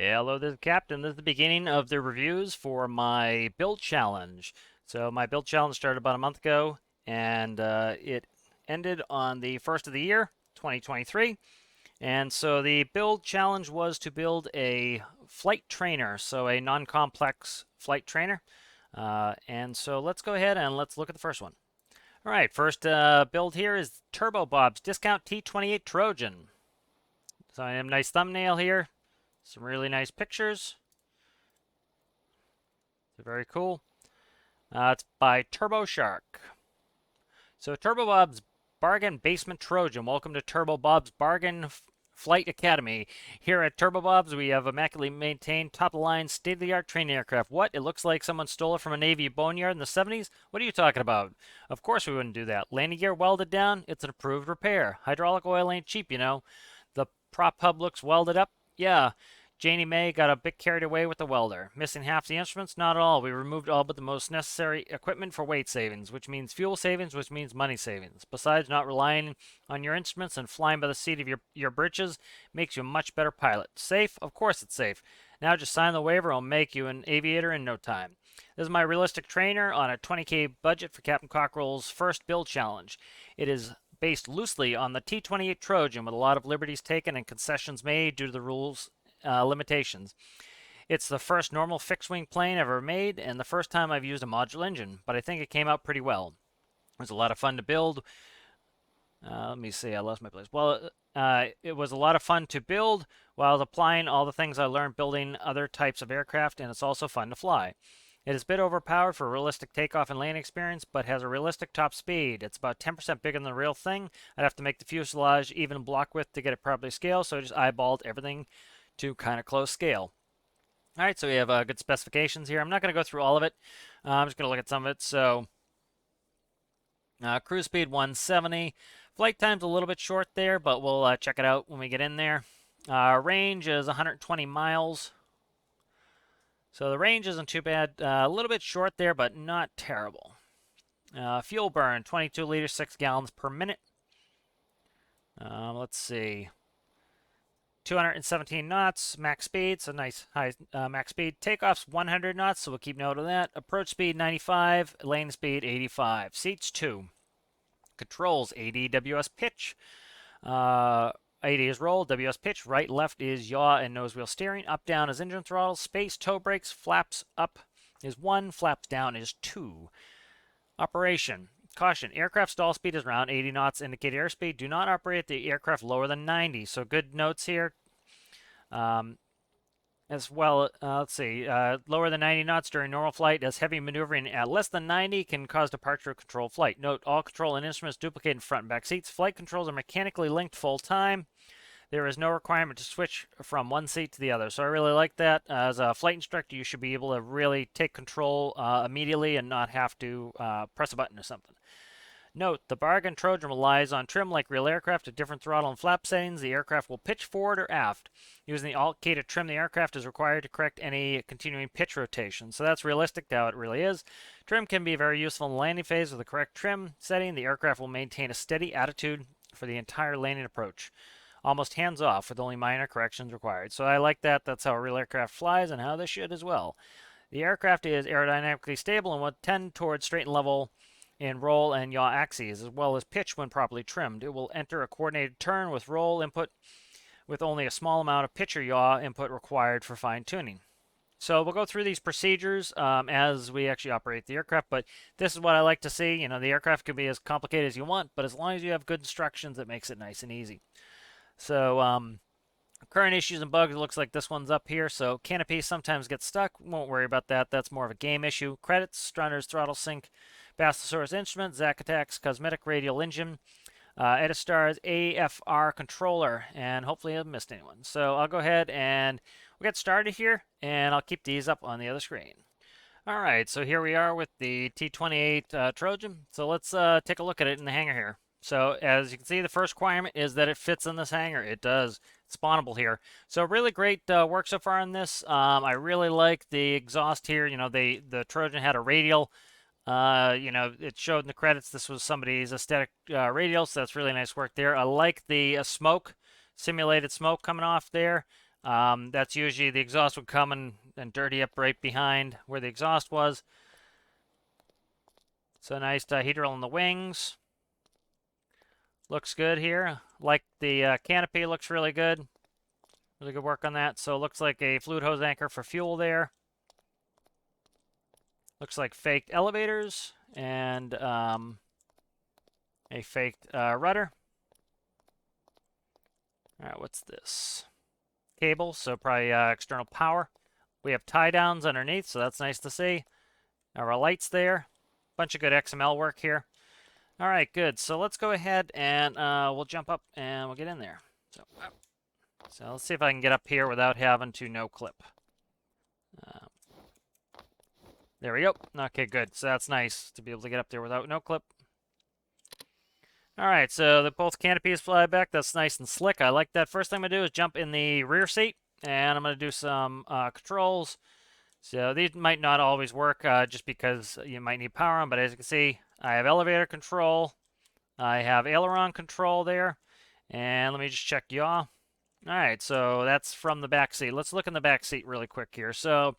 Hello, this is Captain. This is the beginning of the reviews for my build challenge. So my build challenge started about a month ago, and it ended on the first of the year, 2023. And so the build challenge was to build a flight trainer, so a non-complex flight trainer. And so let's go ahead and let's look at the first one. All right, first build here is Turbo Bob's Discount T28 Trojan. So I have a nice thumbnail here. Some really nice pictures. So very cool. It's by Turbo Shark. So Turbo Bob's Bargain Basement Trojan. Welcome to Turbo Bob's Bargain Flight Academy. Here at Turbo Bob's, we have immaculately maintained, top-of-the-line, state-of-the-art training aircraft. What? It looks like someone stole it from a Navy boneyard in the 70s? What are you talking about? Of course we wouldn't do that. Landing gear welded down? It's an approved repair. Hydraulic oil ain't cheap, you know. The prop hub looks welded up? Yeah. Janie May got a bit carried away with the welder. Missing half the instruments? Not at all. We removed all but the most necessary equipment for weight savings, which means fuel savings, which means money savings. Besides, not relying on your instruments and flying by the seat of your britches makes you a much better pilot. Safe? Of course it's safe. Now just sign the waiver. I'll make you an aviator in no time. This is my realistic trainer on a 20K budget for Captain Cockerel's first build challenge. It is based loosely on the T28 Trojan with a lot of liberties taken and concessions made due to the rules limitations. It's the first normal fixed-wing plane ever made, and the first time I've used a modular engine, but I think it came out pretty well. It was a lot of fun to build. Let me see, I lost my place. Well, it was a lot of fun to build while applying all the things I learned building other types of aircraft, and it's also fun to fly. It is a bit overpowered for realistic takeoff and landing experience, but has a realistic top speed. It's about 10% bigger than the real thing. I'd have to make the fuselage even block width to get it properly scaled, so I just eyeballed everything to kind of close scale. All right, so we have good specifications here. I'm not going to go through all of it. I'm just going to look at some of it. So cruise speed 170. Flight time's a little bit short there, but we'll check it out when we get in there. Range is 120 miles. So the range isn't too bad. A little bit short there, but not terrible. Fuel burn, 22 liters, 6 gallons per minute. Let's see. 217 knots, max speed, so nice high max speed. Takeoff's 100 knots, so we'll keep note of that. Approach speed 95, landing speed 85. Seats 2. Controls 80 WS pitch. 80 is roll, WS pitch. Right, left is yaw and nose wheel steering. Up, down is engine throttle. Space, toe brakes. Flaps up is 1, flaps down is 2. Operation. Caution, aircraft stall speed is around 80 knots. Indicated airspeed. Do not operate the aircraft lower than 90. So good notes here. As well, let's see, lower than 90 knots during normal flight, as heavy maneuvering at less than 90 can cause departure of controlled flight. Note, all control and instruments duplicate in front and back seats. Flight controls are mechanically linked full time. There is no requirement to switch from one seat to the other. So I really like that. As a flight instructor, you should be able to really take control immediately and not have to press a button or something. Note, the Bargain Trojan relies on trim like real aircraft at different throttle and flap settings. The aircraft will pitch forward or aft. Using the Alt key to trim the aircraft is required to correct any continuing pitch rotation. So that's realistic to how it really is. Trim can be very useful in the landing phase. With the correct trim setting, the aircraft will maintain a steady attitude for the entire landing approach. Almost hands off with only minor corrections required. So I like that. That's how a real aircraft flies and how this should as well. The aircraft is aerodynamically stable and will tend towards straight and level in roll and yaw axes, as well as pitch when properly trimmed. It will enter a coordinated turn with roll input with only a small amount of pitch or yaw input required for fine-tuning. So we'll go through these procedures as we actually operate the aircraft, but this is what I like to see. You know, the aircraft can be as complicated as you want, but as long as you have good instructions, it makes it nice and easy. So current issues and bugs, it looks like this one's up here. So canopy sometimes gets stuck. Won't worry about that. That's more of a game issue. Credits, Strunners, throttle sync, Bastosaurus instrument, Zack Attacks, cosmetic radial engine, Edistar's AFR controller, and hopefully I haven't missed anyone. So I'll go ahead and we'll get started here, and I'll keep these up on the other screen. All right, so here we are with the T28 Trojan. So let's take a look at it in the hangar here. So as you can see, the first requirement is that it fits in this hangar. It does. It's spawnable here. So really great work so far on this. I really like the exhaust here. You know, the Trojan had a radial. You know, it showed in the credits this was somebody's aesthetic radial, so that's really nice work there. I like the smoke, simulated smoke coming off there. That's usually the exhaust would come and dirty up right behind where the exhaust was. So nice heater on the wings. Looks good here. Like the canopy looks really good. Really good work on that. So it looks like a fluid hose anchor for fuel there. Looks like faked elevators and a faked rudder. All right, what's this? Cable, so probably external power. We have tie downs underneath, so that's nice to see. Our lights there. Bunch of good XML work here. All right, good. So let's go ahead and we'll jump up and we'll get in there. So let's see if I can get up here without having to no clip. There we go. Okay, good. So that's nice to be able to get up there without no clip. All right, so both canopies fly back. That's nice and slick. I like that. First thing I'm going to do is jump in the rear seat, and I'm going to do some controls. So these might not always work just because you might need power on, but as you can see, I have elevator control. I have aileron control there. And let me just check yaw. All right, so that's from the back seat. Let's look in the back seat really quick here. So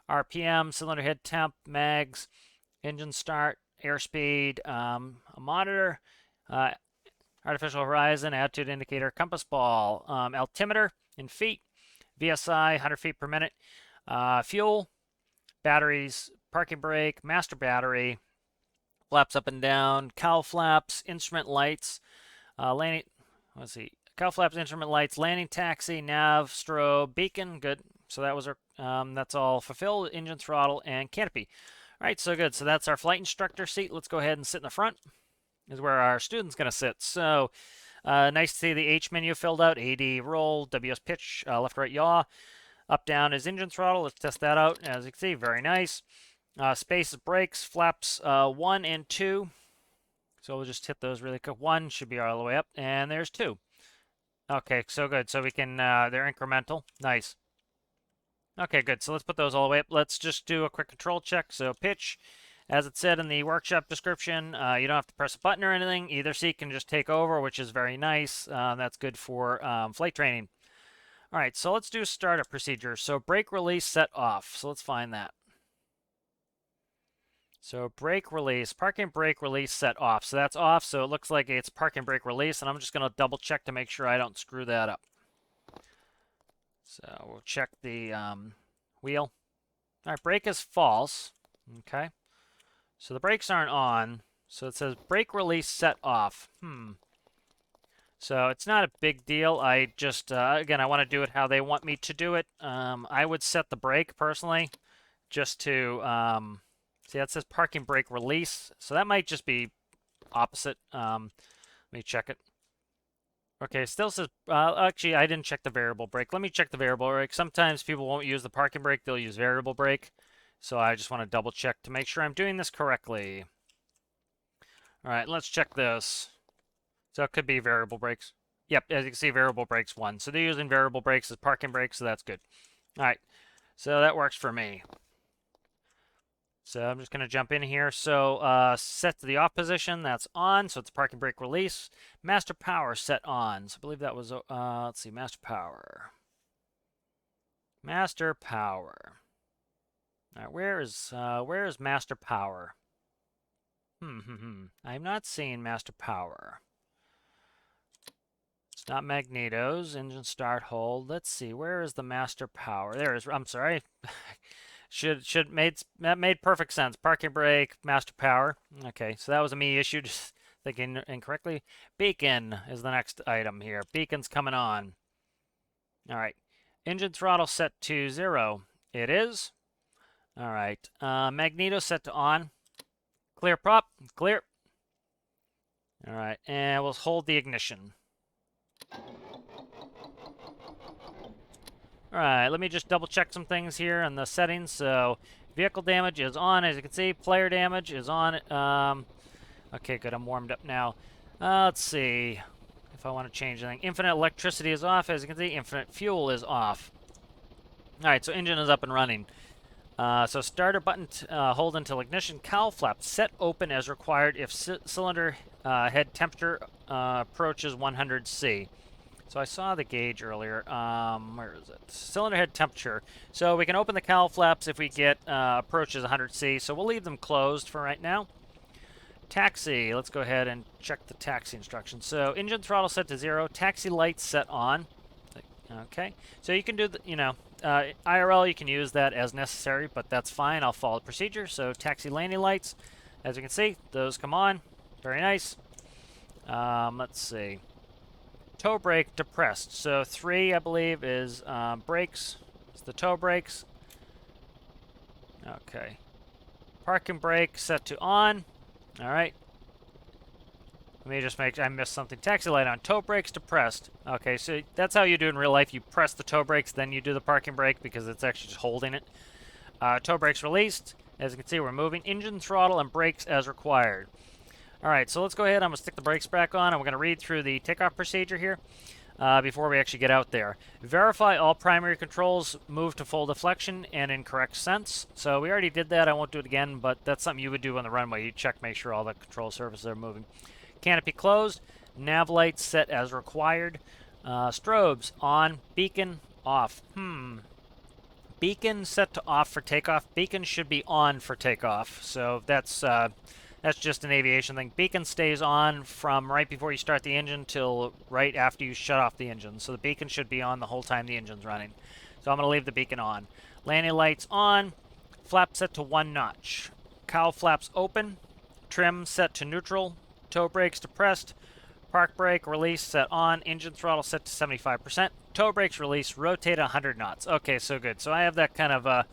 RPM, cylinder head temp, mags, engine start, airspeed, a monitor, artificial horizon, attitude indicator, compass ball, altimeter in feet, VSI, 100 feet per minute, fuel, batteries, parking brake, master battery, flaps up and down, cowl flaps, instrument lights, landing, let's see, cowl flaps, instrument lights, landing taxi, nav, strobe, beacon, good. So that was our, that's all fulfilled, engine throttle, and canopy. All right, so good. So that's our flight instructor seat. Let's go ahead and sit in the front. Is where our student's going to sit. So nice to see the H menu filled out. AD roll, WS pitch, left, right, yaw. Up, down is engine throttle. Let's test that out. As you can see, very nice. Space is brakes, flaps 1 and 2. So we'll just hit those really quick. 1 should be all the way up, and there's 2. Okay, so good. So we can, they're incremental. Nice. Okay, good. So let's put those all the way up. Let's just do a quick control check. So pitch, as it said in the workshop description, you don't have to press a button or anything. Either seat can just take over, which is very nice. That's good for flight training. All right, so let's do startup procedure. So brake release set off. So let's find that. So brake release, parking brake release set off. So that's off, so it looks like it's parking brake release, and I'm just going to double check to make sure I don't screw that up. So we'll check the wheel. All right, brake is false. Okay. So the brakes aren't on. So it says brake release set off. So it's not a big deal. I just, again, I want to do it how they want me to do it. I would set the brake personally just to, see that says parking brake release. So that might just be opposite. Let me check it. Okay, it still says, actually, I didn't check the variable brake. Let me check the variable brake. Sometimes people won't use the parking brake. They'll use variable brake. So I just want to double check to make sure I'm doing this correctly. All right, let's check this. So it could be variable brakes. Yep, as you can see, variable brakes 1. So they're using variable brakes as parking brakes, so that's good. All right, so that works for me. So I'm just going to jump in here. So set to the off position, that's on. So it's parking brake release. Master power set on. So I believe that was, let's see, master power. Master power. All right, where is master power? I'm not seeing master power. It's not magnetos. Engine start hold. Let's see, where is the master power? There it is. I'm sorry. That made perfect sense. Parking brake, master power. Okay, so that was a me issue, just thinking incorrectly. Beacon is the next item here. Beacon's coming on. All right, engine throttle set to 0. It is. All right, magneto set to on. Clear prop, clear. All right, and we'll hold the ignition. All right, let me just double check some things here on the settings. So vehicle damage is on, as you can see. Player damage is on. Okay, good, I'm warmed up now. Let's see if I want to change anything. Infinite electricity is off, as you can see. Infinite fuel is off. All right, so engine is up and running. So starter button, hold until ignition. Cowl flap set open as required if cylinder head temperature approaches 100°C. So So I saw the gauge earlier. Where is it? Cylinder head temperature. So we can open the cowl flaps if we get approaches 100C. So we'll leave them closed for right now. Taxi. Let's go ahead and check the taxi instructions. So engine throttle set to 0. Taxi lights set on. Okay. So you can do the, IRL, you can use that as necessary, but that's fine. I'll follow the procedure. So taxi landing lights. As you can see, those come on. Very nice. Let's see. Toe brake depressed. So 3, I believe, is brakes. It's the toe brakes. Okay. Parking brake set to on. All right. Let me just make sure I missed something. Taxi light on. Toe brakes depressed. Okay, so that's how you do in real life. You press the toe brakes, then you do the parking brake because it's actually just holding it. Toe brakes released. As you can see, we're moving. Engine throttle and brakes as required. All right, so let's go ahead. I'm going to stick the brakes back on, and we're going to read through the takeoff procedure here before we actually get out there. Verify all primary controls move to full deflection and in correct sense. So we already did that. I won't do it again, but that's something you would do on the runway. You check, make sure all the control surfaces are moving. Canopy closed. Nav lights set as required. Strobes on. Beacon off. Beacon set to off for takeoff. Beacon should be on for takeoff. So that's just an aviation thing. Beacon stays on from right before you start the engine till right after you shut off the engine. So the beacon should be on the whole time the engine's running. So I'm going to leave the beacon on. Landing lights on. Flap set to 1 notch. Cowl flaps open. Trim set to neutral. Toe brakes depressed. Park brake release set on. Engine throttle set to 75%. Toe brakes release. Rotate 100 knots. Okay, so good. So I have that kind of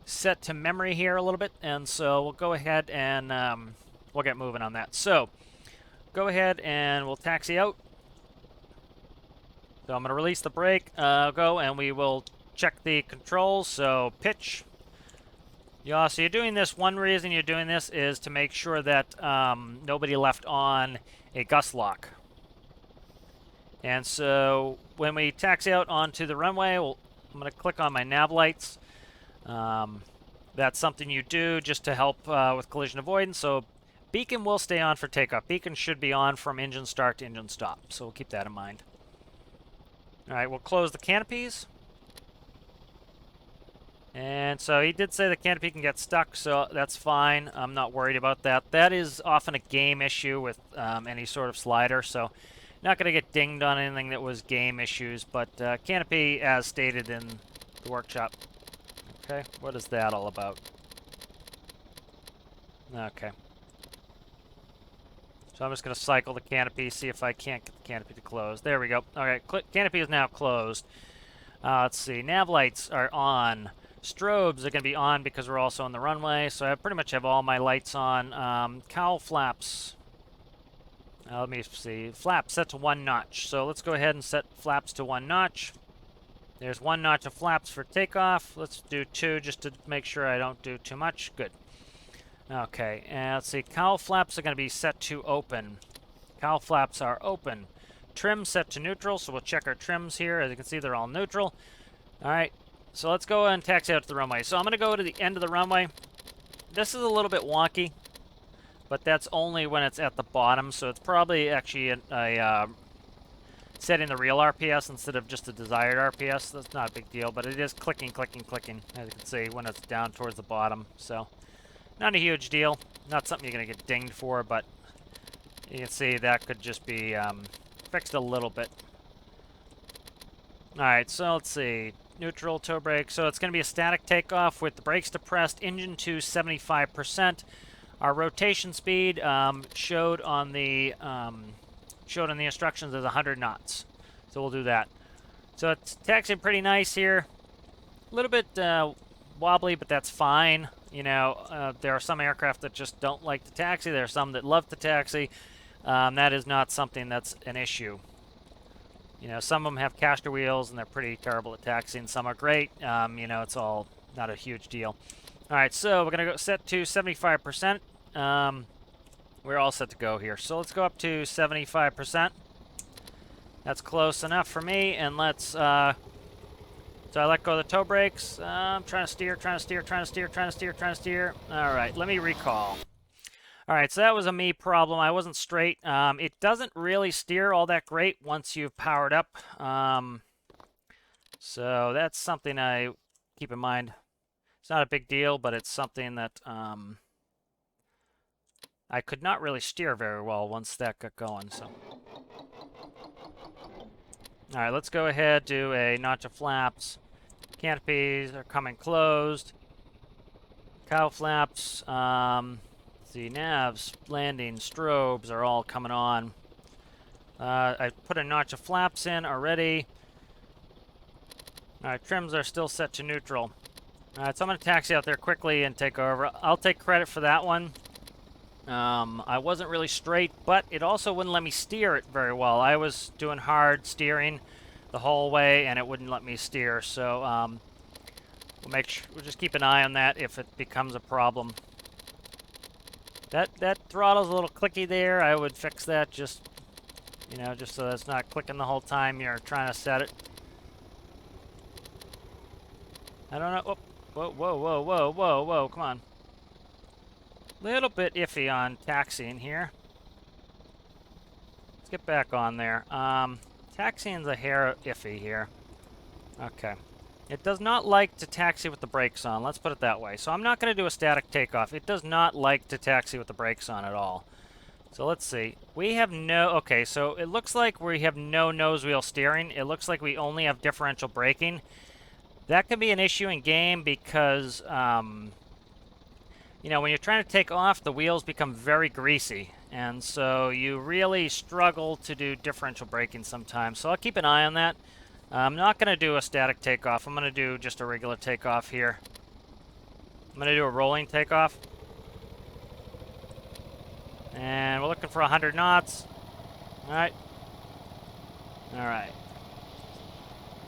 set to memory here a little bit, and so we'll go ahead and we'll get moving on that. So go ahead and we'll taxi out. So I'm going to release the brake, go, and we will check the controls. So pitch. Yeah, so you're doing this, one reason you're doing this is to make sure that nobody left on a gust lock. And so when we taxi out onto the runway, I'm going to click on my nav lights. That's something you do just to help with collision avoidance. So beacon will stay on for takeoff. Beacon should be on from engine start to engine stop. So we'll keep that in mind. All right, we'll close the canopies. And so he did say the canopy can get stuck, so that's fine. I'm not worried about that. That is often a game issue with any sort of slider, so not going to get dinged on anything that was game issues, but canopy as stated in the workshop. Okay, what is that all about? Okay. So I'm just going to cycle the canopy, see if I can't get the canopy to close. There we go. All right, canopy is now closed. Let's see, nav lights are on. Strobes are going to be on because we're also on the runway, so I pretty much have all my lights on. Cowl flaps. Let me see. Flaps set to 1 notch. So let's go ahead and set flaps to 1 notch. There's 1 notch of flaps for takeoff. Let's do 2 just to make sure I don't do too much. Good. Okay, and let's see. Cowl flaps are going to be set to open. Cowl flaps are open. Trim set to neutral, so we'll check our trims here. As you can see, they're all neutral. All right. So let's go and taxi out to the runway. So I'm going to go to the end of the runway. This is a little bit wonky, but that's only when it's at the bottom. So it's probably actually setting the real RPS instead of just the desired RPS. That's not a big deal, but it is clicking, clicking, clicking, as you can see, when it's down towards the bottom. So not a huge deal. Not something you're going to get dinged for, but you can see that could just be fixed a little bit. All right, so let's see. Neutral, toe brake. So it's going to be a static takeoff with the brakes depressed, engine to 75%. Our rotation speed showed on the instructions as 100 knots. So we'll do that. So it's taxiing pretty nice here. A little bit wobbly, but that's fine. You know, there are some aircraft that just don't like to taxi. There are some that love to taxi. That is not something that's an issue. You know, some of them have caster wheels, and they're pretty terrible at taxiing. Some are great. You know, it's all not a huge deal. All right, so we're going to go set to 75%. We're all set to go here. So let's go up to 75%. That's close enough for me. And let's... so I let go of the toe brakes. I'm trying to steer, trying to steer, trying to steer, trying to steer, trying to steer. All right, let me recall. All right, so that was a me problem. I wasn't straight. It doesn't really steer all that great once you've powered up. So that's something I keep in mind. It's not a big deal, but it's something that I could not really steer very well once that got going. So, all right, let's go ahead, do a notch of flaps. Canopies are coming closed. Cow flaps, the navs, landing, strobes are all coming on. I put a notch of flaps in already. All right, trims are still set to neutral. All right, so I'm going to taxi out there quickly and take over. I'll take credit for that one. I wasn't really straight, but it also wouldn't let me steer it very well. I was doing hard steering the whole way, and it wouldn't let me steer. So we'll just keep an eye on that if it becomes a problem. That throttle's a little clicky there. I would fix that just so that it's not clicking the whole time you're trying to set it. I don't know. Whoa, whoa, whoa, whoa, whoa, whoa! Come on. Little bit iffy on taxiing here. Let's get back on there. Taxiing's a hair iffy here. Okay. It does not like to taxi with the brakes on. Let's put it that way. So I'm not going to do a static takeoff. It does not like to taxi with the brakes on at all. So let's see. We have no... Okay, so it looks like we have no nose wheel steering. It looks like we only have differential braking. That can be an issue in game because, when you're trying to take off, the wheels become very greasy. And so you really struggle to do differential braking sometimes. So I'll keep an eye on that. I'm not going to do a static takeoff. I'm going to do just a regular takeoff here. I'm going to do a rolling takeoff. And we're looking for 100 knots. All right. All right.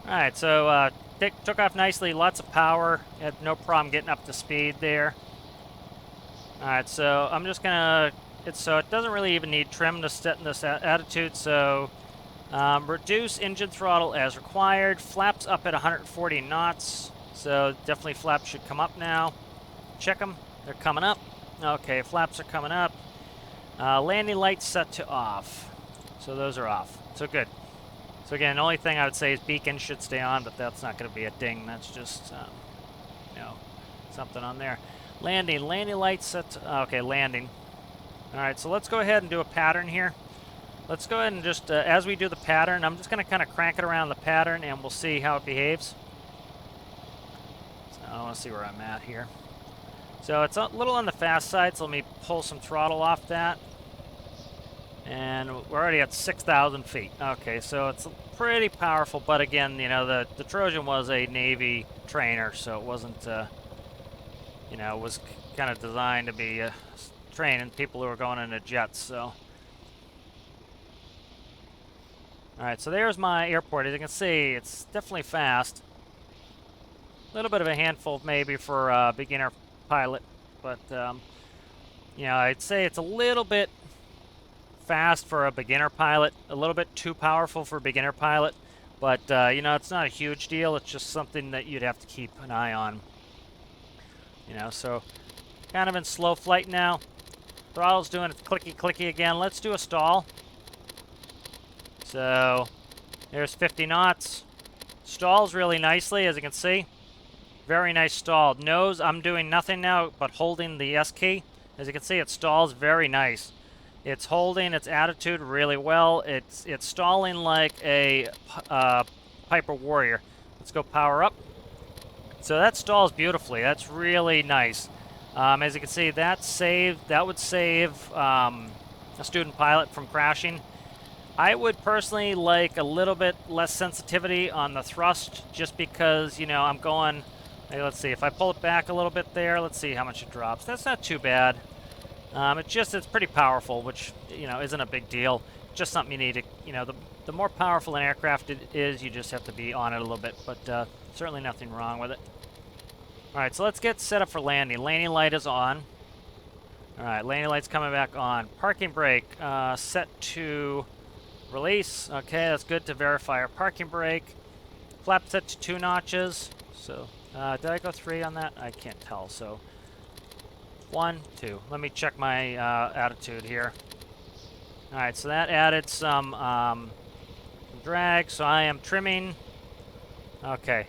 All right, so took off nicely, lots of power. Had no problem getting up to speed there. All right, so I'm just gonna, so it doesn't really even need trim to set in this attitude, so reduce engine throttle as required. Flaps up at 140 knots, so definitely flaps should come up now. Check them, they're coming up. Okay, flaps are coming up. Landing lights set to off, so those are off, so good. So again, the only thing I would say is beacon should stay on, but that's not going to be a ding. That's just, something on there. Landing lights set to, okay, landing. All right, so let's go ahead and do a pattern here. Let's go ahead and just, as we do the pattern, I'm just going to kind of crank it around the pattern, and we'll see how it behaves. So I want to see where I'm at here. So it's a little on the fast side, so let me pull some throttle off that. And we're already at 6,000 feet. Okay, so it's pretty powerful, but again, the Trojan was a Navy trainer, so it wasn't, it was kind of designed to be training people who were going into jets, so. All right, so there's my airport. As you can see, it's definitely fast. A little bit of a handful maybe for a beginner pilot, but, I'd say it's a little bit fast for a beginner pilot, a little bit too powerful for a beginner pilot, but it's not a huge deal. It's just something that you'd have to keep an eye on. So kind of in slow flight now. Throttle's doing its clicky again. Let's do a stall. So there's 50 knots. Stalls really nicely, as you can see. Very nice stall. Nose, I'm doing nothing now but holding the S key. As you can see, it stalls very nice. It's holding its attitude really well. It's stalling like a Piper Warrior. Let's go power up. So that stalls beautifully. That's really nice. As you can see, that would save a student pilot from crashing. I would personally like a little bit less sensitivity on the thrust, just because I'm going. Hey, let's see if I pull it back a little bit there. Let's see how much it drops. That's not too bad. It's pretty powerful, which, isn't a big deal. Just something you need to, the more powerful an aircraft it is, you just have to be on it a little bit, but certainly nothing wrong with it. All right, so let's get set up for landing. Landing light is on. All right, landing light's coming back on. Parking brake set to release. Okay, that's good to verify our parking brake. Flap set to 2 notches. So, did I go 3 on that? I can't tell, so. 1, 2. Let me check my attitude here. All right, so that added some drag, so I am trimming. Okay,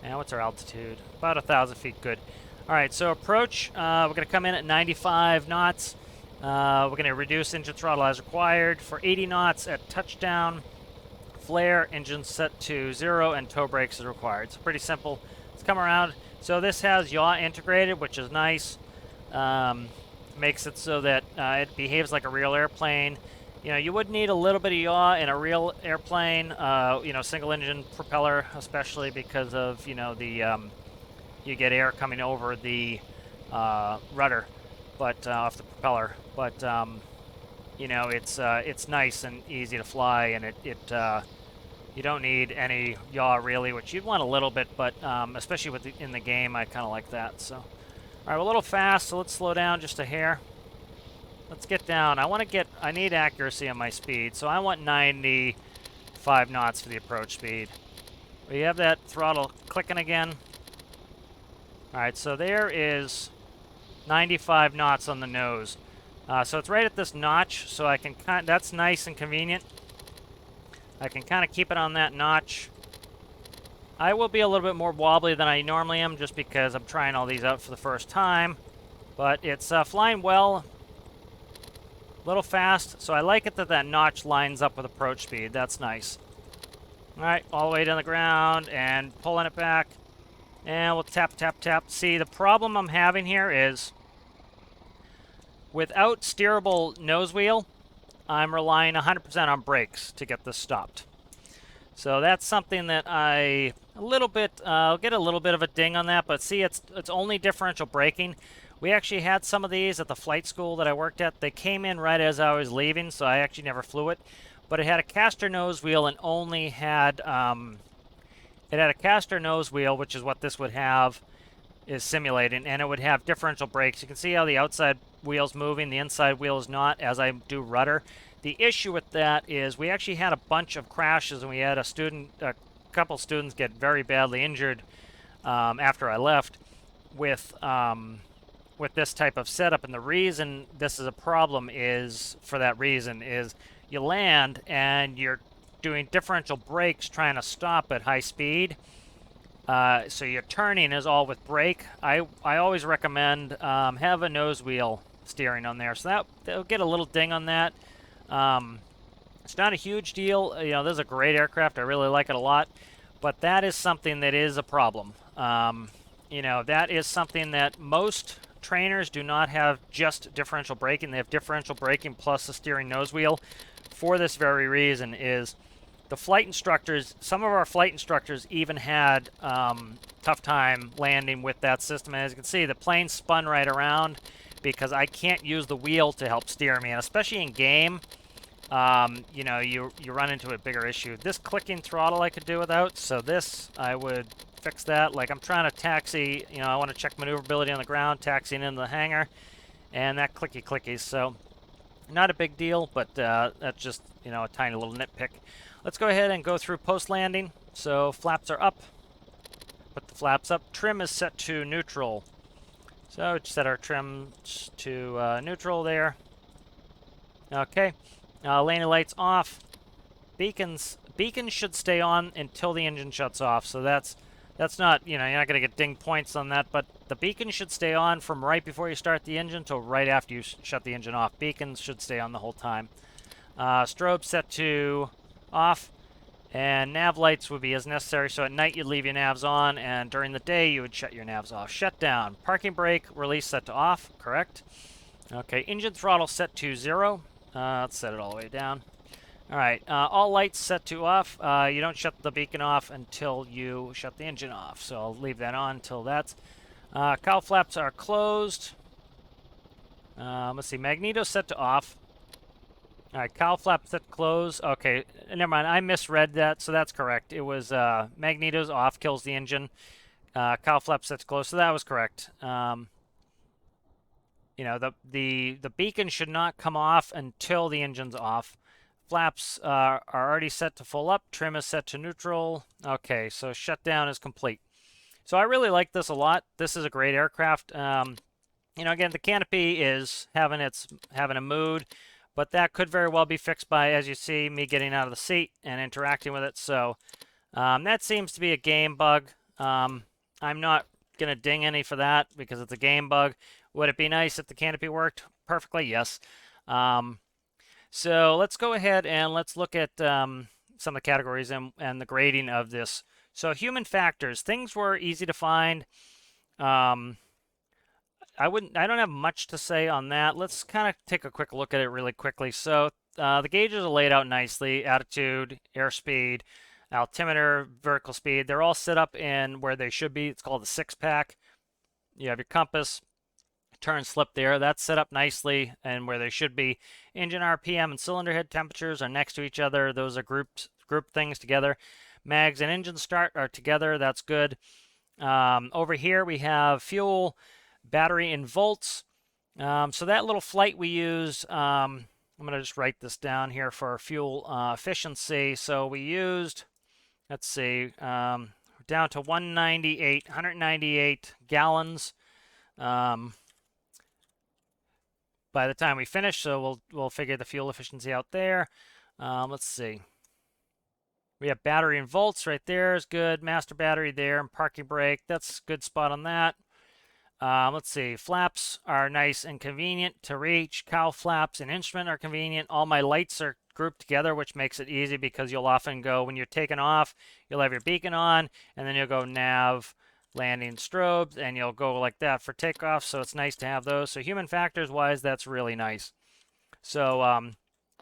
and what's our altitude? About 1,000 feet, good. All right, so approach, we're gonna come in at 95 knots. We're gonna reduce engine throttle as required for 80 knots at touchdown. Flare, engine set to 0, and toe brakes is required. It's pretty simple. Let's come around. So this has yaw integrated, which is nice. Makes it so that it behaves like a real airplane. You know, you would need a little bit of yaw in a real airplane, you know, single engine propeller, especially because of, you know, the, you get air coming over the rudder, but off the propeller. But, you know, it's nice and easy to fly, and you don't need any yaw really, which you'd want a little bit, but especially with in the game, I kind of like that. So, all right, we're a little fast, so let's slow down just a hair. Let's get down. I need accuracy on my speed, so I want 95 knots for the approach speed. We have that throttle clicking again. All right, so there is 95 knots on the nose. So it's right at this notch, so I can that's nice and convenient. I can kind of keep it on that notch. I will be a little bit more wobbly than I normally am just because I'm trying all these out for the first time. But it's flying well, a little fast, so I like it that that notch lines up with approach speed. That's nice. All right, all the way down the ground and pulling it back. And we'll tap, tap, tap. See, the problem I'm having here is without steerable nose wheel, I'm relying 100% on brakes to get this stopped. So that's something that I'll get a little bit of a ding on that, but see, it's only differential braking. We actually had some of these at the flight school that I worked at. They came in right as I was leaving, so I actually never flew it. But it had a caster nose wheel and only had, it had a caster nose wheel, which is what this would have, is simulating, and it would have differential brakes. You can see how the outside wheel's moving, the inside wheel is not, as I do rudder. The issue with that is we actually had a bunch of crashes, and we had a couple students get very badly injured after I left with this type of setup. And the reason this is a problem is, for that reason, is you land and you're doing differential brakes trying to stop at high speed. So your turning is all with brake. I always recommend have a nose wheel steering on there. So that'll get a little ding on that. It's not a huge deal. You know, this is a great aircraft. I really like it a lot. But that is something that is a problem. You know, that is something that most trainers do not have just differential braking. They have differential braking plus the steering nose wheel. For this very reason is the flight instructors, some of our flight instructors even had tough time landing with that system. And as you can see, the plane spun right around because I can't use the wheel to help steer me. And especially in game, you know, you run into a bigger issue. This clicking throttle I could do without, so this, I would fix that. Like I'm trying to taxi, you know, I want to check maneuverability on the ground, taxiing into the hangar, and that clicky. So not a big deal, but that's just, you know, a tiny little nitpick. Let's go ahead and go through post-landing. So flaps are up. Put the flaps up. Trim is set to neutral. So just set our trim to neutral there. Okay. Landing lights off. Beacons should stay on until the engine shuts off. So that's not, you know, you're not going to get ding points on that, but the beacon should stay on from right before you start the engine till right after you shut the engine off. Beacons should stay on the whole time. Strobe set to off, and nav lights would be as necessary. So at night you'd leave your navs on, and during the day you would shut your navs off. Shut down. Parking brake release set to off. Correct. Okay. Engine throttle set to 0. Let's set it all the way down. All right. All lights set to off. You don't shut the beacon off until you shut the engine off. So I'll leave that on until that's. Cowl flaps are closed. Let's see. Magneto set to off. All right, cowl flap set close. Okay, never mind. I misread that, so that's correct. It was magneto's off, kills the engine. Cowl flap set close, so that was correct. You know, the beacon should not come off until the engine's off. Flaps are already set to full up. Trim is set to neutral. Okay, so shutdown is complete. So I really like this a lot. This is a great aircraft. You know, again, the canopy is having a mood, but that could very well be fixed by, as you see, me getting out of the seat and interacting with it. So that seems to be a game bug. I'm not gonna ding any for that because it's a game bug. Would it be nice if the canopy worked perfectly? Yes. So let's go ahead and let's look at some of the categories and the grading of this. So human factors, things were easy to find. I don't have much to say on that. Let's kind of take a quick look at it really quickly. So the gauges are laid out nicely: attitude, airspeed, altimeter, vertical speed. They're all set up in where they should be. It's called a 6-pack. You have your compass, turn slip there. That's set up nicely and where they should be. Engine RPM and cylinder head temperatures are next to each other. Those are grouped things together. Mags and engine start are together. That's good. Over here we have fuel, battery in volts. So that little flight we use, I'm going to just write this down here for fuel efficiency. So we used, let's see, down to 198 gallons by the time we finish. So we'll figure the fuel efficiency out there. Let's see. We have battery in volts right there is good. Master battery there and parking brake. That's a good spot on that. Let's see. Flaps are nice and convenient to reach. Cowl flaps and instrument are convenient. All my lights are grouped together, which makes it easy because you'll often go, when you're taking off, you'll have your beacon on, and then you'll go nav, landing, strobes, and you'll go like that for takeoff. So it's nice to have those. So human factors wise, that's really nice. So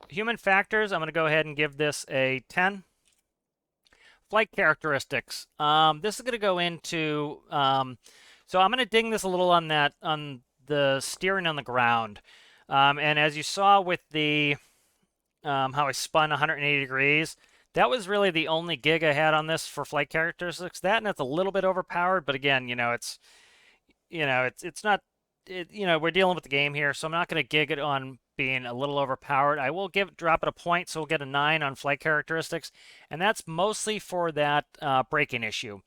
human factors, I'm going to go ahead and give this a 10. Flight characteristics. This is going to go into, so I'm going to ding this a little on the steering on the ground. And as you saw with the, how I spun 180 degrees, that was really the only gig I had on this for flight characteristics. That, and it's a little bit overpowered, but again, it's not, we're dealing with the game here, so I'm not going to gig it on being a little overpowered. I will drop it a point, so we'll get a 9 on flight characteristics, and that's mostly for that braking issue.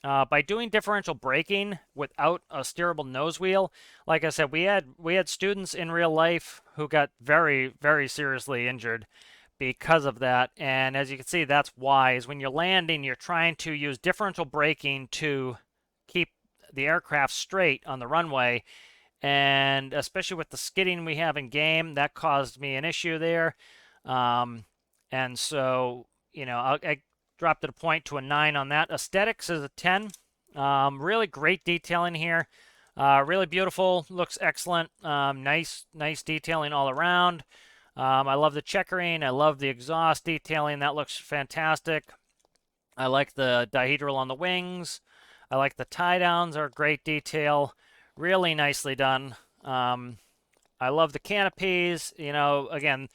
By doing differential braking without a steerable nose wheel, like I said, we had students in real life who got very, very seriously injured because of that. And as you can see, that's why is when you're landing, you're trying to use differential braking to keep the aircraft straight on the runway. And especially with the skidding we have in game, that caused me an issue there. And so, I dropped it a point to a 9 on that. Aesthetics is a 10. Really great detailing here. Really beautiful. Looks excellent. Nice detailing all around. I love the checkering. I love the exhaust detailing. That looks fantastic. I like the dihedral on the wings. I like the tie downs are great detail. Really nicely done. I love the canopies. Again,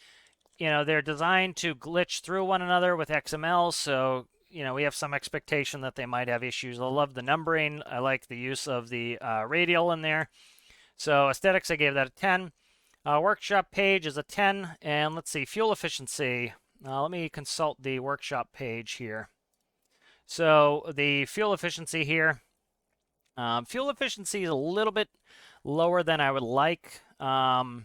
they're designed to glitch through one another with XML, so we have some expectation that they might have issues. I love the numbering. I like the use of the radial in there. So aesthetics, I gave that a 10. Workshop page is a 10. And let's see, fuel efficiency. Let me consult the workshop page here. So the fuel efficiency here, fuel efficiency is a little bit lower than I would like. We're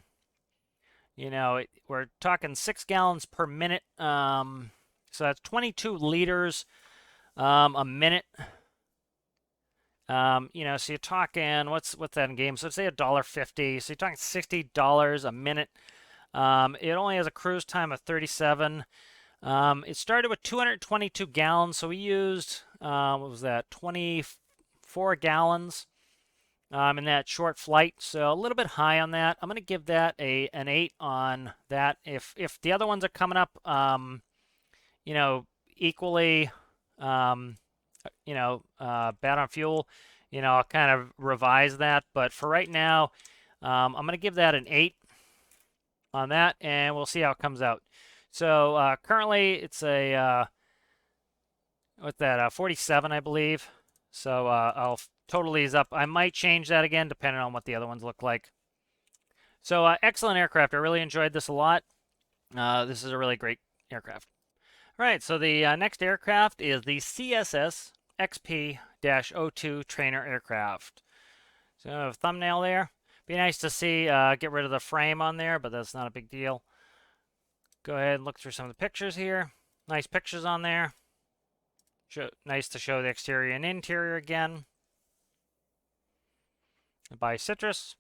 talking 6 gallons per minute. So that's 22 liters a minute. So you're talking, what's that in game? So say $1.50. So you're talking $60 a minute. It only has a cruise time of 37. It started with 222 gallons, so we used, what was that, 24 gallons in that short flight, so a little bit high on that. I'm going to give that an 8 on that. If the other ones are coming up, equally, bad on fuel, I'll kind of revise that. But for right now, I'm going to give that an 8 on that, and we'll see how it comes out. So currently it's a, 47, I believe. So I'll total these up. I might change that again depending on what the other ones look like. So excellent aircraft. I really enjoyed this a lot. This is a really great aircraft. All right, so the next aircraft is the CSS XP-02 trainer aircraft. So a thumbnail there. Be nice to see get rid of the frame on there, but that's not a big deal. Go ahead and look through some of the pictures here. Nice pictures on there. Nice to show the exterior and interior again. By Citrus.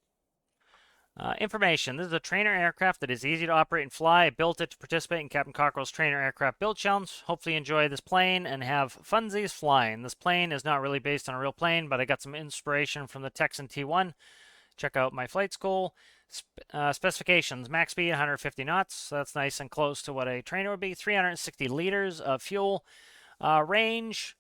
Information. This is a trainer aircraft that is easy to operate and fly. I built it to participate in Captain Cockrell's trainer aircraft build challenge. Hopefully you enjoy this plane and have funsies flying. This plane is not really based on a real plane, but I got some inspiration from the Texan T1. Check out my flight school. Specifications. Max speed 150 knots. So that's nice and close to what a trainer would be. 360 liters of fuel. Range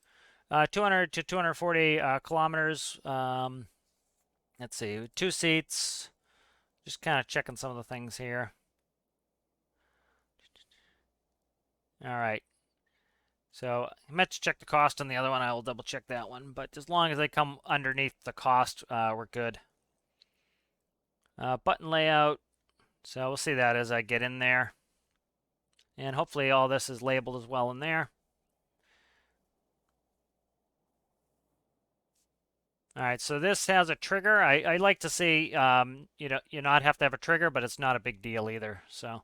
200 to 240 kilometers. Let's see. 2 seats. Just kind of checking some of the things here. All right. So I meant to check the cost on the other one. I will double check that one. But as long as they come underneath the cost, we're good. Button layout. So we'll see that as I get in there. And hopefully all this is labeled as well in there. All right, so this has a trigger. I like to see, you not have to have a trigger, but it's not a big deal either. So, all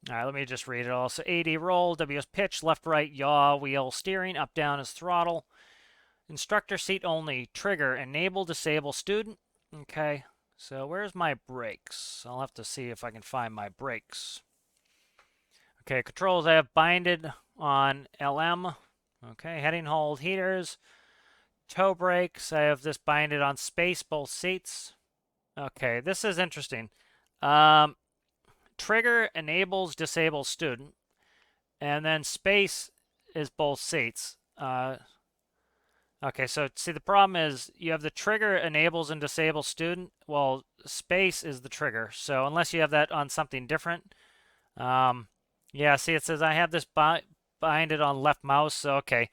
right, let me just read it all. So AD roll, W is pitch, left, right, yaw, wheel, steering, up, down is throttle. Instructor seat only, trigger, enable, disable, student. Okay, so where's my brakes? I'll have to see if I can find my brakes. Okay, controls I have binded on LM. Okay, heading hold, heaters. Toe brakes, I have this binded on space, both seats. Okay, this is interesting. Trigger enables, disables student. And then space is both seats. Okay, so see the problem is you have the trigger enables and disables student. Well, space is the trigger. So unless you have that on something different. Yeah, see it says I have this binded on left mouse. So, okay.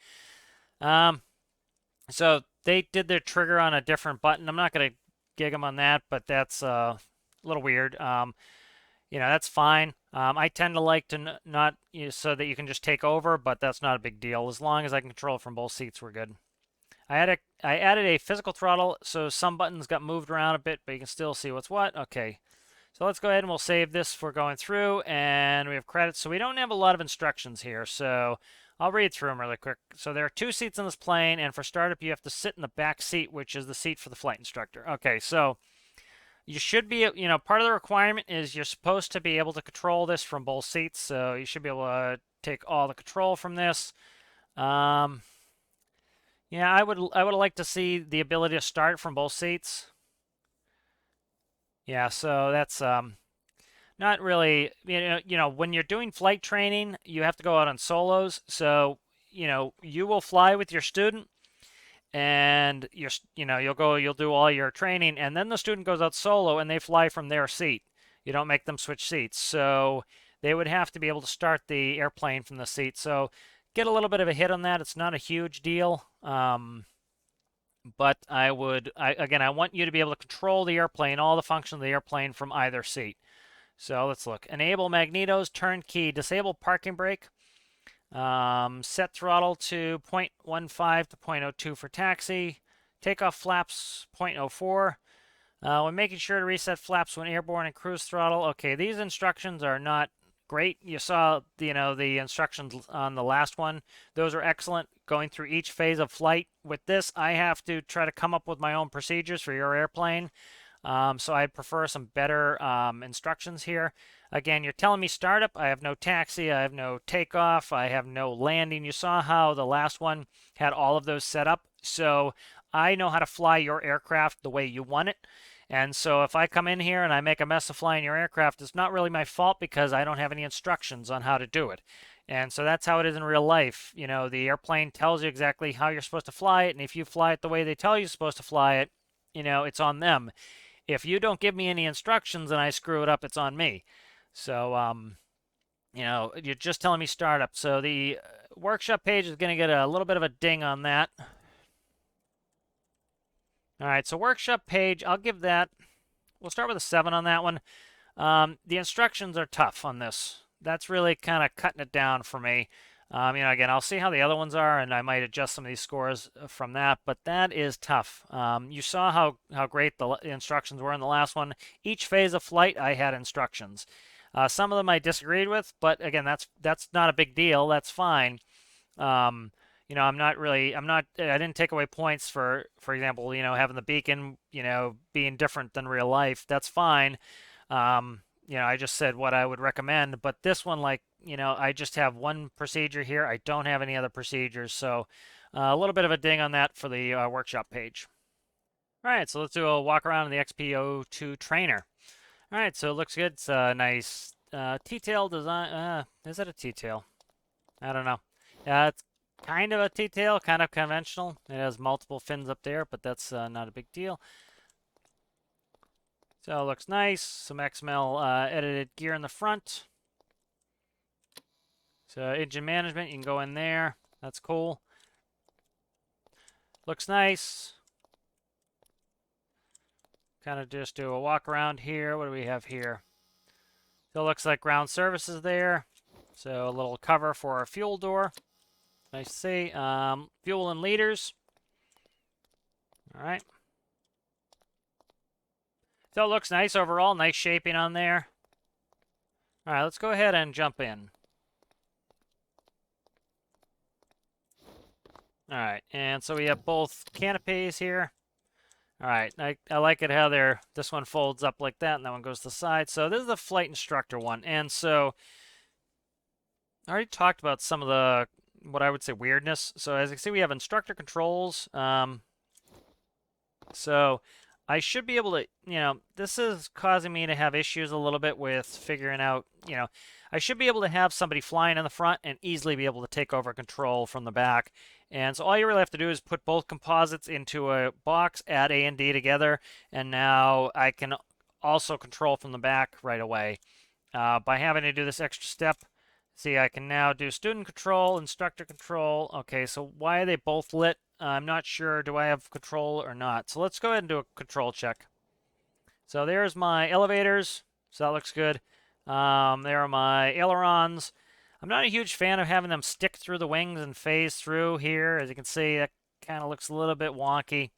So they did their trigger on a different button. I'm not going to gig them on that, but that's a little weird. That's fine. I tend to like to not so that you can just take over, but that's not a big deal. As long as I can control it from both seats, we're good. I added a physical throttle, so some buttons got moved around a bit, but you can still see what's what. Okay. So let's go ahead and we'll save this for going through, and we have credits. So we don't have a lot of instructions here, so I'll read through them really quick. So there are 2 seats in this plane, and for startup, you have to sit in the back seat, which is the seat for the flight instructor. Okay, so you should be, part of the requirement is you're supposed to be able to control this from both seats, so you should be able to take all the control from this. Yeah, I would like to see the ability to start from both seats. Yeah, so that's not really, when you're doing flight training, you have to go out on solos. So, you will fly with your student and you'll do all your training, and then the student goes out solo and they fly from their seat. You don't make them switch seats. So they would have to be able to start the airplane from the seat. So get a little bit of a hit on that. It's not a huge deal. But I want you to be able to control the airplane, all the functions of the airplane from either seat. So let's look. Enable magnetos, turn key, disable parking brake, set throttle to 0.15 to 0.02 for taxi, takeoff flaps 0.04. When making sure to reset flaps when airborne and cruise throttle. Okay, these instructions are not great. You saw the instructions on the last one. Those are excellent. Going through each phase of flight. With this, I have to try to come up with my own procedures for your airplane. So I'd prefer some better instructions here. Again, you're telling me startup. I have no taxi. I have no takeoff. I have no landing. You saw how the last one had all of those set up. So I know how to fly your aircraft the way you want it. And so if I come in here and I make a mess of flying your aircraft, it's not really my fault because I don't have any instructions on how to do it. And so that's how it is in real life. The airplane tells you exactly how you're supposed to fly it. And if you fly it the way they tell you you're supposed to fly it, it's on them. If you don't give me any instructions and I screw it up, it's on me. So, you're just telling me startup. So the workshop page is going to get a little bit of a ding on that. All right, so workshop page, I'll give that, we'll start with a 7 on that one. The instructions are tough on this. That's really kind of cutting it down for me. Again, I'll see how the other ones are, and I might adjust some of these scores from that, but that is tough. You saw how great the instructions were in the last one. Each phase of flight, I had instructions. Some of them I disagreed with, but again, that's not a big deal. That's fine. I didn't take away points for example, having the beacon, being different than real life. That's fine. I just said what I would recommend, but this one, like, I just have one procedure here. I don't have any other procedures, so a little bit of a ding on that for the workshop page. All right, so let's do a walk around in the XP02 trainer. All right, so it looks good. It's a nice T-tail design. Is it a T-tail? I don't know. It's kind of a T-tail, kind of conventional. It has multiple fins up there, but that's not a big deal. So it looks nice. Some XML edited gear in the front. So engine management, you can go in there. That's cool. Looks nice. Kind of just do a walk around here. What do we have here? So it looks like ground services there. So a little cover for our fuel door. Nice to see. Fuel and liters. All right. So it looks nice overall. Nice shaping on there. All right, let's go ahead and jump in. All right, and so we have both canopies here. All right, I like it how this one folds up like that, and that one goes to the side. So this is the flight instructor one, and so I already talked about some of the, what I would say, weirdness. So as you can see, we have instructor controls. So I should be able to, this is causing me to have issues a little bit with figuring out, I should be able to have somebody flying in the front and easily be able to take over control from the back. And so all you really have to do is put both composites into a box, add A and D together, and now I can also control from the back right away. By having to do this extra step, see, I can now do student control, instructor control. Okay, so why are they both lit? I'm not sure. Do I have control or not? So let's go ahead and do a control check. So there's my elevators. So that looks good. There are my ailerons. I'm not a huge fan of having them stick through the wings and phase through here. As you can see, that kind of looks a little bit wonky.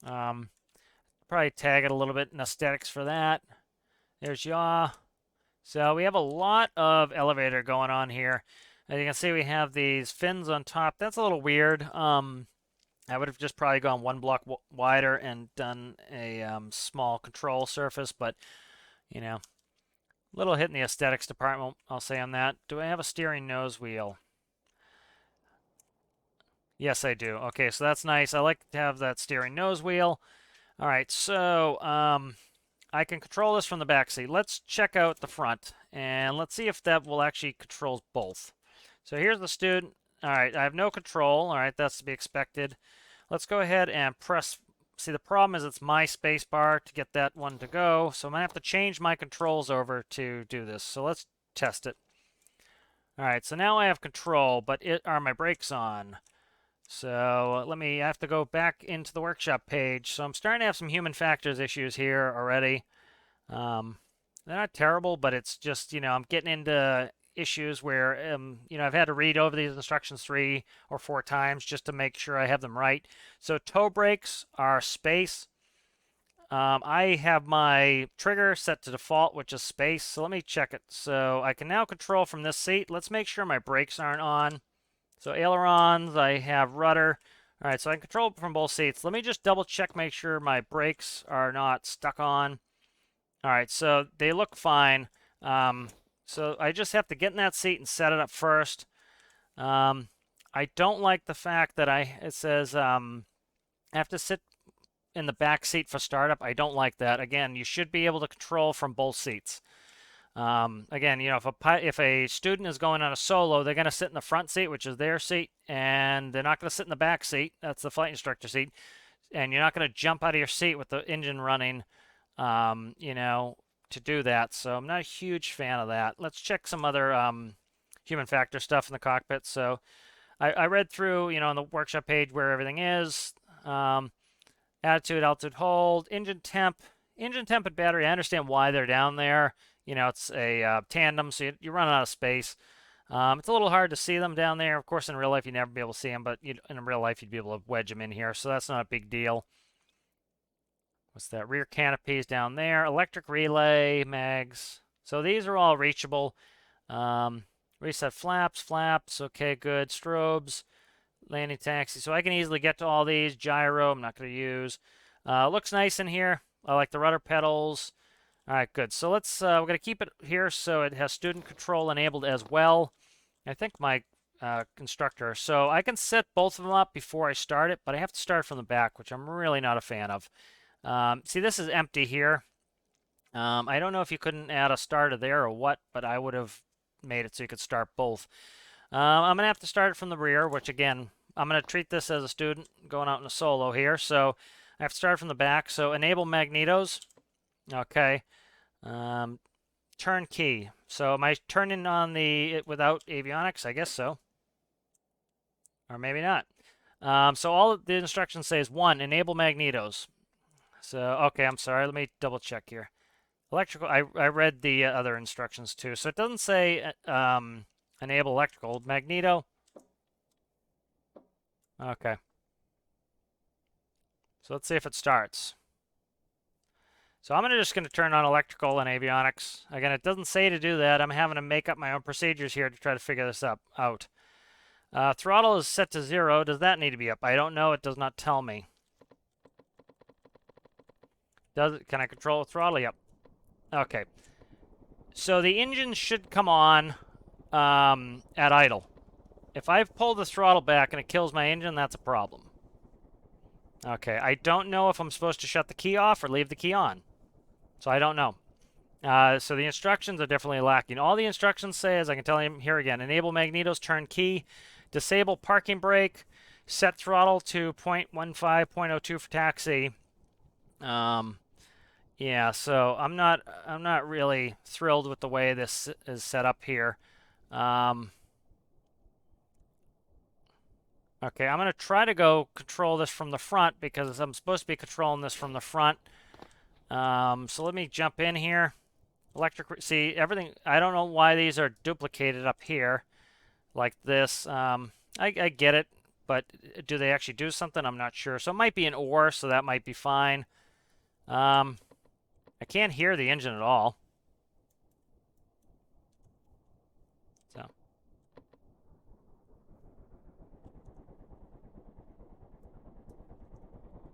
Probably tag it a little bit in aesthetics for that. There's yaw. So we have a lot of elevator going on here. As you can see, we have these fins on top. That's a little weird. I would have just probably gone one block wider and done a small control surface, but, little hit in the aesthetics department, I'll say on that. Do I have a steering nose wheel? Yes, I do. Okay, so that's nice. I like to have that steering nose wheel. All right, so I can control this from the back seat. Let's check out the front, and let's see if that will actually control both. So here's the student. All right, I have no control. All right, that's to be expected. Let's go ahead and press. See, the problem is it's my space bar to get that one to go. So I'm going to have to change my controls over to do this. So let's test it. All right, so now I have control, but are my brakes on? So I have to go back into the workshop page. So I'm starting to have some human factors issues here already. They're not terrible, but it's just, I'm getting into issues where, I've had to read over these instructions 3 or 4 times just to make sure I have them right. So toe brakes are space. I have my trigger set to default, which is space. So let me check it. So I can now control from this seat. Let's make sure my brakes aren't on. So ailerons, I have rudder. All right, so I can control from both seats. Let me just double check, make sure my brakes are not stuck on. All right, so they look fine. So I just have to get in that seat and set it up first. I don't like the fact that it says I have to sit in the back seat for startup. I don't like that. Again, you should be able to control from both seats. Again, if a student is going on a solo, they're going to sit in the front seat, which is their seat, and they're not going to sit in the back seat. That's the flight instructor seat. And you're not going to jump out of your seat with the engine running, to do that. So I'm not a huge fan of that. Let's check some other human factor stuff in the cockpit. So I read through, on the workshop page where everything is. Attitude, altitude, hold, engine temp and battery. I understand why they're down there. It's a tandem, so you're running out of space. It's a little hard to see them down there. Of course, in real life, you'd never be able to see them, but in real life, you'd be able to wedge them in here, so that's not a big deal. What's that? Rear canopies down there. Electric relay, mags. So these are all reachable. Reset flaps. Okay, good. Strobes, landing taxi. So I can easily get to all these. Gyro, I'm not going to use. Looks nice in here. I like the rudder pedals. All right, good. So let's, we're going to keep it here so it has student control enabled as well. I think my instructor. So I can set both of them up before I start it, but I have to start from the back, which I'm really not a fan of. See, this is empty here. I don't know if you couldn't add a starter there or what, but I would have made it so you could start both. I'm going to have to start it from the rear, which again, I'm going to treat this as a student going out in a solo here. So I have to start from the back. So enable magnetos. Okay. Turn key. So am I turning on it without avionics? I guess so. Or maybe not. So all the instructions say is 1, enable magnetos. So, okay, I'm sorry. Let me double check here. Electrical, I read the other instructions too. So it doesn't say enable electrical. Magneto. Okay. So let's see if it starts. So I'm just going to turn on electrical and avionics. Again, it doesn't say to do that. I'm having to make up my own procedures here to try to figure this out. Throttle is set to 0. Does that need to be up? I don't know. It does not tell me. Can I control the throttle? Yep. Okay. So the engine should come on at idle. If I pull the throttle back and it kills my engine, that's a problem. Okay, I don't know if I'm supposed to shut the key off or leave the key on. So I don't know. So the instructions are definitely lacking. All the instructions say, as I can tell you here again, enable magnetos, turn key, disable parking brake, set throttle to 0.15, 0.02 for taxi. Yeah, so I'm not really thrilled with the way this is set up here. Okay, I'm going to try to go control this from the front because I'm supposed to be controlling this from the front. So let me jump in here. See, everything, I don't know why these are duplicated up here like this. I get it, but do they actually do something? I'm not sure. So it might be an or, so that might be fine. I can't hear the engine at all. So.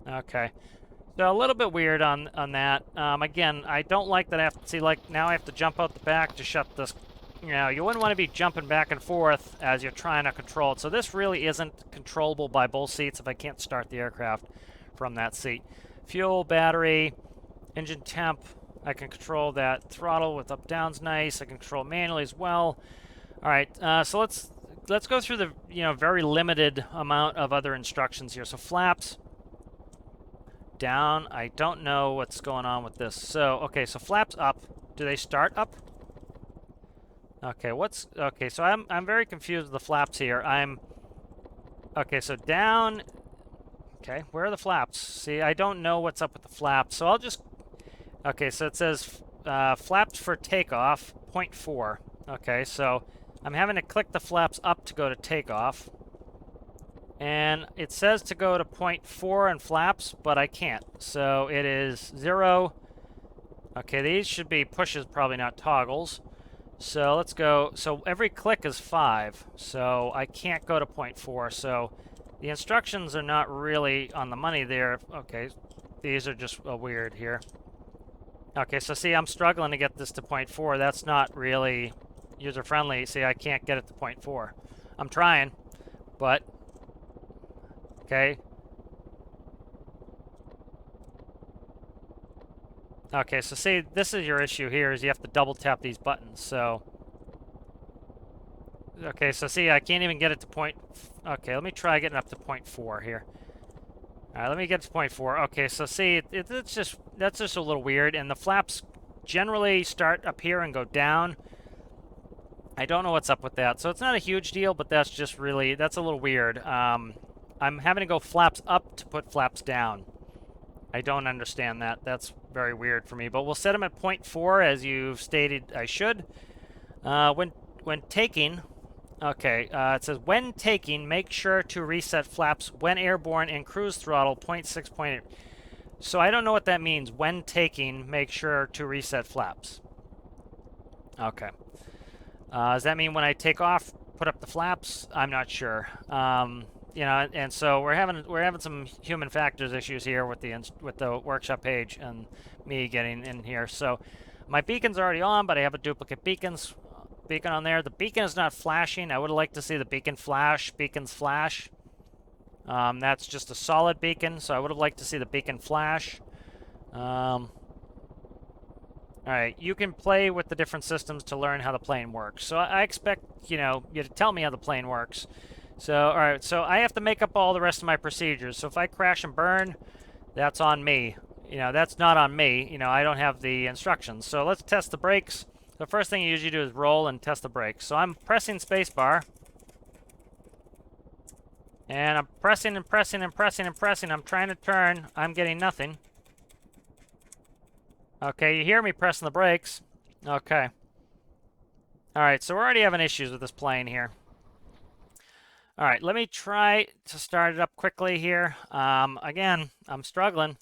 Okay. So a little bit weird on that. Again, I don't like that I have to see, like, now I have to jump out the back to shut this. You know, you wouldn't want to be jumping back and forth as you're trying to control it. So this really isn't controllable by both seats if I can't start the aircraft from that seat. Fuel, battery, engine temp. I can control that. Throttle with up down's nice. I can control manually as well. All right, so let's go through the very limited amount of other instructions here. So flaps down. I don't know what's going on with this. So okay, so flaps up. Do they start up? Okay, okay? So I'm very confused with the flaps here. Okay, so down. Okay, where are the flaps? See, I don't know what's up with the flaps. So I'll just. Okay, so it says flaps for takeoff, 0.4. Okay, so I'm having to click the flaps up to go to takeoff. And it says to go to 0.4 and flaps, but I can't. So it is 0. Okay, these should be pushes, probably not toggles. So let's go. So every click is 5. So I can't go to 0.4. So the instructions are not really on the money there. Okay, these are just weird here. Okay, so see, I'm struggling to get this to 0.4. That's not really user-friendly. See, I can't get it to 0.4. I'm trying, but... Okay. Okay, so see, this is your issue here, is you have to double-tap these buttons, so... Okay, so see, I can't even get it to point... Okay, let me try getting up to 0.4 here. All right, let me get to 0.4. Okay, so see, that's just a little weird, and the flaps generally start up here and go down. I don't know what's up with that. So it's not a huge deal, but that's just really, that's a little weird. I'm having to go flaps up to put flaps down. I don't understand that. That's very weird for me, but we'll set them at 0.4 as you've stated I should. When taking, Okay, it says, when taking, make sure to reset flaps when airborne and cruise throttle 0.6.8. So I don't know what that means. When taking, make sure to reset flaps. Okay. Does that mean when I take off, put up the flaps? I'm not sure. You know, and so we're having some human factors issues here with the workshop page and me getting in here. So my beacon's already on, but I have a duplicate beacon on there. The beacon is not flashing. I would like to see the beacon flash. Beacons flash. That's just a solid beacon, so I would have liked to see the beacon flash. All right, you can play with the different systems to learn how the plane works. So I expect, you know, you to tell me how the plane works. So, all right, so I have to make up all the rest of my procedures. So if I crash and burn, that's on me. You know, that's not on me. You know, I don't have the instructions. So let's test the brakes. The first thing you usually do is roll and test the brakes. So I'm pressing spacebar. And I'm pressing and pressing and pressing and pressing. I'm trying to turn. I'm getting nothing. Okay, you hear me pressing the brakes. Okay. All right, so we're already having issues with this plane here. All right, let me try to start it up quickly here. Again, I'm struggling.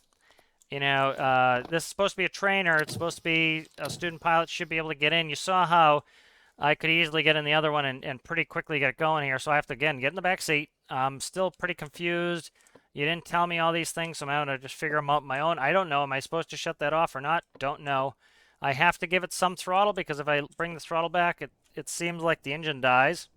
You know, this is supposed to be a trainer. It's supposed to be a student pilot should be able to get in. You saw how I could easily get in the other one and pretty quickly get going here. So I have to, again, get in the back seat. I'm still pretty confused. You didn't tell me all these things, so I'm having to just figure them out on my own. I don't know. Am I supposed to shut that off or not? Don't know. I have to give it some throttle because if I bring the throttle back, it seems like the engine dies.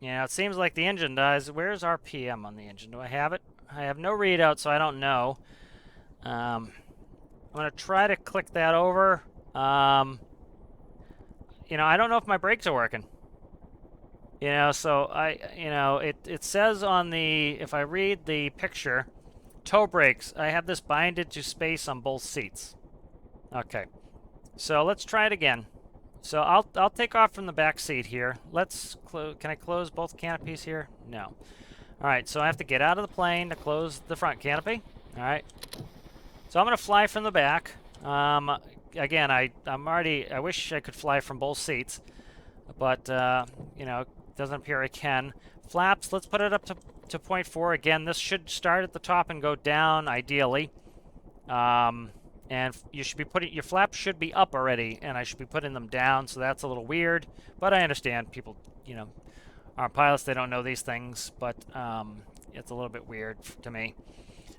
Yeah, it seems like the engine dies. Where's RPM on the engine? Do I have it? I have no readout, so I don't know. I'm going to try to click that over. You know, I don't know if my brakes are working. You know, so it says on the, if I read the picture, toe brakes, I have this binded to space on both seats. Okay, so let's try it again. So I'll take off from the back seat here. Can I close both canopies here? No. All right, so I have to get out of the plane to close the front canopy. All right. So I'm going to fly from the back. Again, I wish I could fly from both seats, but you know, doesn't appear I can. Flaps, let's put it up to 0.4. Again, this should start at the top and go down ideally. And you should be your flaps should be up already, and I should be putting them down, so that's a little weird. But I understand people, you know, aren't pilots, they don't know these things, but it's a little bit weird to me.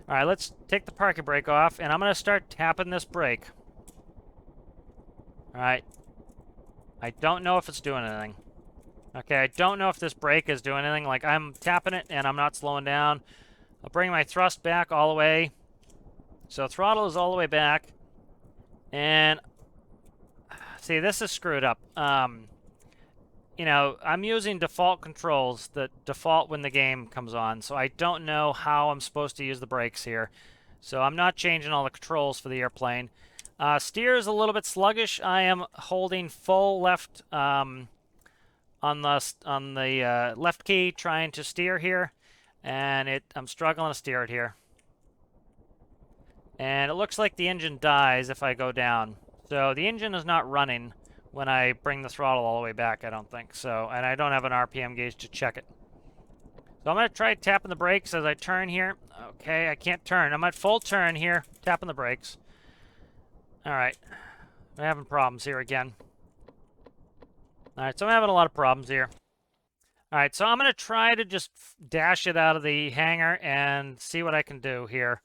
All right, let's take the parking brake off, and I'm going to start tapping this brake. All right. I don't know if it's doing anything. Okay, I don't know if this brake is doing anything. Like, I'm tapping it, and I'm not slowing down. I'll bring my thrust back all the way. So throttle is all the way back. And, see, this is screwed up. You know, I'm using default controls that default when the game comes on. So I don't know how I'm supposed to use the brakes here. So I'm not changing all the controls for the airplane. Steer is a little bit sluggish. I am holding full left on the left key, trying to steer here, and I'm struggling to steer it here. And it looks like the engine dies if I go down. So the engine is not running when I bring the throttle all the way back, I don't think. So, and I don't have an RPM gauge to check it. So I'm going to try tapping the brakes as I turn here. Okay, I can't turn. I'm at full turn here, tapping the brakes. All right, I'm having problems here again. All right, so I'm having a lot of problems here. All right, so I'm going to try to just dash it out of the hangar and see what I can do here.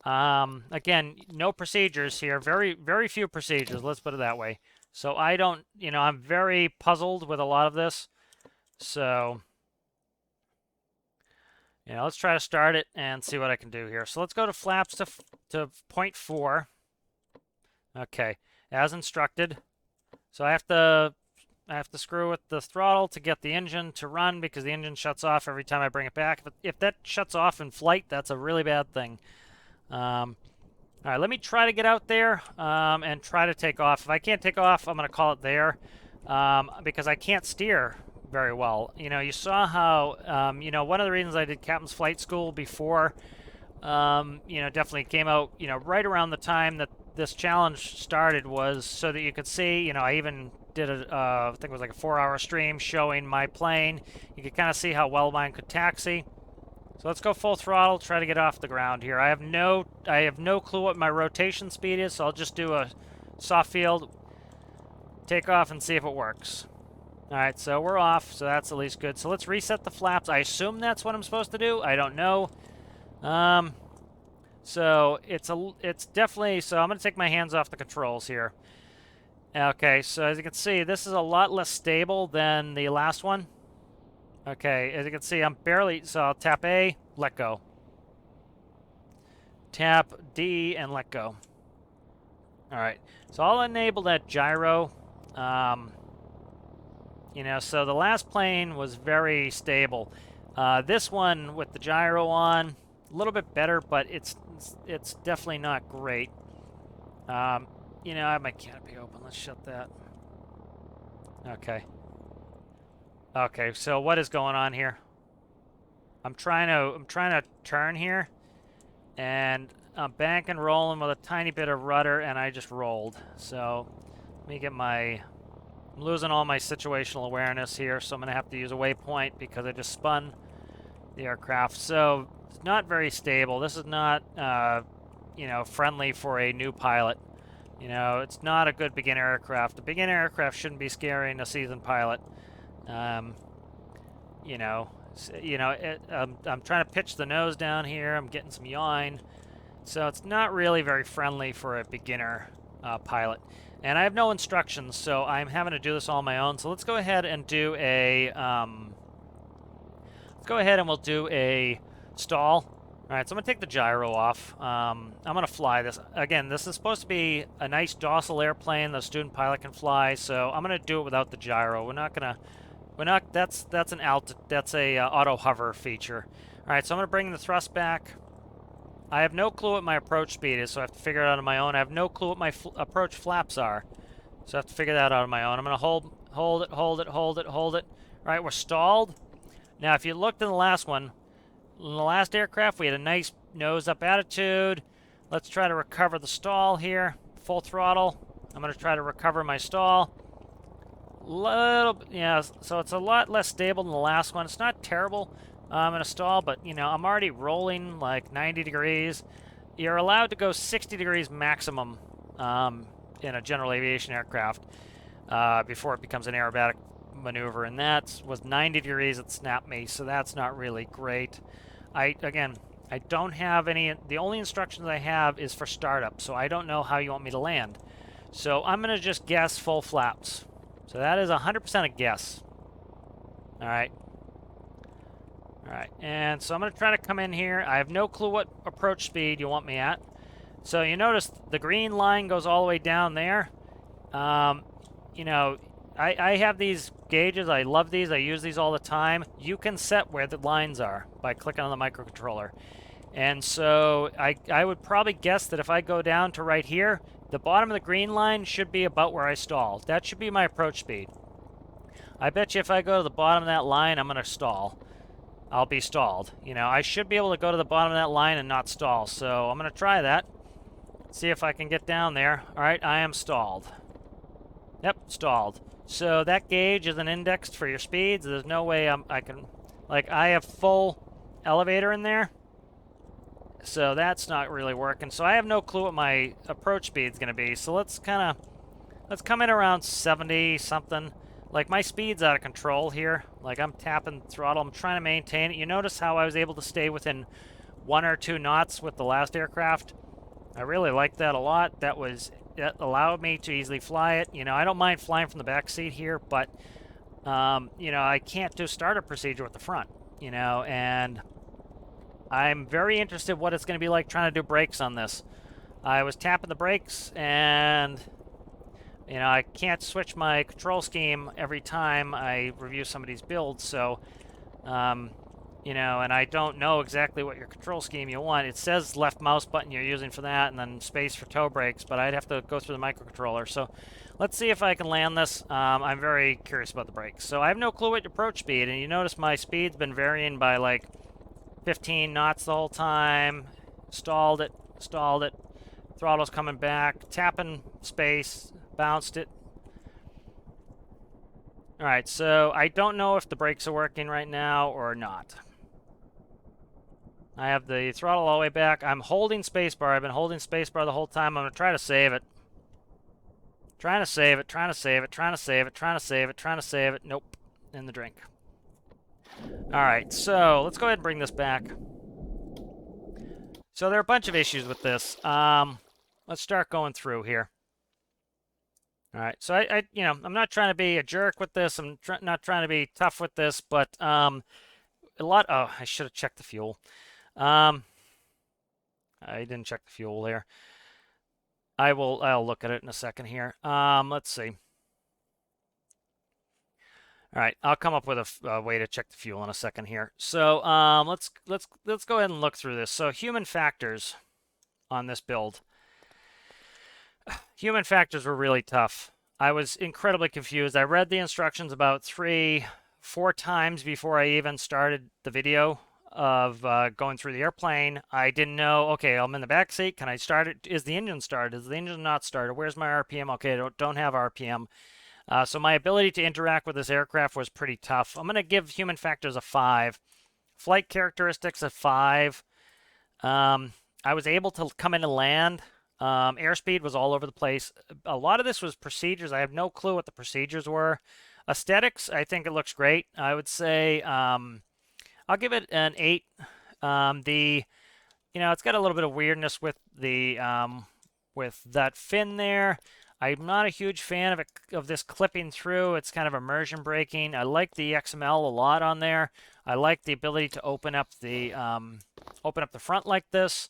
Again, no procedures here. Very, very few procedures, let's put it that way. So I don't, you know, I'm very puzzled with a lot of this. So, you know, let's try to start it and see what I can do here. So let's go to flaps to 0.4. Okay, as instructed. So I have to screw with the throttle to get the engine to run because the engine shuts off every time I bring it back. If that shuts off in flight, that's a really bad thing. All right, let me try to get out there and try to take off. If I can't take off, I'm going to call it there because I can't steer very well. You know, you saw how, you know, one of the reasons I did captain's flight school before, you know, definitely came out, you know, right around the time that this challenge started was so that you could see, you know, I even did a, I think it was like a 4-hour stream showing my plane. You can kind of see how well mine could taxi. So let's go full throttle, try to get off the ground here. I have no clue what my rotation speed is, so I'll just do a soft field, take off, and see if it works. All right, so we're off, so that's at least good. So let's reset the flaps. I assume that's what I'm supposed to do. I don't know. So it's definitely, so I'm going to take my hands off the controls here. Okay, so as you can see, this is a lot less stable than the last one. Okay, as you can see, I'm barely, so I'll tap A, let go. Tap D and let go. All right, so I'll enable that gyro. You know, so the last plane was very stable. This one with the gyro on, a little bit better, but it's definitely not great. You know, I have my canopy open. Let's shut that. Okay. Okay, so what is going on here? I'm trying to turn here, and I'm banking rolling with a tiny bit of rudder, and I just rolled. So let me get my. I'm losing all my situational awareness here, so I'm gonna have to use a waypoint because I just spun the aircraft. So it's not very stable. This is not, you know, friendly for a new pilot. You know, it's not a good beginner aircraft. A beginner aircraft shouldn't be scaring a seasoned pilot. You know, I'm trying to pitch the nose down here. I'm getting some yawing. So it's not really very friendly for a beginner pilot. And I have no instructions, so I'm having to do this all on my own. So let's go ahead and do a, we'll do a stall. All right, so I'm gonna take the gyro off. I'm gonna fly this. Again, this is supposed to be a nice docile airplane the student pilot can fly, so I'm gonna do it without the gyro. That's a auto hover feature. All right, so I'm gonna bring the thrust back. I have no clue what my approach speed is, so I have to figure it out on my own. I have no clue what my approach flaps are, so I have to figure that out on my own. I'm gonna hold it. All right, we're stalled. Now, if you looked in the last one, in the last aircraft, we had a nice nose-up attitude. Let's try to recover the stall here. Full throttle. I'm going to try to recover my stall. Yeah, so it's a lot less stable than the last one. It's not terrible in a stall, but, you know, I'm already rolling like 90 degrees. You're allowed to go 60 degrees maximum in a general aviation aircraft before it becomes an aerobatic maneuver, and that was 90 degrees. It snapped me, so that's not really great. I don't have any. The only instructions I have is for startup, so I don't know how you want me to land. So I'm gonna just guess full flaps. So that is 100% a guess. All right. All right, and so I'm gonna try to come in here. I have no clue what approach speed you want me at. So you notice the green line goes all the way down there. You know, I have these gauges. I love these. I use these all the time. You can set where the lines are by clicking on the microcontroller. And so I would probably guess that if I go down to right here, the bottom of the green line should be about where I stall. That should be my approach speed. I bet you if I go to the bottom of that line, I'm going to stall. I'll be stalled. You know, I should be able to go to the bottom of that line and not stall. So I'm going to try that. See if I can get down there. All right, I am stalled. Yep, stalled. So that gauge isn't indexed for your speeds. There's no way I can, like, I have full elevator in there. So that's not really working. So I have no clue what my approach speed is going to be. So let's come in around 70 something. Like, my speed's out of control here. Like, I'm tapping throttle. I'm trying to maintain it. You notice how I was able to stay within 1 or 2 knots with the last aircraft? I really liked that a lot. That allowed me to easily fly it. You know, I don't mind flying from the back seat here, but, you know, I can't do startup procedure with the front, you know, and I'm very interested what it's going to be like trying to do brakes on this. I was tapping the brakes, and, you know, I can't switch my control scheme every time I review somebody's build, so, you know, and I don't know exactly what your control scheme you want. It says left mouse button you're using for that, and then space for toe brakes, but I'd have to go through the microcontroller. So let's see if I can land this. I'm very curious about the brakes. So I have no clue what your approach speed, and you notice my speed's been varying by like 15 knots the whole time. Stalled it. Throttle's coming back. Tapping space. Bounced it. All right, so I don't know if the brakes are working right now or not. I have the throttle all the way back. I'm holding spacebar. I've been holding spacebar the whole time. I'm going to try to save it. Trying to save it, trying to save it, trying to save it, trying to save it, trying to save it. Nope. In the drink. All right, so let's go ahead and bring this back. So there are a bunch of issues with this. Let's start going through here. All right, so I'm not trying to be a jerk with this. I'm not trying to be tough with this, but a lot. Oh, I should have checked the fuel. I didn't check the fuel there. I'll look at it in a second here. Let's see. All right, I'll come up with a way to check the fuel in a second here. So let's go ahead and look through this. So human factors on this build. Human factors were really tough. I was incredibly confused. I read the instructions about 3-4 times before I even started the video of going through the airplane. I didn't know, okay, I'm in the back seat. Can I start it? Is the engine started? Is the engine not started? Where's my RPM? Okay, I don't have RPM. So my ability to interact with this aircraft was pretty tough. I'm going to give human factors a 5. Flight characteristics a 5. I was able to come in and land. Airspeed was all over the place. A lot of this was procedures. I have no clue what the procedures were. Aesthetics, I think it looks great. I would say I'll give it an 8. It's got a little bit of weirdness with with that fin there. I'm not a huge fan of this clipping through. It's kind of immersion braking. I like the XML a lot on there. I like the ability to open up the front like this.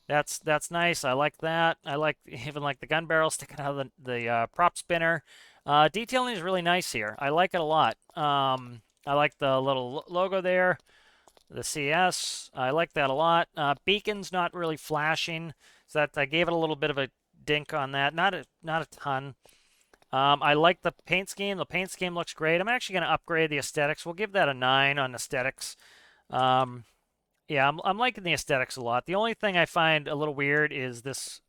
That's nice. I like that. I like even like the gun barrel sticking out of the prop spinner. Detailing is really nice here. I like it a lot. I like the little logo there, the CS. I like that a lot. Beacon's not really flashing, so that I gave it a little bit of a dink on that. Not a ton. I like the paint scheme. The paint scheme looks great. I'm actually going to upgrade the aesthetics. We'll give that a 9 on aesthetics. Yeah, I'm liking the aesthetics a lot. The only thing I find a little weird is this,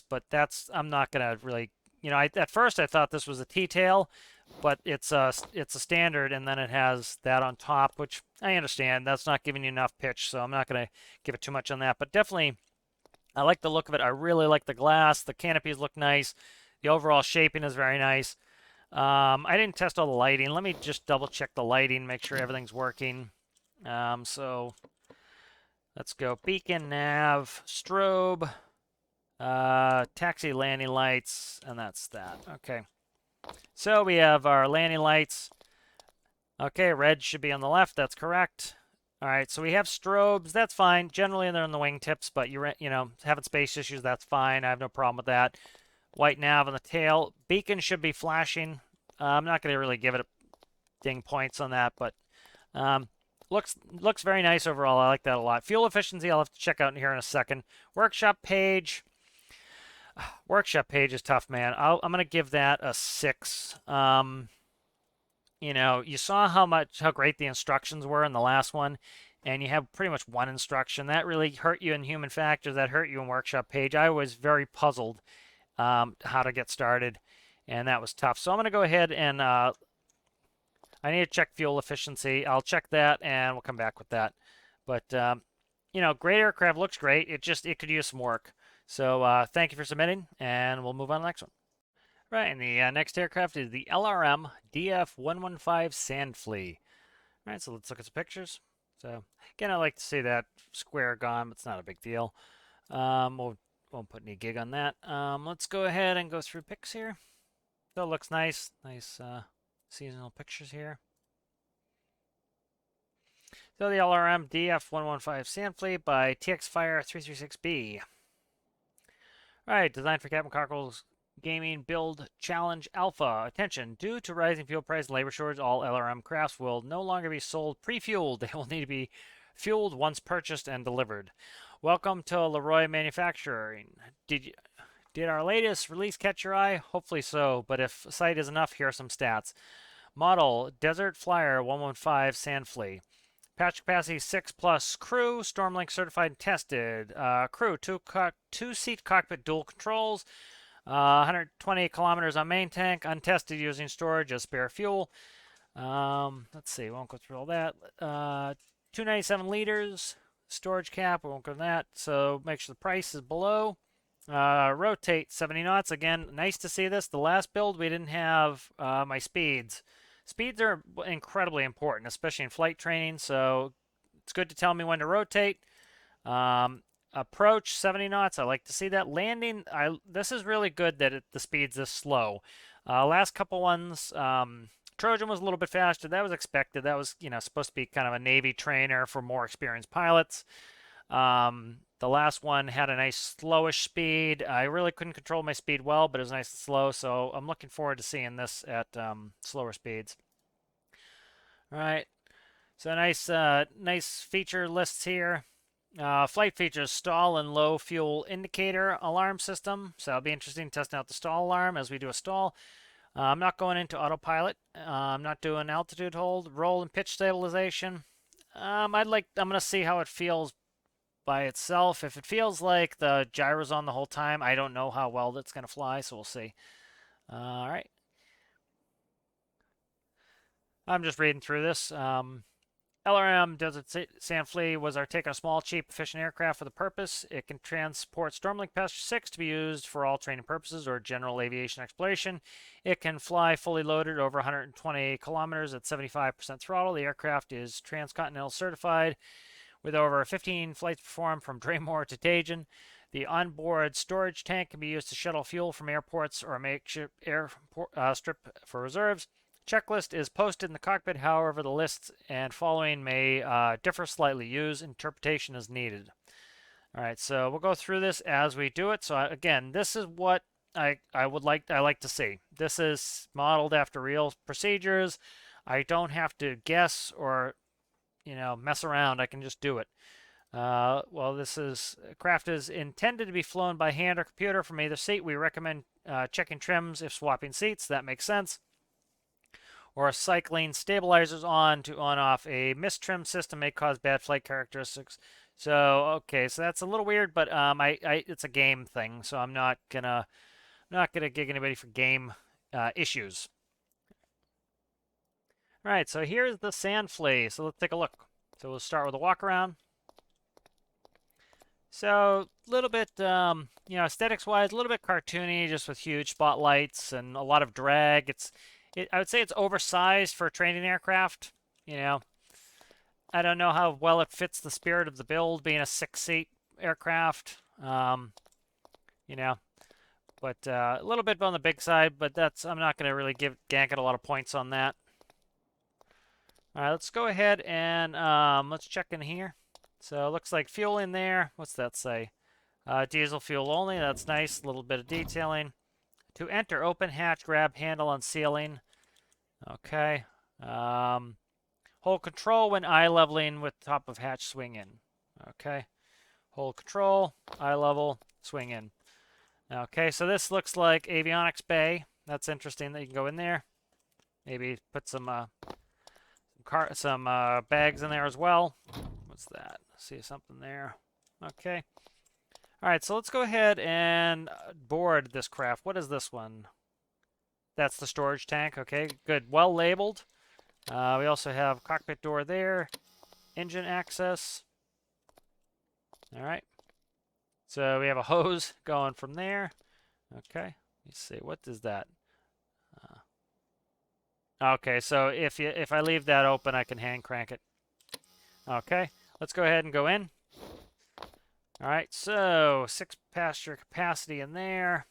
but I'm not gonna really, at first I thought this was a T-tail, but it's a standard, and then it has that on top, which I understand. That's not giving you enough pitch, so I'm not gonna give it too much on that. But definitely, I like the look of it. I really like the glass. The canopies look nice. The overall shaping is very nice. I didn't test all the lighting. Let me just double check the lighting, make sure everything's working. So. Let's go beacon, nav, strobe, taxi landing lights, and that's that. Okay. So we have our landing lights. Okay, red should be on the left. That's correct. All right, so we have strobes. That's fine. Generally, they're on the wingtips, but having space issues, that's fine. I have no problem with that. White nav on the tail. Beacon should be flashing. I'm not going to really give it a ding points on that, but looks very nice overall. I like that a lot. Fuel efficiency, I'll have to check out in here in a second. Workshop page. Workshop page is tough, man. I'm going to give that a 6. You saw how great the instructions were in the last one, and you have pretty much one instruction. That really hurt you in human factors. That hurt you in workshop page. I was very puzzled how to get started, and that was tough. So I'm going to go ahead and I need to check fuel efficiency. I'll check that, and we'll come back with that. But, great aircraft, looks great. It could use some work. So thank you for submitting, and we'll move on to the next one. Right, and the next aircraft is the LRM DF-115 Sand Flea. All right, so let's look at some pictures. So, again, I like to see that square gone, but it's not a big deal. Won't put any gig on that. Let's go ahead and go through pics here. So it looks nice. Nice seasonal pictures here. So the LRM DF-115 Sand Flea by TXFire 336B. Alright, designed for Captain Cockrell's Gaming Build Challenge Alpha. Attention, due to rising fuel price and labor shortage, all LRM crafts will no longer be sold pre-fueled. They will need to be fueled once purchased and delivered. Welcome to Leroy Manufacturing. Did our latest release catch your eye? Hopefully so, but if sight is enough, here are some stats. Model, Desert Flyer 115 Sand Flea. Patch capacity 6+. Crew, Stormlink certified and tested. Crew, two-seat cockpit dual controls. 120 kilometers on main tank, untested using storage as spare fuel. Let's see, we won't go through all that. 297 liters storage cap, we won't go to that. So make sure the price is below. Rotate 70 knots. Again, nice to see this. The last build, we didn't have my speeds. Speeds are incredibly important, especially in flight training, so it's good to tell me when to rotate. Approach 70 knots. I like to see that. Landing, this is really good that the speed's this slow. Last couple ones, Trojan was a little bit faster. That was expected. That was, supposed to be kind of a Navy trainer for more experienced pilots. The last one had a nice slowish speed. I really couldn't control my speed well, but it was nice and slow, so I'm looking forward to seeing this at slower speeds. All right, so nice feature lists here. Flight features: stall and low fuel indicator alarm system. So it'll be interesting testing out the stall alarm as we do a stall. I'm not going into autopilot. I'm not doing altitude hold, roll and pitch stabilization. I'm gonna see how it feels by itself. If it feels like the gyro's on the whole time, I don't know how well that's going to fly, so we'll see. All right. I'm just reading through this. LRM Desert Sand Flea was our take on a small, cheap, efficient aircraft for the purpose. It can transport Stormlink Passenger 6 to be used for all training purposes or general aviation exploration. It can fly fully loaded over 120 kilometers at 75% throttle. The aircraft is transcontinental certified, with over 15 flights performed from Draymoor to Tajan. The onboard storage tank can be used to shuttle fuel from airports or a makeshift strip for reserves. Checklist is posted in the cockpit. However, the lists and following may differ slightly. Use interpretation as needed. All right, so we'll go through this as we do it. So again, this is what I like to see. This is modeled after real procedures. I don't have to guess or mess around. I can just do it. Well, craft is intended to be flown by hand or computer from either seat. We recommend checking trims if swapping seats. That makes sense. Or cycling stabilizers on to on off. A mistrim system may cause bad flight characteristics. So okay, so that's a little weird, but it's a game thing, so I'm not gonna gig anybody for game issues. All right, so here's the Sand Flea. So let's take a look. So we'll start with a walk around. So a little bit, aesthetics-wise, a little bit cartoony, just with huge spotlights and a lot of drag. I would say it's oversized for a training aircraft. I don't know how well it fits the spirit of the build, being a 6-seat aircraft. But a little bit on the big side. But I'm not going to really gank it a lot of points on that. All right, let's go ahead and let's check in here. So it looks like fuel in there. What's that say? Diesel fuel only. That's nice. A little bit of detailing. To enter, open hatch, grab handle on ceiling. Okay. Hold control when eye leveling with top of hatch, swing in. Okay. Hold control, eye level, swing in. Okay, so this looks like avionics bay. That's interesting that you can go in there. Maybe put some bags in there as well. What's that? See something there. Okay. All right, so let's go ahead and board this craft. What is this one? That's the storage tank. Okay, good. Well labeled. We also have cockpit door there. Engine access. All right. So we have a hose going from there. Okay. Let's see. What is that? Okay, so if I leave that open, I can hand crank it. Okay. Let's go ahead and go in. All right, so 6 passenger capacity in there.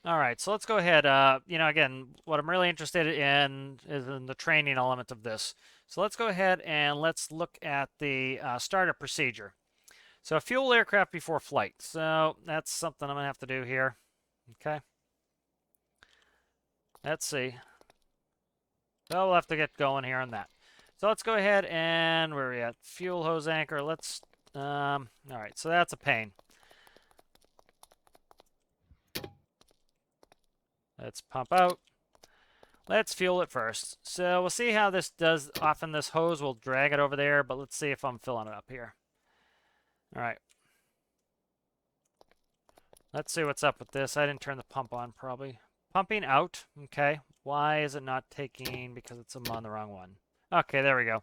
All right, so let's go ahead. Again, what I'm really interested in is in the training element of this. So let's go ahead and let's look at the startup procedure. So fuel aircraft before flight. So that's something I'm going to have to do here. Okay. Let's see. So we'll have to get going here on that. So let's go ahead and where are we at? Fuel hose anchor. All right, so that's a pain. Let's pump out. Let's fuel it first. So we'll see how this does. Often this hose will drag it over there, but let's see if I'm filling it up here. All right. Let's see what's up with this. I didn't turn the pump on, probably. Pumping out. Okay. Why is it not taking? Because I'm on the wrong one. Okay, there we go.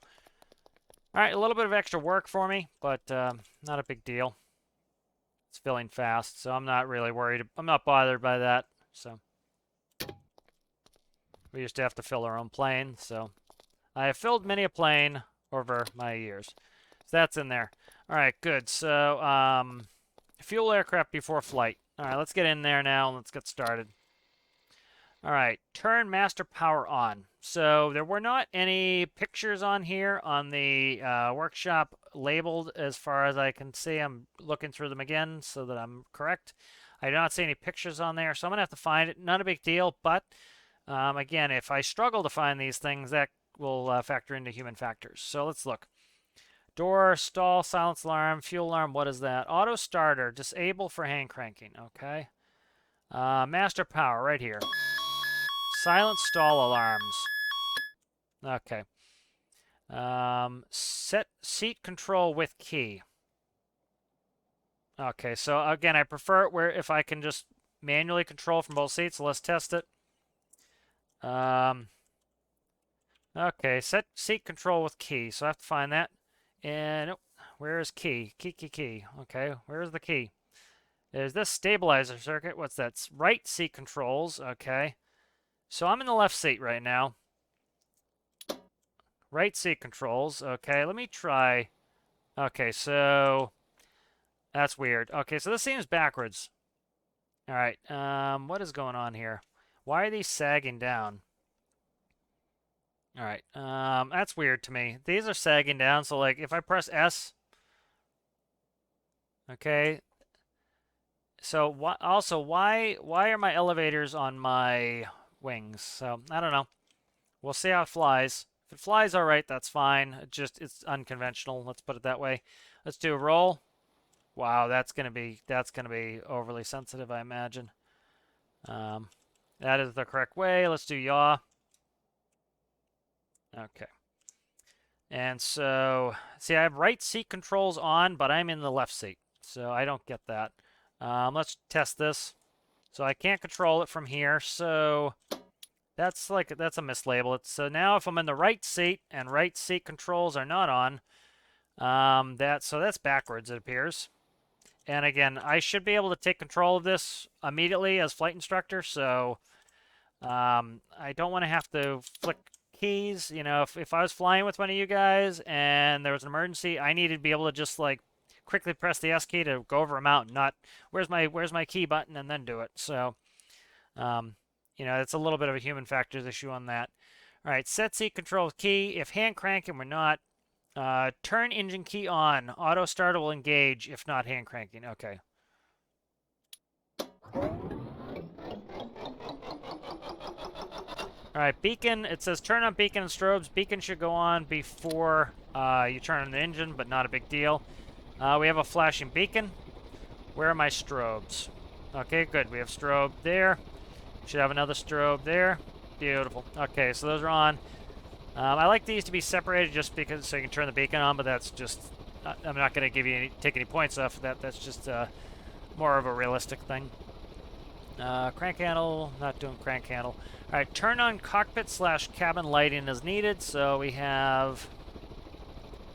All right, a little bit of extra work for me, but not a big deal. It's filling fast, so I'm not really worried. I'm not bothered by that. So we used to have to fill our own plane, so I have filled many a plane over my years. So that's in there. All right, good. So fuel aircraft before flight. All right, let's get in there now and let's get started. All right, turn master power on. So there were not any pictures on here on the workshop labeled as far as I can see. I'm looking through them again so that I'm correct. I do not see any pictures on there, so I'm going to have to find it. Not a big deal, but again, if I struggle to find these things, that will factor into human factors. So let's look. Door, stall, silence alarm, fuel alarm, what is that? Auto starter, disable for hand cranking, okay. Master power, right here. Silent stall alarms. Okay. Set seat control with key. Okay, so again, I prefer it where if I can just manually control from both seats, so let's test it. Okay, set seat control with key, so I have to find that. And where is key? Key. Okay, where's the key? There's this stabilizer circuit. What's that? It's right seat controls. Okay. So I'm in the left seat right now. Right seat controls. Okay, let me try. Okay, so that's weird. Okay, so this seems backwards. All right. What is going on here? Why are these sagging down? All right. That's weird to me. These are sagging down, so like if I press S, okay. So why are my elevators on my wings? So I don't know. We'll see how it flies. If it flies all right, that's fine. It's unconventional. Let's put it that way. Let's do a roll. Wow, that's gonna be overly sensitive, I imagine. That is the correct way. Let's do yaw. Okay. And so, see, I have right seat controls on, but I'm in the left seat, so I don't get that. Let's test this. So I can't control it from here, so that's a mislabel. So now if I'm in the right seat and right seat controls are not on, that's backwards, it appears. And again, I should be able to take control of this immediately as flight instructor, so I don't want to have to flick keys. You know, if I was flying with one of you guys and there was an emergency, I needed to be able to just like quickly press the S key to go over a mountain, not where's my key button and then do it. So, you know, it's a little bit of a human factors issue on that. All right, set seat control with key. If hand cranking, we're not. Turn engine key on. Auto starter will engage if not hand cranking. Okay. All right, beacon. It says turn on beacon and strobes. Beacon should go on before you turn on the engine, but not a big deal. We have a flashing beacon. Where are my strobes? Okay, good. We have strobe there. Should have another strobe there. Beautiful. Okay, so those are on. I like these to be separated just because so you can turn the beacon on, but that's just I'm not going to give you take any points off of that. That's just more of a realistic thing. Crank handle, not doing crank handle. All right, turn on cockpit / cabin lighting as needed. So we have,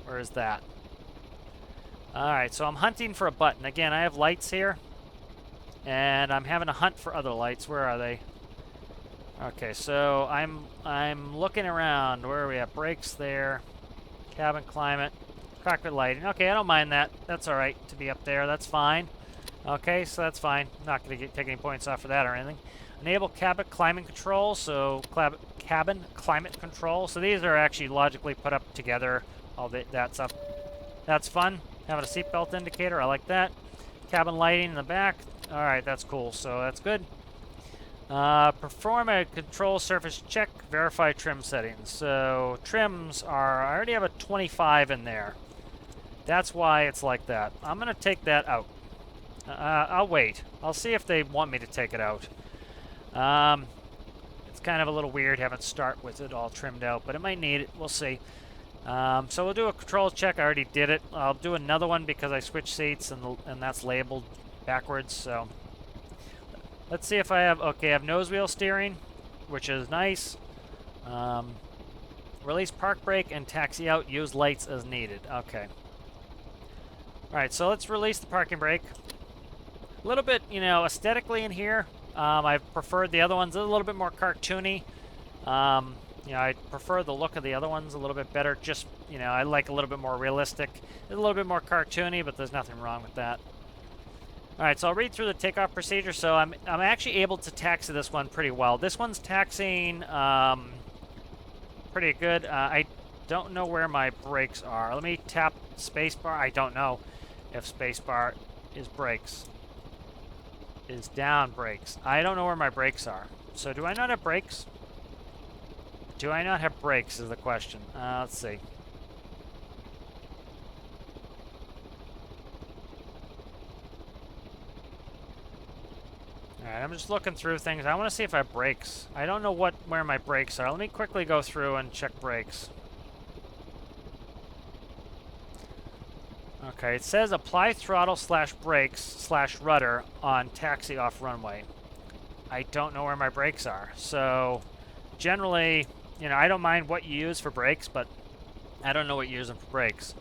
where is that? All right, so I'm hunting for a button. Again, I have lights here, and I'm having a hunt for other lights. Where are they? Okay, so I'm looking around. Where are we at? Brakes there, cabin climate, cockpit lighting. Okay, I don't mind that. That's all right to be up there. That's fine. Okay, so that's fine. I'm not going to take any points off for that or anything. Enable cabin climate control. So cabin climate control. So these are actually logically put up together. All that stuff. That's fun. Having a seatbelt indicator. I like that. Cabin lighting in the back. All right, that's cool. So that's good. Perform a control surface check. Verify trim settings. So trims are, I already have a 25 in there. That's why it's like that. I'm going to take that out. I'll wait. I'll see if they want me to take it out. It's kind of a little weird having to start with it all trimmed out, but it might need it. We'll see. So we'll do a control check. I already did it. I'll do another one because I switched seats and that's labeled backwards. So Let's see if I have, okay, I have nose wheel steering, which is nice. Release park brake and taxi out, use lights as needed. Okay. All right, so let's release the parking brake. A little bit, you know, aesthetically in here, I preferred the other ones. They're a little bit more cartoony. You know, I prefer the look of the other ones a little bit better. Just, you know, I like a little bit more realistic. It's a little bit more cartoony, but there's nothing wrong with that. All right, so I'll read through the takeoff procedure. So I'm actually able to taxi this one pretty well. This one's taxiing pretty good. I don't know where my brakes are. Let me tap spacebar. I don't know if spacebar is brakes. Is down brakes. I don't know where my brakes are. So do I not have brakes? Do I not have brakes is the question. Let's see. Alright, I'm just looking through things. I want to see if I have brakes. I don't know where my brakes are. Let me quickly go through and check brakes. Okay, it says apply throttle / brakes / rudder on taxi off runway. I don't know where my brakes are. So generally, you know, I don't mind what you use for brakes, but I don't know what you use them for brakes.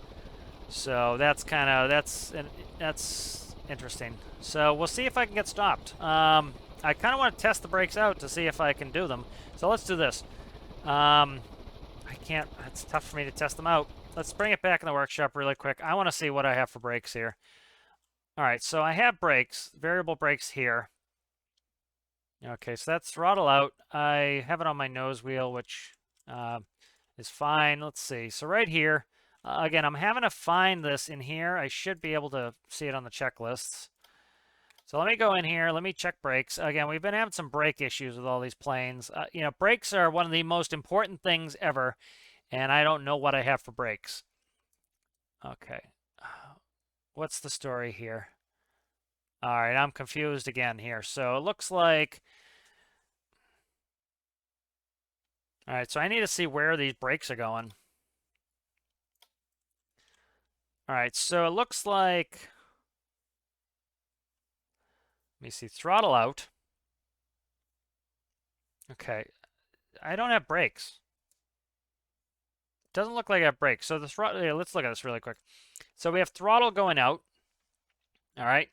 So that's kind of, that's interesting. So we'll see if I can get stopped. I kind of want to test the brakes out to see if I can do them. So let's do this. I can't, it's tough for me to test them out. Let's bring it back in the workshop really quick. I want to see what I have for brakes here. All right, so I have brakes, variable brakes here. Okay, so that's throttle out. I have it on my nose wheel, which is fine. Let's see. So right here, again, I'm having to find this in here. I should be able to see it on the checklists. So let me go in here. Let me check brakes. Again, we've been having some brake issues with all these planes. You know, brakes are one of the most important things ever, and I don't know what I have for brakes. Okay. What's the story here? All right, I'm confused again here. So it looks like... All right, so I need to see where these brakes are going. All right, so it looks like... Let me see, throttle out. Okay, I don't have brakes. Doesn't look like I have brakes. So the throttle, yeah, let's look at this really quick. So we have throttle going out. All right,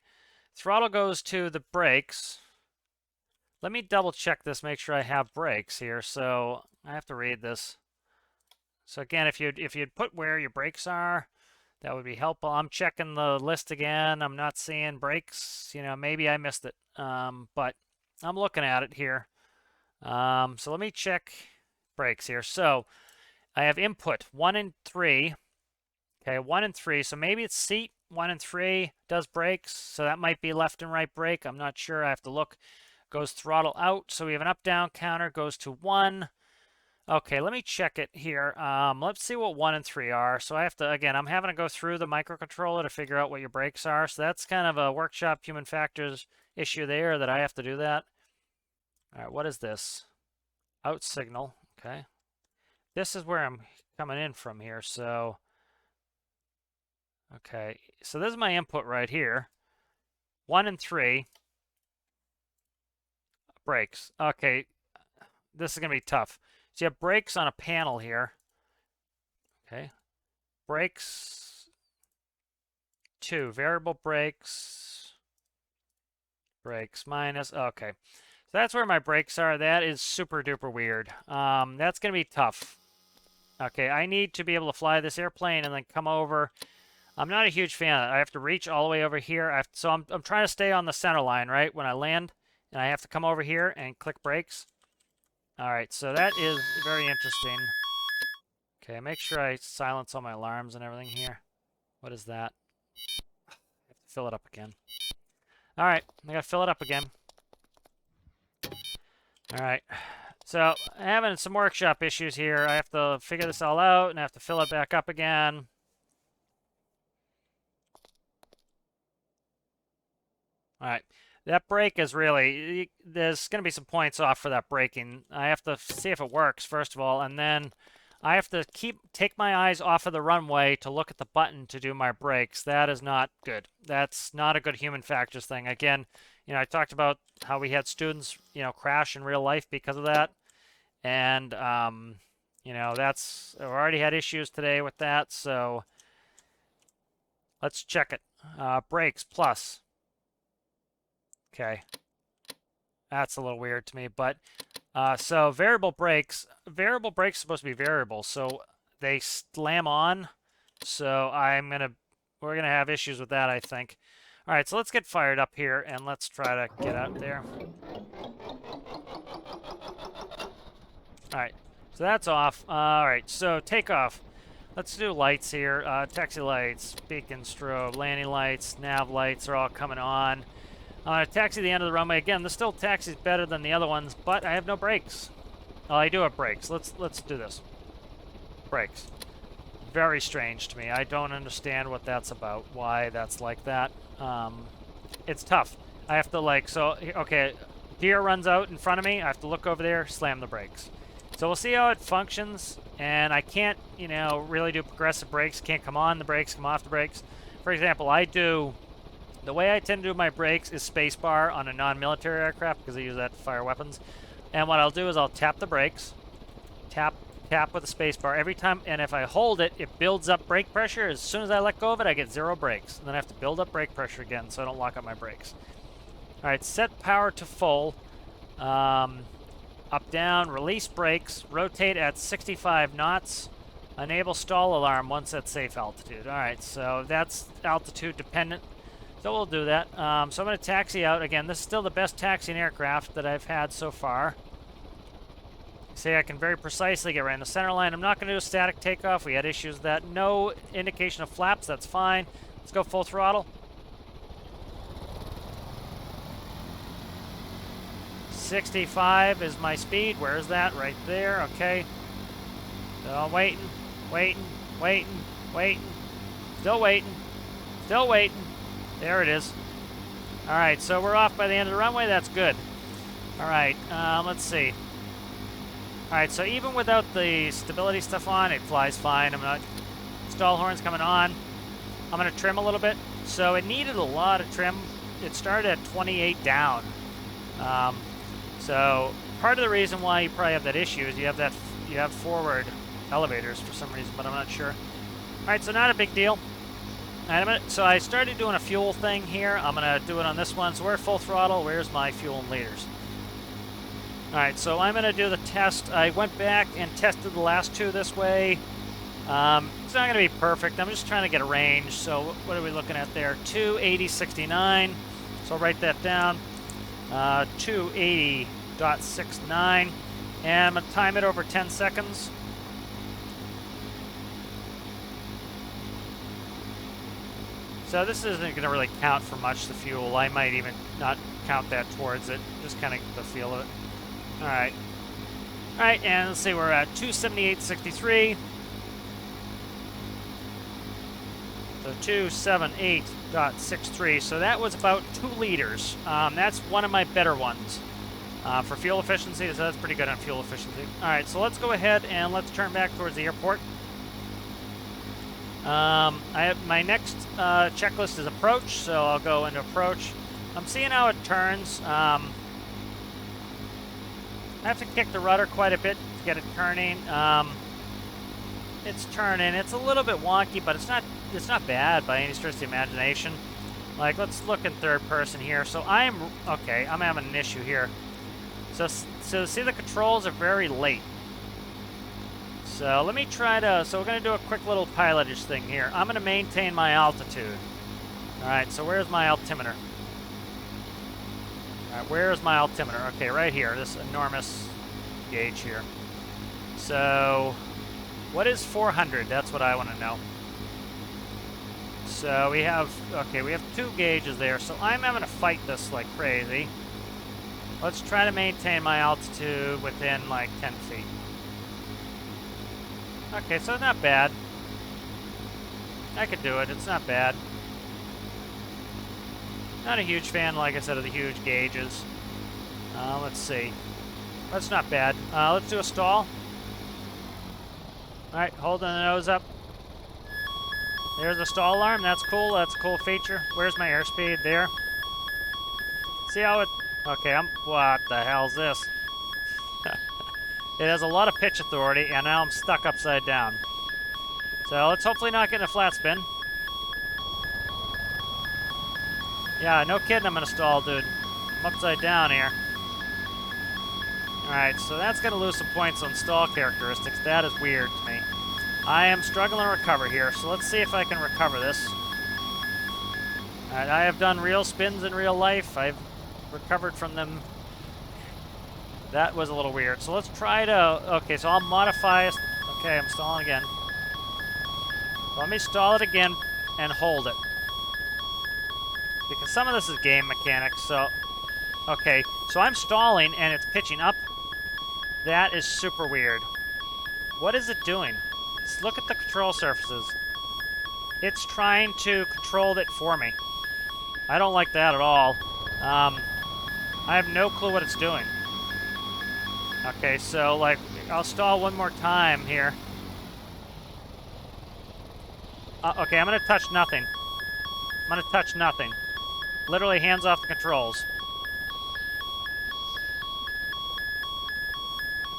throttle goes to the brakes. Let me double check this, make sure I have brakes here. So I have to read this. So again, if you'd put where your brakes are, that would be helpful. I'm checking the list again. I'm not seeing brakes. You know, maybe I missed it, but I'm looking at it here. So let me check brakes here. So I have input 1 and 3. Okay, 1 and 3. So maybe it's seat 1 and 3 does brakes. So that might be left and right brake. I'm not sure. I have to look. Goes throttle out. So we have an up-down counter. Goes to 1. Okay, let me check it here. Let's see what 1 and 3 are. So I have to, again, I'm having to go through the microcontroller to figure out what your brakes are. So that's kind of a workshop human factors issue there that I have to do that. All right, what is this? Out signal. Okay. This is where I'm coming in from here. So, okay. So this is my input right here. 1 and 3. Brakes. Okay. This is going to be tough. So you have brakes on a panel here. Okay. Brakes 2. Variable brakes. Brakes minus. Okay. So that's where my brakes are. That is super duper weird. That's going to be tough. Okay, I need to be able to fly this airplane and then come over. I'm not a huge fan of that. I have to reach all the way over here. So I'm trying to stay on the center line, right, when I land. And I have to come over here and click brakes. All right, so that is very interesting. Okay, make sure I silence all my alarms and everything here. What is that? I have to fill it up again. All right, I got to fill it up again. All right, so I'm having some workshop issues here. I have to figure this all out, and I have to fill it back up again. All right, that brake is really, there's going to be some points off for that braking. I have to see if it works, first of all, and then I have to take my eyes off of the runway to look at the button to do my brakes. That is not good. That's not a good human factors thing. Again, You know, I talked about how we had students, you know, crash in real life because of that. And, you know, I've already had issues today with that. So let's check it. Brakes plus. Okay. That's a little weird to me, but so variable brakes are supposed to be variable, so they slam on. So we're gonna have issues with that, I think. All right, so let's get fired up here and let's try to get out there. All right, so that's off. All right, so takeoff. Let's do lights here. Taxi lights, beacon, strobe, landing lights, nav lights are all coming on. Taxi the end of the runway. Again, this still taxi's better than the other ones, but I have no brakes. Oh, I do have brakes. Let's do this. Brakes. Very strange to me. I don't understand what that's about. Why that's like that. It's tough. I have to okay, gear runs out in front of me. I have to look over there, slam the brakes. So we'll see how it functions. And I can't, you know, really do progressive brakes. Can't come on the brakes, come off the brakes. For example, the way I tend to do my brakes is spacebar on a non-military aircraft because I use that to fire weapons. And what I'll do is I'll tap the brakes, tap with the spacebar every time, and if I hold it, it builds up brake pressure. As soon as I let go of it, I get 0 brakes. And then I have to build up brake pressure again so I don't lock up my brakes. All right, set power to full. Up, down, release brakes, rotate at 65 knots. Enable stall alarm once at safe altitude. All right, so that's altitude dependent. So we'll do that. So I'm going to taxi out. Again, this is still the best taxiing aircraft that I've had so far. See, I can very precisely get right in the center line. I'm not going to do a static takeoff. We had issues with that. No indication of flaps. That's fine. Let's go full throttle. 65 is my speed. Where is that? Right there. Okay. So waiting. Still waiting. There it is. All right, so we're off by the end of the runway. That's good. All right, let's see. All right, so even without the stability stuff on, it flies fine. Stall horn's coming on. I'm gonna trim a little bit. So it needed a lot of trim. It started at 28 down. So part of the reason why you probably have that issue is you have forward elevators for some reason, but I'm not sure. All right, so not a big deal. So I started doing a fuel thing here. I'm going to do it on this one. So we're full throttle. Where's my fuel and liters? All right, so I'm going to do the test. I went back and tested the last two this way. It's not going to be perfect. I'm just trying to get a range. So what are we looking at there? 280.69. So I'll write that down. 280.69. And I'm going to time it over 10 seconds. So this isn't going to really count for much, the fuel. I might even not count that towards it. Just kind of get the feel of it. All right. All right, and let's see, we're at 278.63. So 278.63. So that was about 2 liters. That's one of my better ones for fuel efficiency. So that's pretty good on fuel efficiency. All right, so let's go ahead and let's turn back towards the airport. My next checklist is approach, so I'll go into approach. I'm seeing how it turns. I have to kick the rudder quite a bit to get it turning. It's turning. It's a little bit wonky, but it's not bad by any stretch of the imagination. Like, let's look in third person here. So I'm having an issue here. So see, the controls are very late. So let me try to, so we're going to do a quick little pilotage thing here. I'm going to maintain my altitude. All right, so where's my altimeter? All right, where's my altimeter? Okay, right here, this enormous gauge here. So what is 400? That's what I want to know. So we have 2 gauges there. So I'm having to fight this like crazy. Let's try to maintain my altitude within like 10 feet. Okay, so not bad. I could do it. It's not bad. Not a huge fan, like I said, of the huge gauges. Let's see. That's not bad. Let's do a stall. All right, holding the nose up. There's the stall alarm. That's cool. That's a cool feature. Where's my airspeed? There. See how it... Okay, what the hell's this? It has a lot of pitch authority, and now I'm stuck upside down. So let's hopefully not get in a flat spin. Yeah, no kidding I'm gonna stall, dude. I'm upside down here. Alright, so that's gonna lose some points on stall characteristics. That is weird to me. I am struggling to recover here, so let's see if I can recover this. Alright, I have done real spins in real life. I've recovered from them. That was a little weird. So let's try to... Okay, so I'll modify... Okay, I'm stalling again. Let me stall it again and hold it. Because some of this is game mechanics, so... Okay, so I'm stalling and it's pitching up. That is super weird. What is it doing? Let's look at the control surfaces. It's trying to control it for me. I don't like that at all. I have no clue what it's doing. Okay, so, like, I'll stall one more time here. Okay, I'm gonna touch nothing. I'm gonna touch nothing. Literally hands off the controls.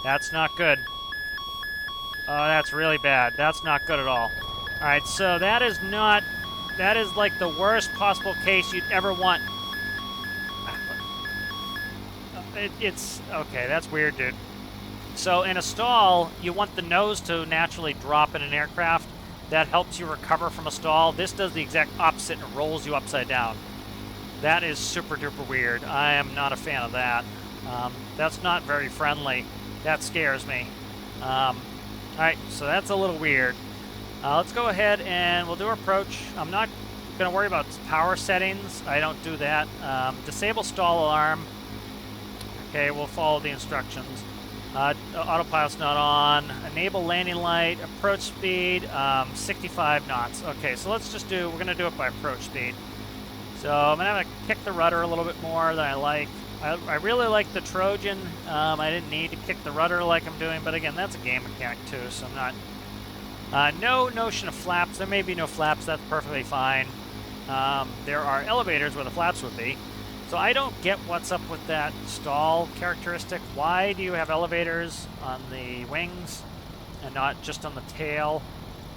That's not good. Oh, that's really bad. That's not good at all. Alright, so that is not... That is like the worst possible case you'd ever want. It's... Okay, that's weird, dude. So in a stall, you want the nose to naturally drop in an aircraft. That helps you recover from a stall. This does the exact opposite and rolls you upside down. That is super duper weird. I am not a fan of that. That's not very friendly. That scares me. Alright, so that's a little weird. Let's go ahead and we'll do our approach. I'm not going to worry about power settings. I don't do that. Disable stall alarm. Okay, we'll follow the instructions. Autopilot's not on. Enable landing light. Approach speed, 65 knots. Okay, so let's just do... We're going to do it by approach speed. So I'm going to have to kick the rudder a little bit more than I like. I really like the Trojan. I didn't need to kick the rudder like I'm doing, but again, that's a game mechanic too, so I'm not... no notion of flaps. There may be no flaps. That's perfectly fine. There are elevators where the flaps would be. So I don't get what's up with that stall characteristic. Why do you have elevators on the wings and not just on the tail?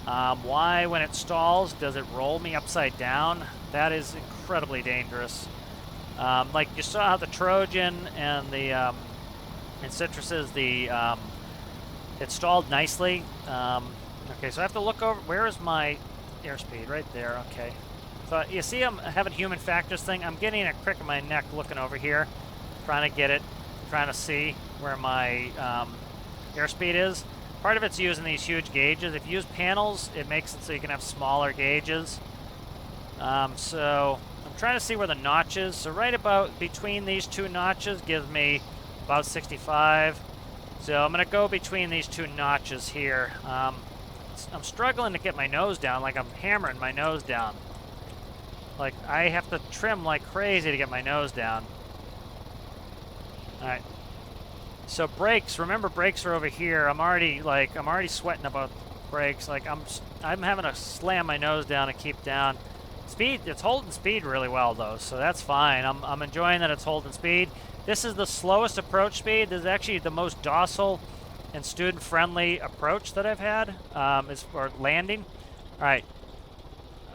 Why, when it stalls, does it roll me upside down? That is incredibly dangerous. Like you saw how the Trojan and the and Citrus's, it stalled nicely. Okay, so I have to look over. Where is my airspeed? Right there. Okay. So you see I'm having human factors thing. I'm getting a crick in my neck looking over here, trying to get it, trying to see where my airspeed is. Part of it's using these huge gauges. If you use panels, it makes it so you can have smaller gauges. So I'm trying to see where the notch is. So right about between these two notches gives me about 65. So I'm going to go between these two notches here. I'm struggling to get my nose down, like I'm hammering my nose down. Like, I have to trim like crazy to get my nose down. Alright. So brakes, remember brakes are over here. I'm already sweating about brakes. Like, I'm having to slam my nose down and keep down. Speed, it's holding speed really well though, so that's fine. I'm enjoying that it's holding speed. This is the slowest approach speed. This is actually the most docile and student-friendly approach that I've had, is for landing. Alright.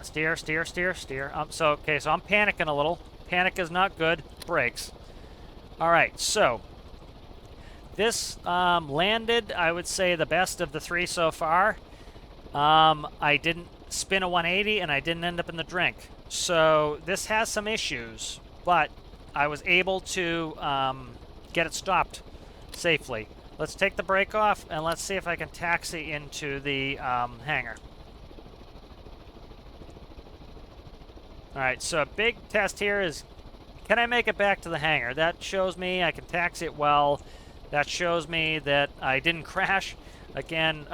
Steer, steer, steer, steer. Okay, so I'm panicking a little. Panic is not good. Brakes. Alright, so this landed, I would say, the best of the three so far. I didn't spin a 180 and I didn't end up in the drink. So this has some issues, but I was able to get it stopped safely. Let's take the brake off and let's see if I can taxi into the hangar. Alright, so a big test here is, can I make it back to the hangar? That shows me I can taxi it well. That shows me that I didn't crash. Again,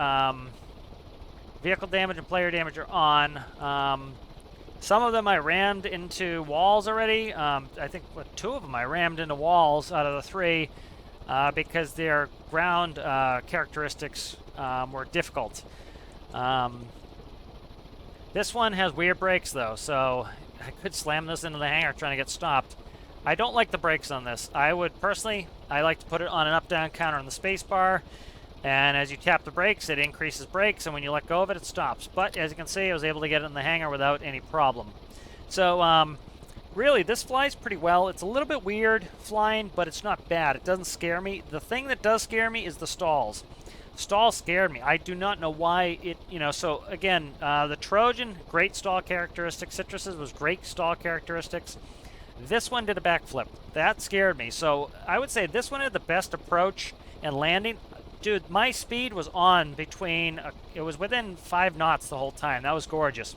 vehicle damage and player damage are on. Some of them I rammed into walls already. I think two of them I rammed into walls out of the three because their ground characteristics were difficult. This one has weird brakes though, so I could slam this into the hangar trying to get stopped. I don't like the brakes on this. I would personally, I like to put it on an up-down counter on the space bar. And as you tap the brakes, it increases brakes, and when you let go of it, it stops. But as you can see, I was able to get it in the hangar without any problem. So really, this flies pretty well. It's a little bit weird flying, but it's not bad. It doesn't scare me. The thing that does scare me is the stalls. Stalls scared me. I do not know why it, so again, the Trojan, great stall characteristics. Citruses was great stall characteristics. This one did a backflip. That scared me. So I would say this one had the best approach and landing. Dude, my speed was on between, it was within 5 knots the whole time. That was gorgeous.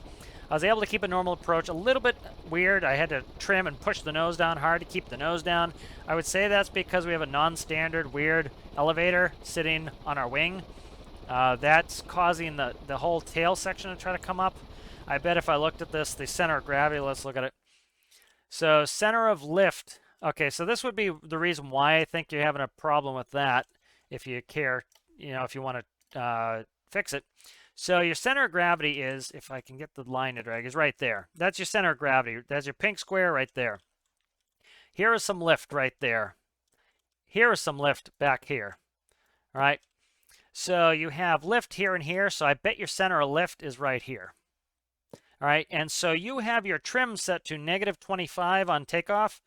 I was able to keep a normal approach. A little bit weird. I had to trim and push the nose down hard to keep the nose down. I would say that's because we have a non-standard weird elevator sitting on our wing. That's causing the whole tail section to try to come up. I bet if I looked at this, the center of gravity, let's look at it. So center of lift. Okay, so this would be the reason why I think you're having a problem with that. If you care, if you want to fix it. So your center of gravity is, if I can get the line to drag, is right there. That's your center of gravity. That's your pink square right there. Here is some lift right there. Here is some lift back here. All right. So you have lift here and here. So I bet your center of lift is right here. All right. And so you have your trim set to -25 on takeoff.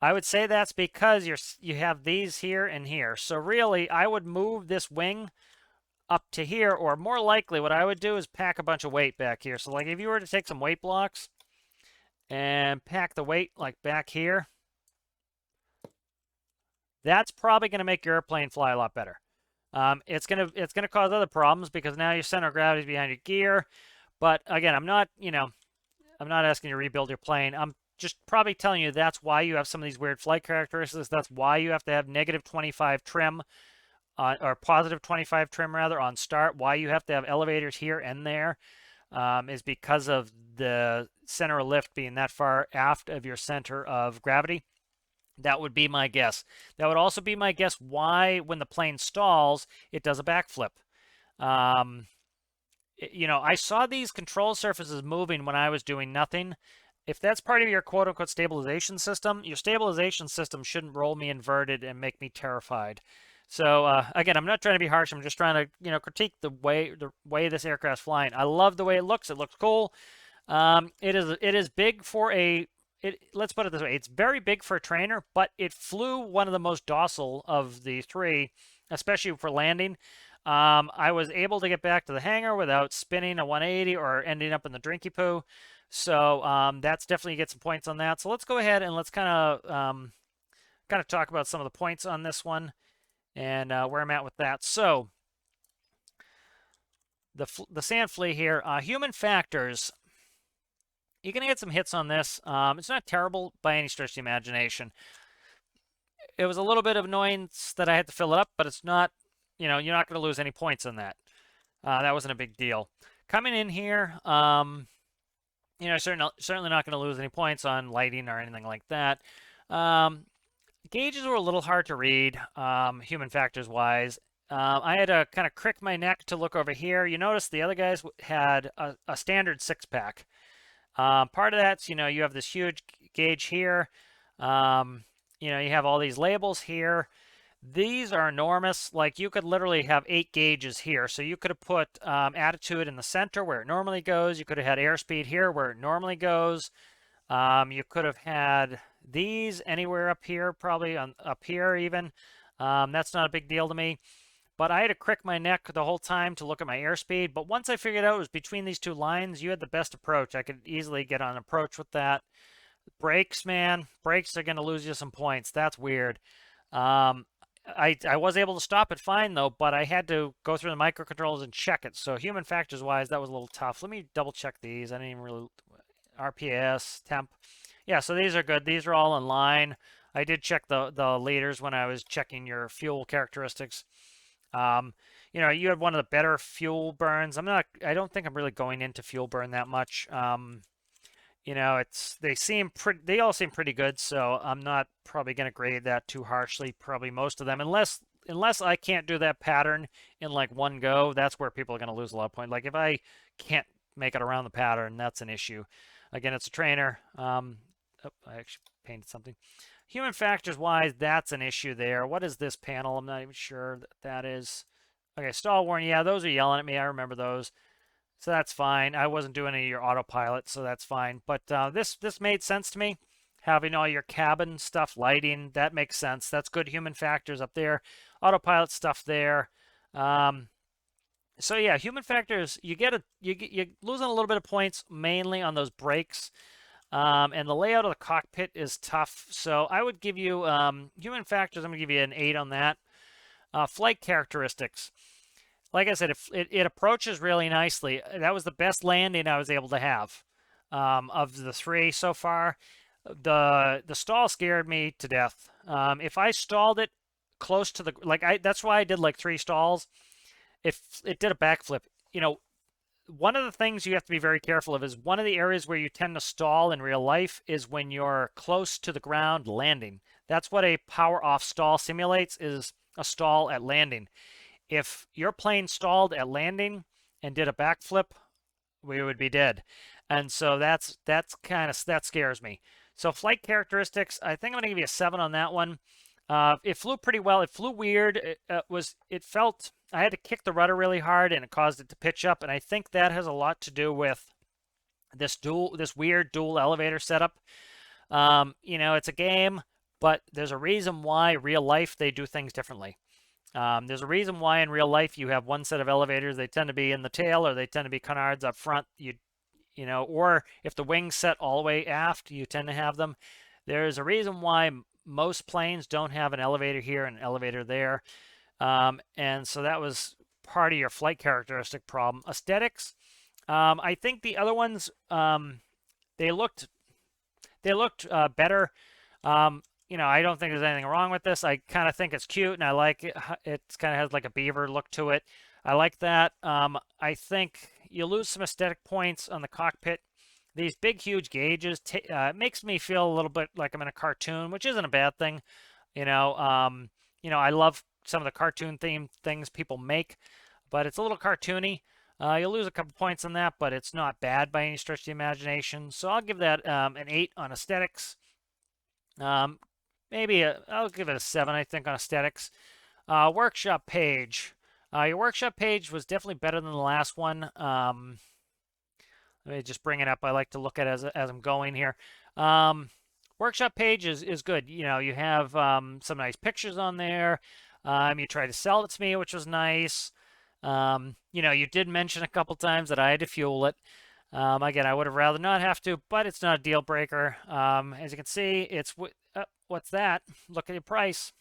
I would say that's because you have these here and here. So really, I would move this wing up to here, or more likely what I would do is pack a bunch of weight back here. So like if you were to take some weight blocks and pack the weight like back here, that's probably going to make your airplane fly a lot better. It's gonna cause other problems because now your center of gravity is behind your gear. But again, I'm not asking you to rebuild your plane. I'm just probably telling you that's why you have some of these weird flight characteristics. That's why you have to have -25 trim, or +25 trim rather, on start. Why you have to have elevators here and there is because of the center of lift being that far aft of your center of gravity. That would be my guess. That would also be my guess why when the plane stalls, it does a backflip. I saw these control surfaces moving when I was doing nothing. If that's part of your quote-unquote stabilization system, your stabilization system shouldn't roll me inverted and make me terrified. So again, I'm not trying to be harsh. I'm just trying to critique the way this aircraft's flying. I love the way it looks. It looks cool. It is big for let's put it this way. It's very big for a trainer, but it flew one of the most docile of the three, especially for landing. I was able to get back to the hangar without spinning a 180 or ending up in the drinky poo. So that's definitely get some points on that. So let's go ahead and let's kind of talk about some of the points on this one and where I'm at with that. So the sand flea here, human factors. You're gonna get some hits on this. It's not terrible by any stretch of the imagination. It was a little bit of annoyance that I had to fill it up, but it's not. You're not going to lose any points on that. That wasn't a big deal. Coming in here, certainly not going to lose any points on lighting or anything like that. Gauges were a little hard to read, human factors wise. I had to kind of crick my neck to look over here. You notice the other guys had a standard 6-pack. Part of that's, you have this huge gauge here. You have all these labels here. These are enormous. Like you could literally have 8 gauges here. So you could have put attitude in the center where it normally goes. You could have had airspeed here where it normally goes. You could have had these anywhere up here, probably up here even. That's not a big deal to me. But I had to crick my neck the whole time to look at my airspeed. But once I figured out it was between these two lines, you had the best approach. I could easily get on approach with that. Brakes, man. Brakes are going to lose you some points. That's weird. I was able to stop it fine, though, but I had to go through the microcontrollers and check it. So human factors-wise, that was a little tough. Let me double-check these. I didn't even really... RPS, temp. Yeah, so these are good. These are all in line. I did check the leaders when I was checking your fuel characteristics. You had one of the better fuel burns. I don't think I'm really going into fuel burn that much. They all seem pretty good, so I'm not probably going to grade that too harshly, probably most of them, unless I can't do that pattern in like one go. That's where people are going to lose a lot of points. Like if I can't make it around the pattern, that's an issue. Again, it's a trainer. Oh, I actually painted something. Human factors wise, that's an issue there. What is this panel? I'm not even sure that is. Okay, stall warning. Yeah, those are yelling at me. I remember those. So that's fine. I wasn't doing any of your autopilot, so that's fine. But this made sense to me. Having all your cabin stuff, lighting, that makes sense. That's good human factors up there. Autopilot stuff there. So yeah, human factors. You're losing a little bit of points mainly on those brakes. And the layout of the cockpit is tough. So I would give you human factors. I'm gonna give you an 8 on that. Flight characteristics. Like I said, it approaches really nicely. That was the best landing I was able to have of the 3 so far. The stall scared me to death. If I stalled it close to the that's why I did like 3 stalls. If it did a backflip, you know, one of the things you have to be very careful of is one of the areas where you tend to stall in real life is when you're close to the ground landing. That's what a power off stall simulates, is a stall at landing. If your plane stalled at landing and did a backflip, we would be dead. And so that scares me. So flight characteristics, I think I'm gonna give you a 7 on that one. It flew pretty well. It flew weird. It felt I had to kick the rudder really hard and it caused it to pitch up. And I think that has a lot to do with this weird dual elevator setup. You know, it's a game, but there's a reason why real life they do things differently. There's a reason why in real life you have one set of elevators. They tend to be in the tail, or they tend to be canards up front. You know, or if the wings set all the way aft, you tend to have them. There's a reason why most planes don't have an elevator here and an elevator there. And so that was part of your flight characteristic problem. Aesthetics, I think the other ones, they looked better. You know, I don't think there's anything wrong with this. I kind of think it's cute, and I like it. It kind of has like a beaver look to it. I like that. I think you lose some aesthetic points on the cockpit. These big, huge gauges makes me feel a little bit like I'm in a cartoon, which isn't a bad thing. You know, I love some of the cartoon themed things people make, but it's a little cartoony. You'll lose a couple points on that, but it's not bad by any stretch of the imagination. So I'll give that an 8 on aesthetics. I'll give it a 7, I think, on aesthetics. Workshop page. Your workshop page was definitely better than the last one. Let me just bring it up. I like to look at it as I'm going here. Workshop page is good. You know, you have some nice pictures on there. You tried to sell it to me, which was nice. You know, you did mention a couple times that I had to fuel it. Again, I would have rather not have to, but it's not a deal breaker. As you can see, it's what's that? Look at your price.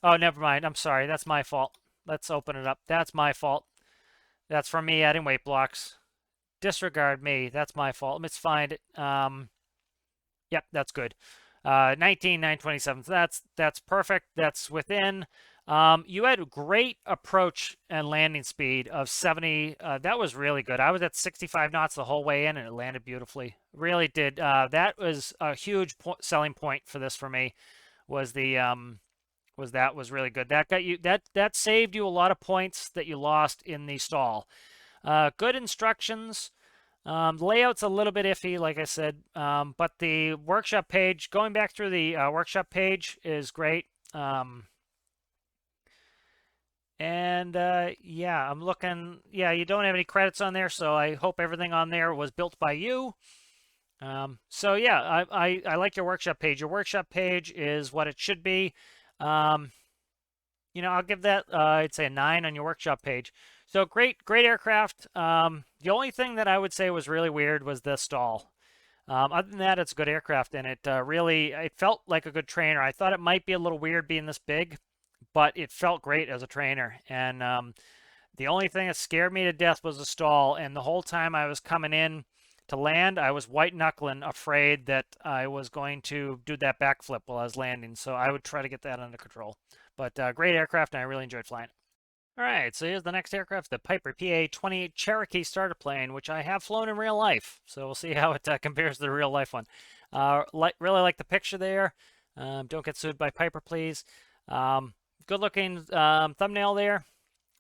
Oh, never mind. I'm sorry. That's my fault. Let's open it up. That's my fault. That's from me adding weight blocks. Disregard me. That's my fault. Let's find it. Yep, that's good. 19,927. So that's perfect. That's within. You had a great approach and landing speed of 70. That was really good. I was at 65 knots the whole way in, and it landed beautifully. Really did. That was a huge selling point for this for me. Was really good. That got you. That saved you a lot of points that you lost in the stall. Good instructions. The layout's a little bit iffy, like I said, but the workshop page, going back through the workshop page is great. Yeah, I'm looking. Yeah, you don't have any credits on there, so I hope everything on there was built by you. So yeah, I like your workshop page. Your workshop page is what it should be. You know, I'll give that I'd say a 9 on your workshop page. So great aircraft. The only thing that I would say was really weird was the stall. Other than that, it's a good aircraft, and it felt like a good trainer. I thought it might be a little weird being this big, but it felt great as a trainer. And the only thing that scared me to death was the stall. And the whole time I was coming in to land, I was white knuckling, afraid that I was going to do that backflip while I was landing. So I would try to get that under control. But great aircraft, and I really enjoyed flying it. All right, so here's the next aircraft, the Piper PA-28 Cherokee starter plane, which I have flown in real life. So we'll see how it compares to the real life one. Really like the picture there. Don't get sued by Piper, please. Good looking thumbnail there.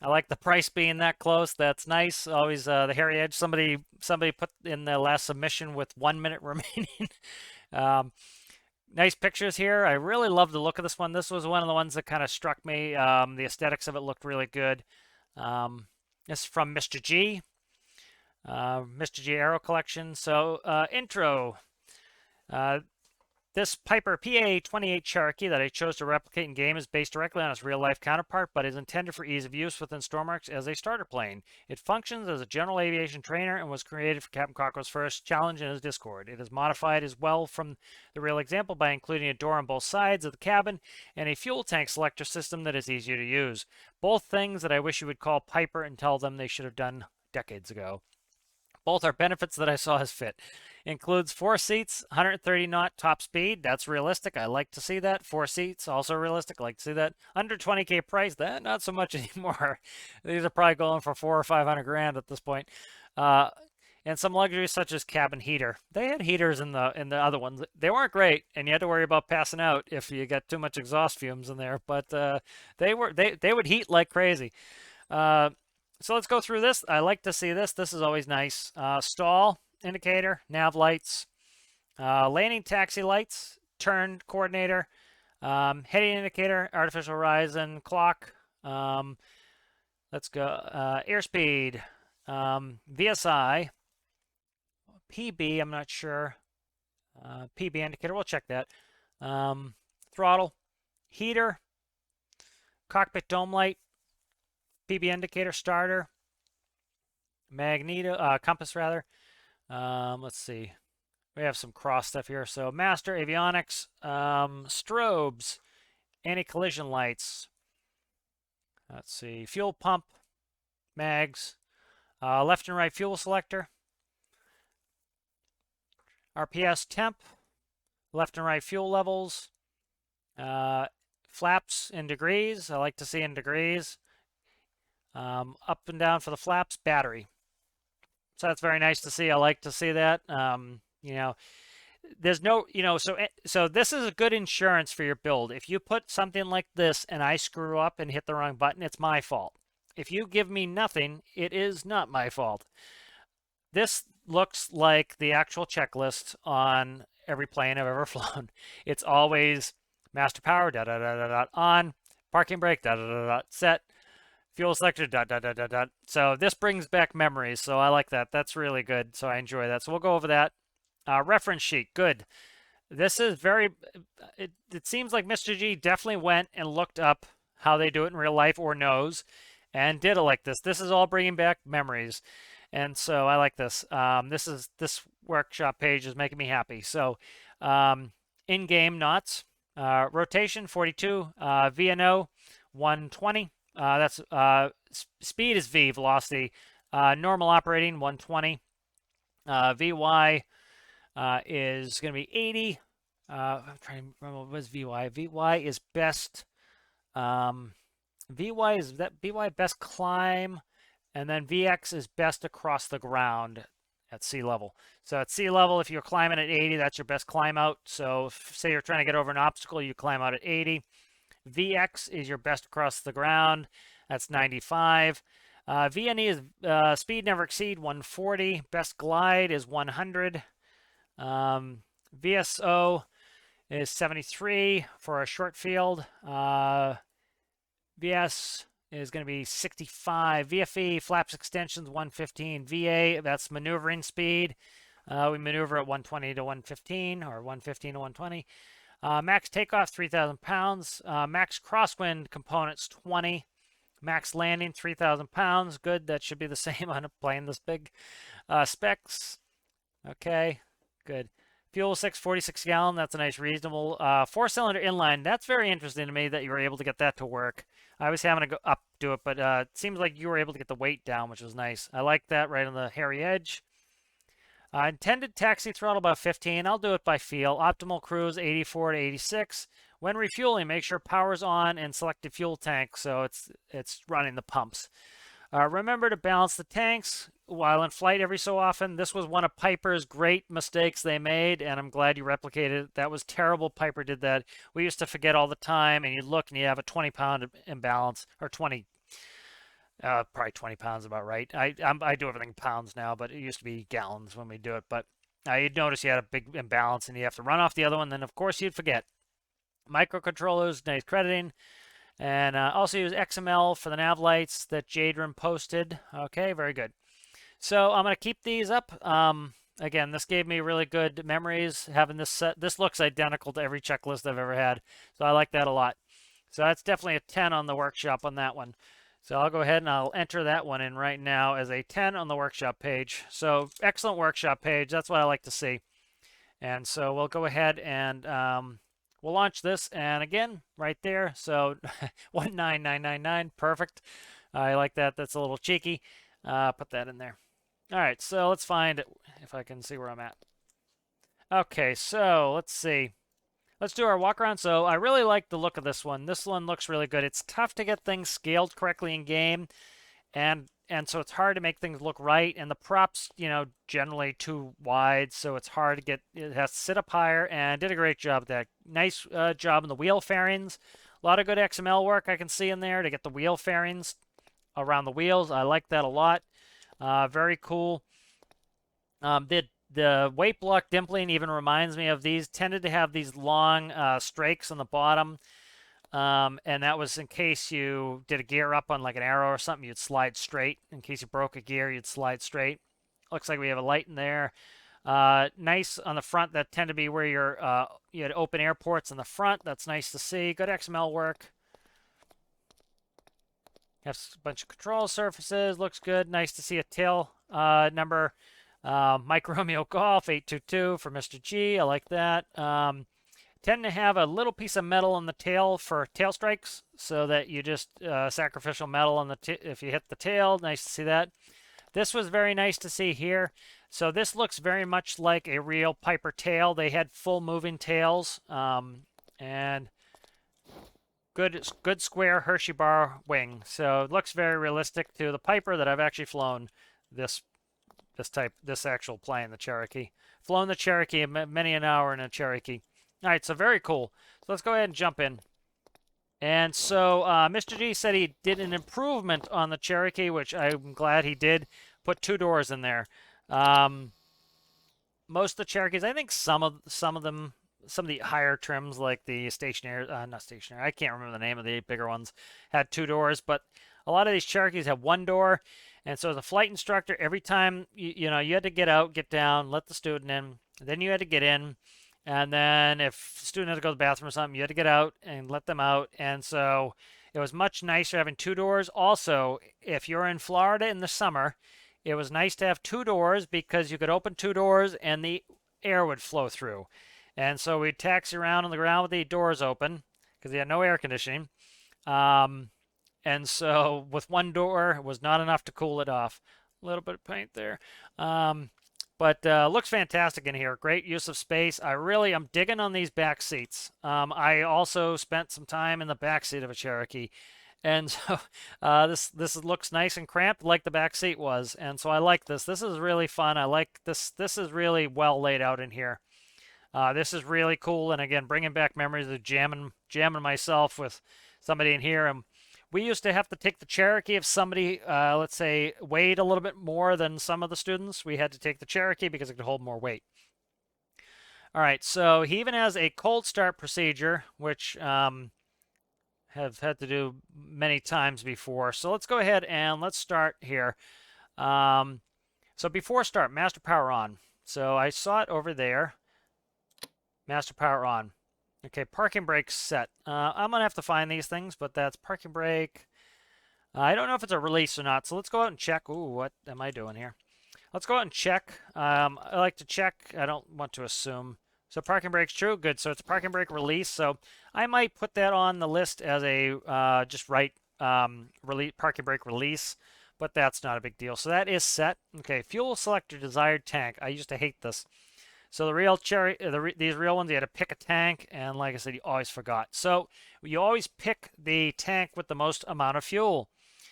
I like the price being that close. That's nice. Always the hairy edge. Somebody put in the last submission with 1 minute remaining. um, Nice pictures here. I really love the look of this one. This was one of the ones that kind of struck me. The aesthetics of it looked really good. This is from Mr.G. Mr.G Aero Collection. So intro. This Piper PA-28 Cherokee that I chose to replicate in game is based directly on its real-life counterpart, but is intended for ease of use within Stormworks as a starter plane. It functions as a general aviation trainer and was created for Captain Cockrell's first challenge in his Discord. It is modified as well from the real example by including a door on both sides of the cabin and a fuel tank selector system that is easier to use. Both things that I wish you would call Piper and tell them they should have done decades ago. Both are benefits that I saw as fit. Includes 4 seats, 130 knot top speed. That's realistic. I like to see that. 4 seats, also realistic. I like to see that. Under 20K price, that not so much anymore. These are probably going for 400 or 500 grand at this point. And some luxuries such as cabin heater. They had heaters in the other ones. They weren't great, and you had to worry about passing out if you got too much exhaust fumes in there. But they would heat like crazy. So let's go through this. I like to see this. This is always nice. Stall indicator, nav lights, landing taxi lights, turn coordinator, heading indicator, artificial horizon, clock. Let's go. Airspeed, VSI, PB, I'm not sure. PB indicator, we'll check that. Throttle, heater, cockpit dome light, PB indicator, starter, magneto, compass rather. Let's see. We have some cross stuff here. So master, avionics, strobes, anti-collision lights. Let's see. Fuel pump, mags, left and right fuel selector, RPS temp, left and right fuel levels, flaps in degrees. I like to see in degrees. Up and down for the flaps, battery. So that's very nice to see. I like to see that. You know, there's no, so this is a good insurance for your build. If you put something like this and I screw up and hit the wrong button, it's my fault. If you give me nothing, it is not my fault. This looks like the actual checklist on every plane I've ever flown. It's always master power, on, parking brake, set, fuel selector, So this brings back memories, so I like that. That's really good, so I enjoy that. So we'll go over that. Reference sheet, good. This is very, it seems like Mr. G definitely went and looked up how they do it in real life or knows and did it like this. This is all bringing back memories. And so I like this. This workshop page is making me happy. So in-game knots, rotation 42, VNO 120. That's speed is V, velocity. Normal operating 120. VY is going to be 80. I'm trying to remember what was VY. VY is best. VY is that VY best climb, and then VX is best across the ground at sea level. So at sea level, if you're climbing at 80, that's your best climb out. So say you're trying to get over an obstacle, you climb out at 80. VX is your best across the ground. That's 95. VNE is speed never exceed 140. Best glide is 100. VSO is 73 for a short field. VS is going to be 65. VFE, flaps extensions, 115. VA, that's maneuvering speed. We maneuver at 120 to 115 or 115 to 120. Max takeoff, 3,000 pounds. Max crosswind components, 20. Max landing, 3,000 pounds. Good, that should be the same on a plane this big. Specs, okay, good. Fuel 646 gallon, that's a nice reasonable. 4-cylinder inline, that's very interesting to me that you were able to get that to work. I was having to go up do it, but it seems like you were able to get the weight down, which was nice. I like that right on the hairy edge. Intended taxi throttle about 15. I'll do it by feel. Optimal cruise 84 to 86. When refueling, make sure power's on and select the fuel tank so it's running the pumps. Remember to balance the tanks while in flight every so often. This was one of Piper's great mistakes they made, and I'm glad you replicated it. That was terrible. Piper did that. We used to forget all the time, and you look and you have a 20-pound imbalance, or 20. Probably 20 pounds, about right. I do everything in pounds now, but it used to be gallons when we do it. But you'd notice you had a big imbalance, and you have to run off the other one. Then, of course, you'd forget. Microcontrollers, nice crediting. And also use XML for the nav lights that Jadram posted. Okay, very good. So I'm going to keep these up. Again, this gave me really good memories having this set. This looks identical to every checklist I've ever had. So I like that a lot. So that's definitely a 10 on the workshop on that one. So I'll go ahead and I'll enter that one in right now as a 10 on the workshop page. So excellent workshop page. That's what I like to see. And so we'll go ahead and we'll launch this. And again, right there. So 19999, perfect. I like that. That's a little cheeky. Put that in there. All right, so let's find if I can see where I'm at. Okay, so let's see. Let's do our walk around. So I really like the look of this one. This one looks really good. It's tough to get things scaled correctly in game, and so it's hard to make things look right. And the props, generally too wide, so it's hard to get. It has to sit up higher, and did a great job with that. Nice job in the wheel fairings. A lot of good XML work I can see in there to get the wheel fairings around the wheels. I like that a lot. Very cool. The weight block dimpling even reminds me of these. Tended to have these long strakes on the bottom. And that was in case you did a gear up on like an arrow or something, you'd slide straight. In case you broke a gear, you'd slide straight. Looks like we have a light in there. Nice on the front. That tend to be where you had open air ports in the front. That's nice to see. Good XML work. Have a bunch of control surfaces. Looks good. Nice to see a tail number. Mike Romeo Golf 822 for Mr. G. I like that. Tend to have a little piece of metal on the tail for tail strikes, so that you just sacrificial metal on the if you hit the tail. Nice to see that. This was very nice to see here. So this looks very much like a real Piper tail. They had full moving tails, and good square Hershey bar wing. So it looks very realistic to the Piper that I've actually flown. This actual plane, the Cherokee. Flown the Cherokee many an hour in a Cherokee. All right, so very cool. So let's go ahead and jump in. And so Mr. G said he did an improvement on the Cherokee, which I'm glad he did. Put 2 doors in there. Most of the Cherokees, I think some of them, some of the higher trims like the stationary, not stationary, I can't remember the name of the bigger ones, had 2 doors, but a lot of these Cherokees have 1 door. And so the flight instructor, every time, you had to get out, get down, let the student in, then you had to get in. And then if the student had to go to the bathroom or something, you had to get out and let them out. And so it was much nicer having 2 doors. Also, if you're in Florida in the summer, it was nice to have 2 doors because you could open 2 doors and the air would flow through. And so we'd taxi around on the ground with the doors open because they had no air conditioning. And so with 1 door, it was not enough to cool it off. A little bit of paint there. But looks fantastic in here. Great use of space. I'm digging on these back seats. I also spent some time in the back seat of a Cherokee. And so this looks nice and cramped like the back seat was. And so I like this. This is really fun. I like this. This is really well laid out in here. This is really cool. And again, bringing back memories of jamming myself with somebody in here. And we used to have to take the Cherokee if somebody, let's say, weighed a little bit more than some of the students. We had to take the Cherokee because it could hold more weight. All right, so he even has a cold start procedure, which have had to do many times before. So let's go ahead and let's start here. So before start, master power on. So I saw it over there. Master power on. Okay, parking brake set. I'm going to have to find these things, but that's parking brake. I don't know if it's a release or not, so let's go out and check. Ooh, what am I doing here? Let's go out and check. I like to check. I don't want to assume. So parking brake's true. Good. So it's parking brake release. So I might put that on the list as a just write parking brake release, but that's not a big deal. So that is set. Okay, fuel selector desired tank. I used to hate this. So the real these real ones, you had to pick a tank, and like I said, you always forgot. So you always pick the tank with the most amount of fuel.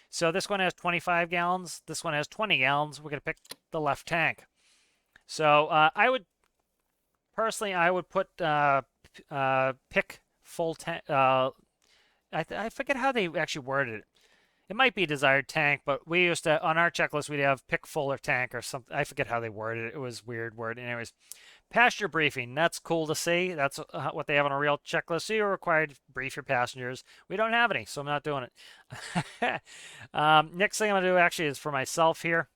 So this one has 25 gallons. This one has 20 gallons. We're going to pick the left tank. So I would put pick full tank. I forget how they actually worded it. It might be desired tank, but we used to, on our checklist, we'd have pick full or tank or something. I forget how they worded it. It was weird word. Anyways, passenger briefing. That's cool to see. That's what they have on a real checklist. So you're required to brief your passengers. We don't have any, so I'm not doing it. Next thing I'm going to do actually is for myself here.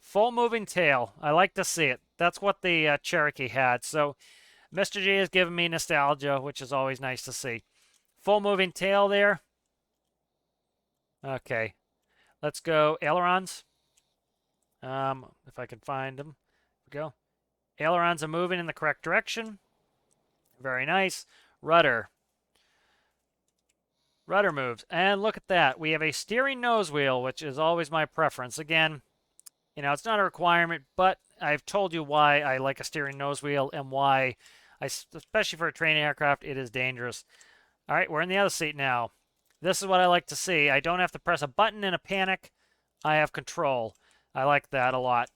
Full moving tail. I like to see it. That's what the Cherokee had. So Mr. G has given me nostalgia, which is always nice to see. Full moving tail there. Okay. Let's go ailerons. If I can find them. Here we go. Ailerons are moving in the correct direction. Very nice. Rudder. Rudder moves. And look at that. We have a steering nose wheel, which is always my preference. Again, you know, it's not a requirement, but I've told you why I like a steering nose wheel and why, especially for a training aircraft, it is dangerous. All right, we're in the other seat now. This is what I like to see. I don't have to press a button in a panic. I have control. I like that a lot.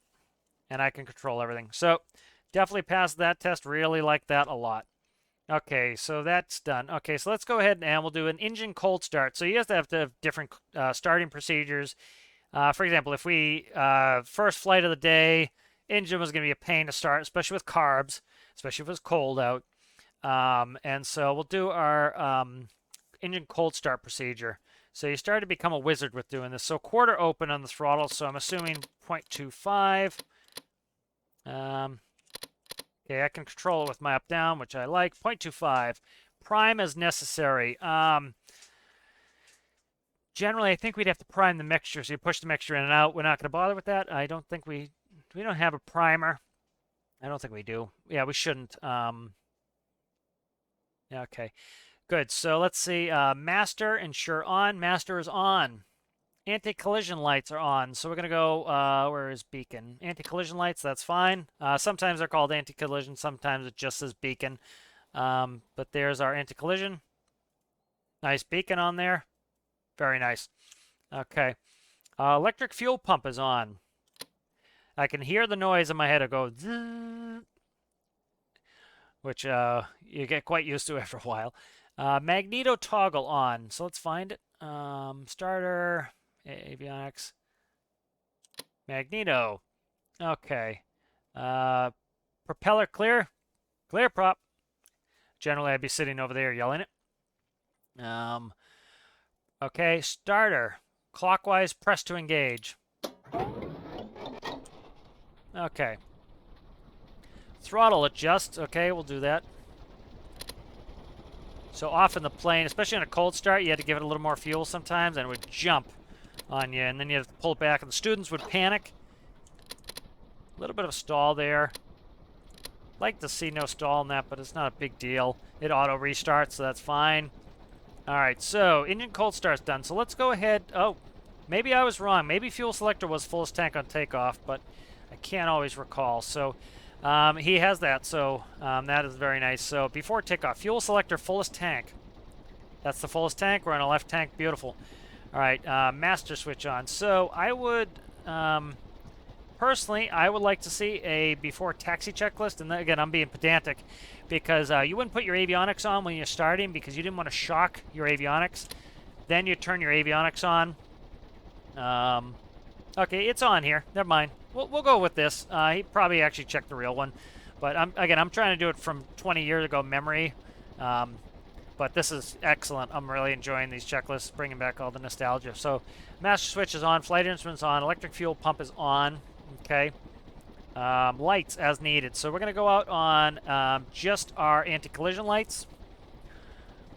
And I can control everything. So definitely passed that test. Really like that a lot. Okay, so that's done. Okay, so let's go ahead and we'll do an engine cold start. So you have to have different starting procedures. For example, if we, first flight of the day, engine was going to be a pain to start, especially with carbs, especially if it was cold out. And so we'll do our engine cold start procedure. So you start to become a wizard with doing this. So quarter open on the throttle, so I'm assuming 0.25. Okay, I can control it with my up-down, which I like. 0.25. Prime as necessary. Generally, I think we'd have to prime the mixture, so you push the mixture in and out. We're not going to bother with that. I don't think we don't have a primer. I don't think we do. Yeah, we shouldn't. Yeah, okay. Good. So let's see. Master, ensure on. Master is on. Anti-collision lights are on. So we're going to go, where is beacon? Anti-collision lights, that's fine. Sometimes they're called anti-collision. Sometimes it just says beacon. But there's our anti-collision. Nice beacon on there. Very nice. Okay. Electric fuel pump is on. I can hear the noise in my head. It goes, which you get quite used to after a while. Magneto toggle on. So let's find it. Starter, avionics, magneto. Okay. Propeller clear. Clear prop. Generally, I'd be sitting over there yelling it. Okay, starter. Clockwise, press to engage. Okay. Throttle adjust. Okay, we'll do that. So often the plane, especially on a cold start, you had to give it a little more fuel sometimes, and it would jump on you, and then you have to pull it back, and the students would panic. A little bit of a stall there. Like to see no stall in that, but it's not a big deal. It auto restarts, so that's fine. All right, so engine cold start's done. So let's go ahead. Oh, maybe I was wrong. Maybe fuel selector was fullest tank on takeoff, but I can't always recall. So he has that, so that is very nice. So before takeoff, fuel selector fullest tank. That's the fullest tank. We're on a left tank. Beautiful. All right, master switch on. So I would, personally, I would like to see a before taxi checklist. And then, again, I'm being pedantic because you wouldn't put your avionics on when you're starting because you didn't want to shock your avionics. Then you turn your avionics on. Okay, it's on here. Never mind. We'll go with this. He probably actually checked the real one. But I'm trying to do it from 20 years ago memory. But this is excellent. I'm really enjoying these checklists, bringing back all the nostalgia. So master switch is on, flight instruments on, electric fuel pump is on. Okay. Lights as needed. So we're going to go out on just our anti-collision lights.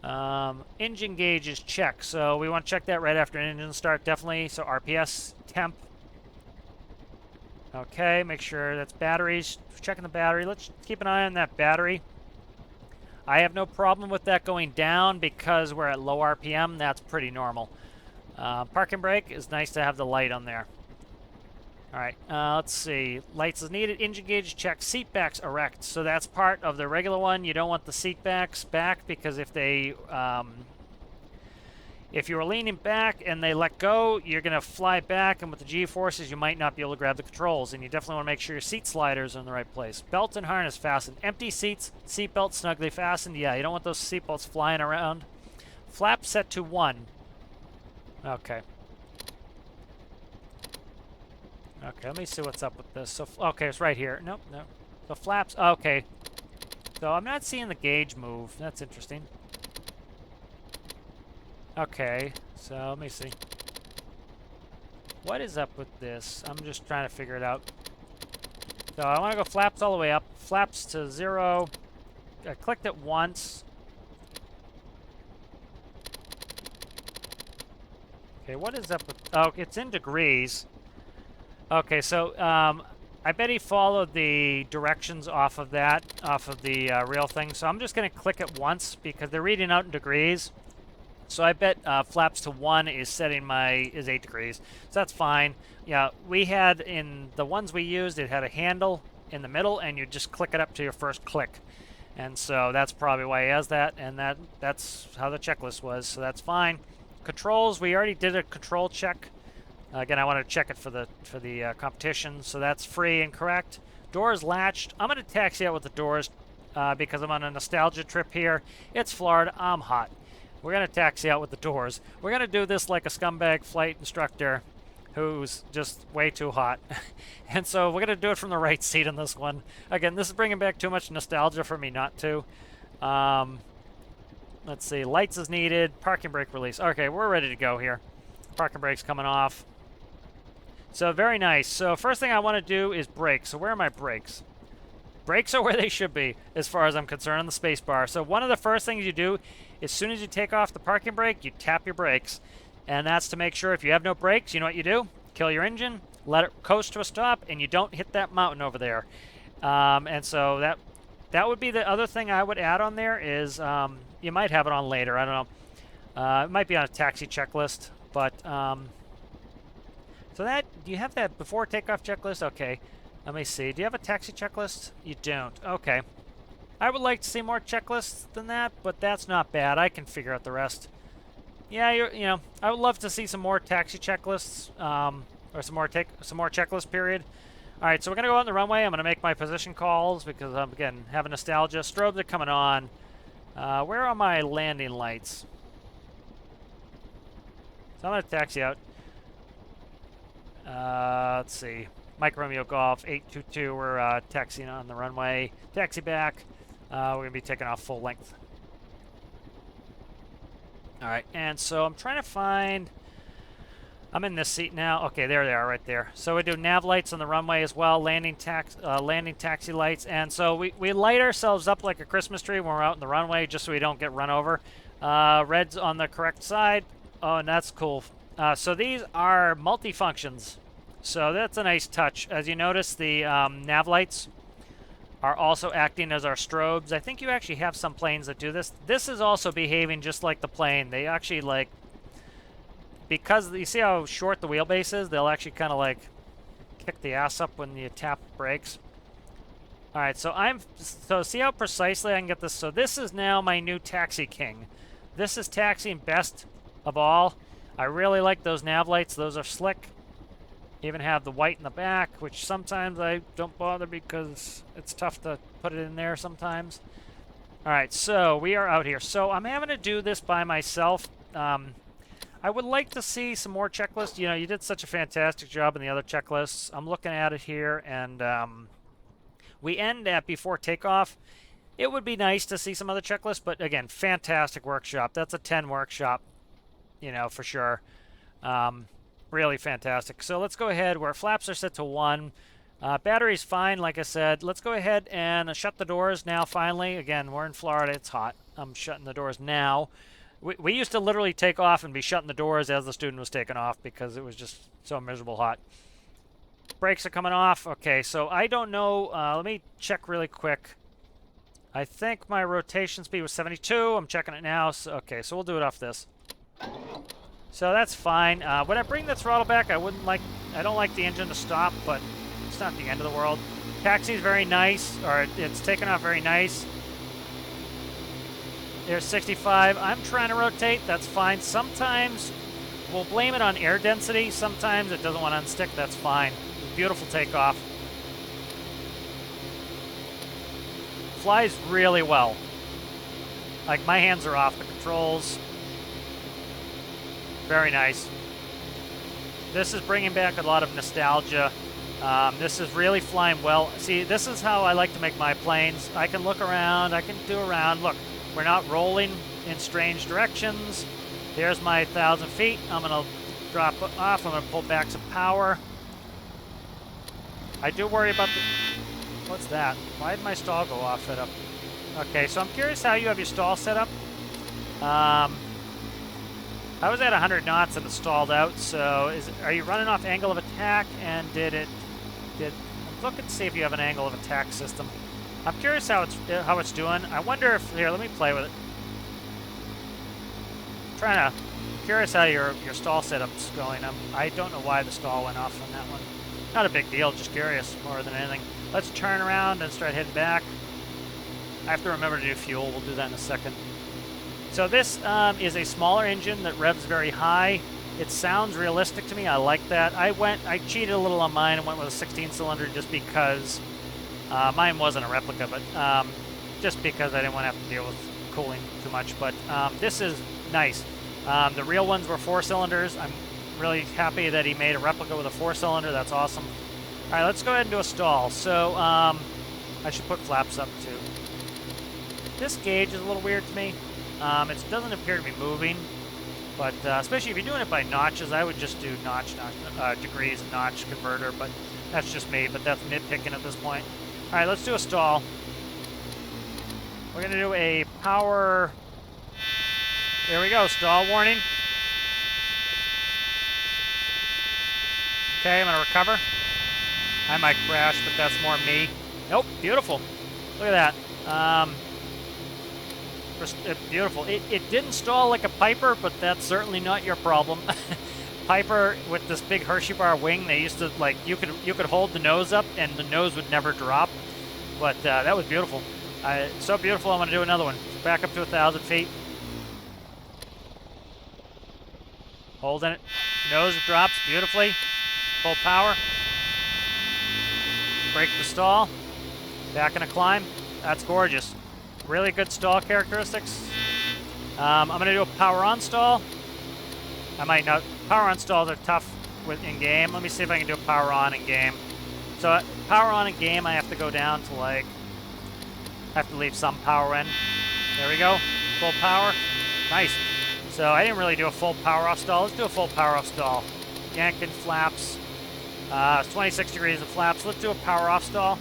Engine gauge is checked. So we want to check that right after an engine start, definitely. So RPS, temp. Okay, make sure that's batteries. Checking the battery. Let's keep an eye on that battery. I have no problem with that going down because we're at low RPM. That's pretty normal. Parking brake is nice to have the light on there. All right, let's see. Lights is needed. Engine gauge check. Seat backs erect. So that's part of the regular one. You don't want the seat backs back because if they, if you were leaning back and they let go, you're going to fly back, and with the G-forces, you might not be able to grab the controls. And you definitely want to make sure your seat sliders are in the right place. Belt and harness fastened. Empty seats, seat belt snugly fastened. Yeah, you don't want those seat belts flying around. Flap set to 1. Okay. Okay, let me see what's up with this. So, okay, it's right here. Nope, no. The flaps, okay. So I'm not seeing the gauge move. That's interesting. Okay, so let me see. What is up with this? I'm just trying to figure it out. So I want to go flaps all the way up. Flaps to 0. I clicked it once. Okay, what is up with... Oh, it's in degrees. Okay, so I bet he followed the directions off of that, off of the real thing. So I'm just going to click it once because they're reading out in degrees. So I bet flaps to 1 is setting is 8 degrees. So that's fine. Yeah, we had in the ones we used, it had a handle in the middle, and you just click it up to your first click. And so that's probably why he has that, and that's how the checklist was. So that's fine. Controls, we already did a control check. Again, I want to check it for the competition, so that's free and correct. Doors latched. I'm going to taxi out with the doors because I'm on a nostalgia trip here. It's Florida. I'm hot. We're going to taxi out with the doors. We're going to do this like a scumbag flight instructor who's just way too hot. And so we're going to do it from the right seat in this one. Again, this is bringing back too much nostalgia for me not to. Let's see. Lights is needed. Parking brake release. Okay, we're ready to go here. Parking brake's coming off. So very nice. So first thing I want to do is brakes. So where are my brakes? Brakes are where they should be, as far as I'm concerned, on the space bar. So one of the first things you do, as soon as you take off the parking brake, you tap your brakes. And that's to make sure if you have no brakes, you know what you do? Kill your engine, let it coast to a stop, and you don't hit that mountain over there. And so that would be the other thing I would add on there is you might have it on later. I don't know. It might be on a taxi checklist, but... So that, do you have that before takeoff checklist? Okay, let me see. Do you have a taxi checklist? You don't. Okay. I would like to see more checklists than that, but that's not bad. I can figure out the rest. Yeah, you know, I would love to see some more taxi checklists, or some more checklist period. All right, so we're gonna go out on the runway. I'm gonna make my position calls because I'm again having nostalgia. Strobes are coming on. Where are my landing lights? So I'm gonna taxi out. Let's see. Mike Romeo Golf 822. We're taxiing on the runway. Taxi back. We're gonna be taking off full length. All right, and so I'm trying to find. I'm in this seat now. Okay, there they are, right there. So we do nav lights on the runway as well. Landing taxi lights, and so we light ourselves up like a Christmas tree when we're out in the runway, just so we don't get run over. Red's on the correct side. Oh, and that's cool. So these are multi-functions. So that's a nice touch. As you notice, the nav lights are also acting as our strobes. I think you actually have some planes that do this. This is also behaving just like the plane. They actually like, because you see how short the wheelbase is, they'll actually kind of like kick the ass up when you tap brakes. All right, so see how precisely I can get this. So this is now my new Taxi King. This is taxiing best of all. I really like those nav lights. Those are slick. Even have the white in the back, which sometimes I don't bother because it's tough to put it in there sometimes. All right, so we are out here. So I'm having to do this by myself. I would like to see some more checklists. You know, you did such a fantastic job in the other checklists. I'm looking at it here, and we end at before takeoff. It would be nice to see some other checklists, but again, fantastic workshop. That's a 10 workshop. You know, for sure. Really fantastic. So let's go ahead where flaps are set to 1. Battery's fine, like I said. Let's go ahead and shut the doors now, finally. Again, we're in Florida. It's hot. I'm shutting the doors now. We used to literally take off and be shutting the doors as the student was taking off because it was just so miserable hot. Brakes are coming off. Okay, so I don't know. Let me check really quick. I think my rotation speed was 72. I'm checking it now. So, okay, so we'll do it off this. So that's fine. When I bring the throttle back, I don't like the engine to stop, but it's not the end of the world. Taxi's very nice, or it's taken off very nice. There's 65. I'm trying to rotate. That's fine. Sometimes we'll blame it on air density. Sometimes it doesn't want to unstick. That's fine. Beautiful takeoff. Flies really well. Like, my hands are off the controls. Very nice. This is bringing back a lot of nostalgia. This is really flying well. See, this is how I like to make my planes. I can look around, I can do around. Look, we're not rolling in strange directions. Here's my 1,000 feet. I'm gonna drop off, I'm gonna pull back some power. I do worry about the, what's that? Why did my stall go off it up? Okay, so I'm curious how you have your stall set up. I was at 100 knots and it stalled out, so are you running off angle of attack, and look and see if you have an angle of attack system. I'm curious how it's doing. I wonder if, here, let me play with it. Curious how your stall setup's going. I don't know why the stall went off on that one. Not a big deal, just curious more than anything. Let's turn around and start heading back. I have to remember to do fuel. We'll do that in a second. So this is a smaller engine that revs very high. It sounds realistic to me. I like that. I cheated a little on mine and went with a 16-cylinder just because mine wasn't a replica, but just because I didn't want to have to deal with cooling too much. But this is nice. The real ones were 4-cylinders. I'm really happy that he made a replica with a 4-cylinder. That's awesome. All right, let's go ahead and do a stall. So I should put flaps up too. This gauge is a little weird to me. It doesn't appear to be moving, but especially if you're doing it by notches, I would just do degrees notch converter, but that's just me, but that's nitpicking at this point. All right, let's do a stall. We're going to do a power. There we go, stall warning. Okay, I'm going to recover. I might crash, but that's more me. Nope, beautiful. Look at that. Beautiful. It didn't stall like a Piper, but that's certainly not your problem. Piper with this big Hershey bar wing, they used to, like, you could hold the nose up and the nose would never drop. But that was beautiful. So beautiful. I'm going to do another one. Back up to 1,000 feet. Holding it. Nose drops beautifully. Full power. Break the stall. Back in a climb. That's gorgeous. Really good stall characteristics. I'm going to do a power on stall. I might not. Power on stalls are tough in game. Let me see if I can do a power on in game. So power on in game, I have to go down to, like, I have to leave some power in. There we go. Full power. Nice. So I didn't really do a full power off stall. Let's do a full power off stall. Yanking flaps. 26 degrees of flaps. Let's do a power off stall.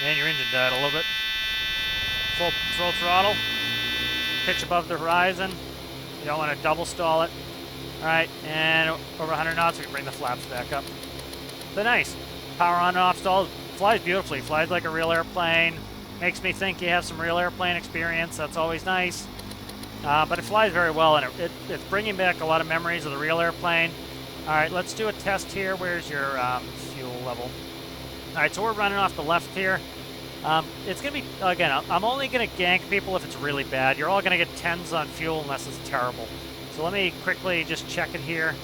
And your engine died a little bit. Full throttle. Pitch above the horizon. You don't want to double stall it. All right, and over 100 knots, we can bring the flaps back up. So nice. Power on and off stall. Flies beautifully. Flies like a real airplane. Makes me think you have some real airplane experience. That's always nice. But it flies very well, and it's bringing back a lot of memories of the real airplane. All right, let's do a test here. Where's your fuel level? All right, so we're running off the left here. It's going to be, again, I'm only going to gank people if it's really bad. You're all going to get 10s on fuel unless it's terrible. So let me quickly just check it here.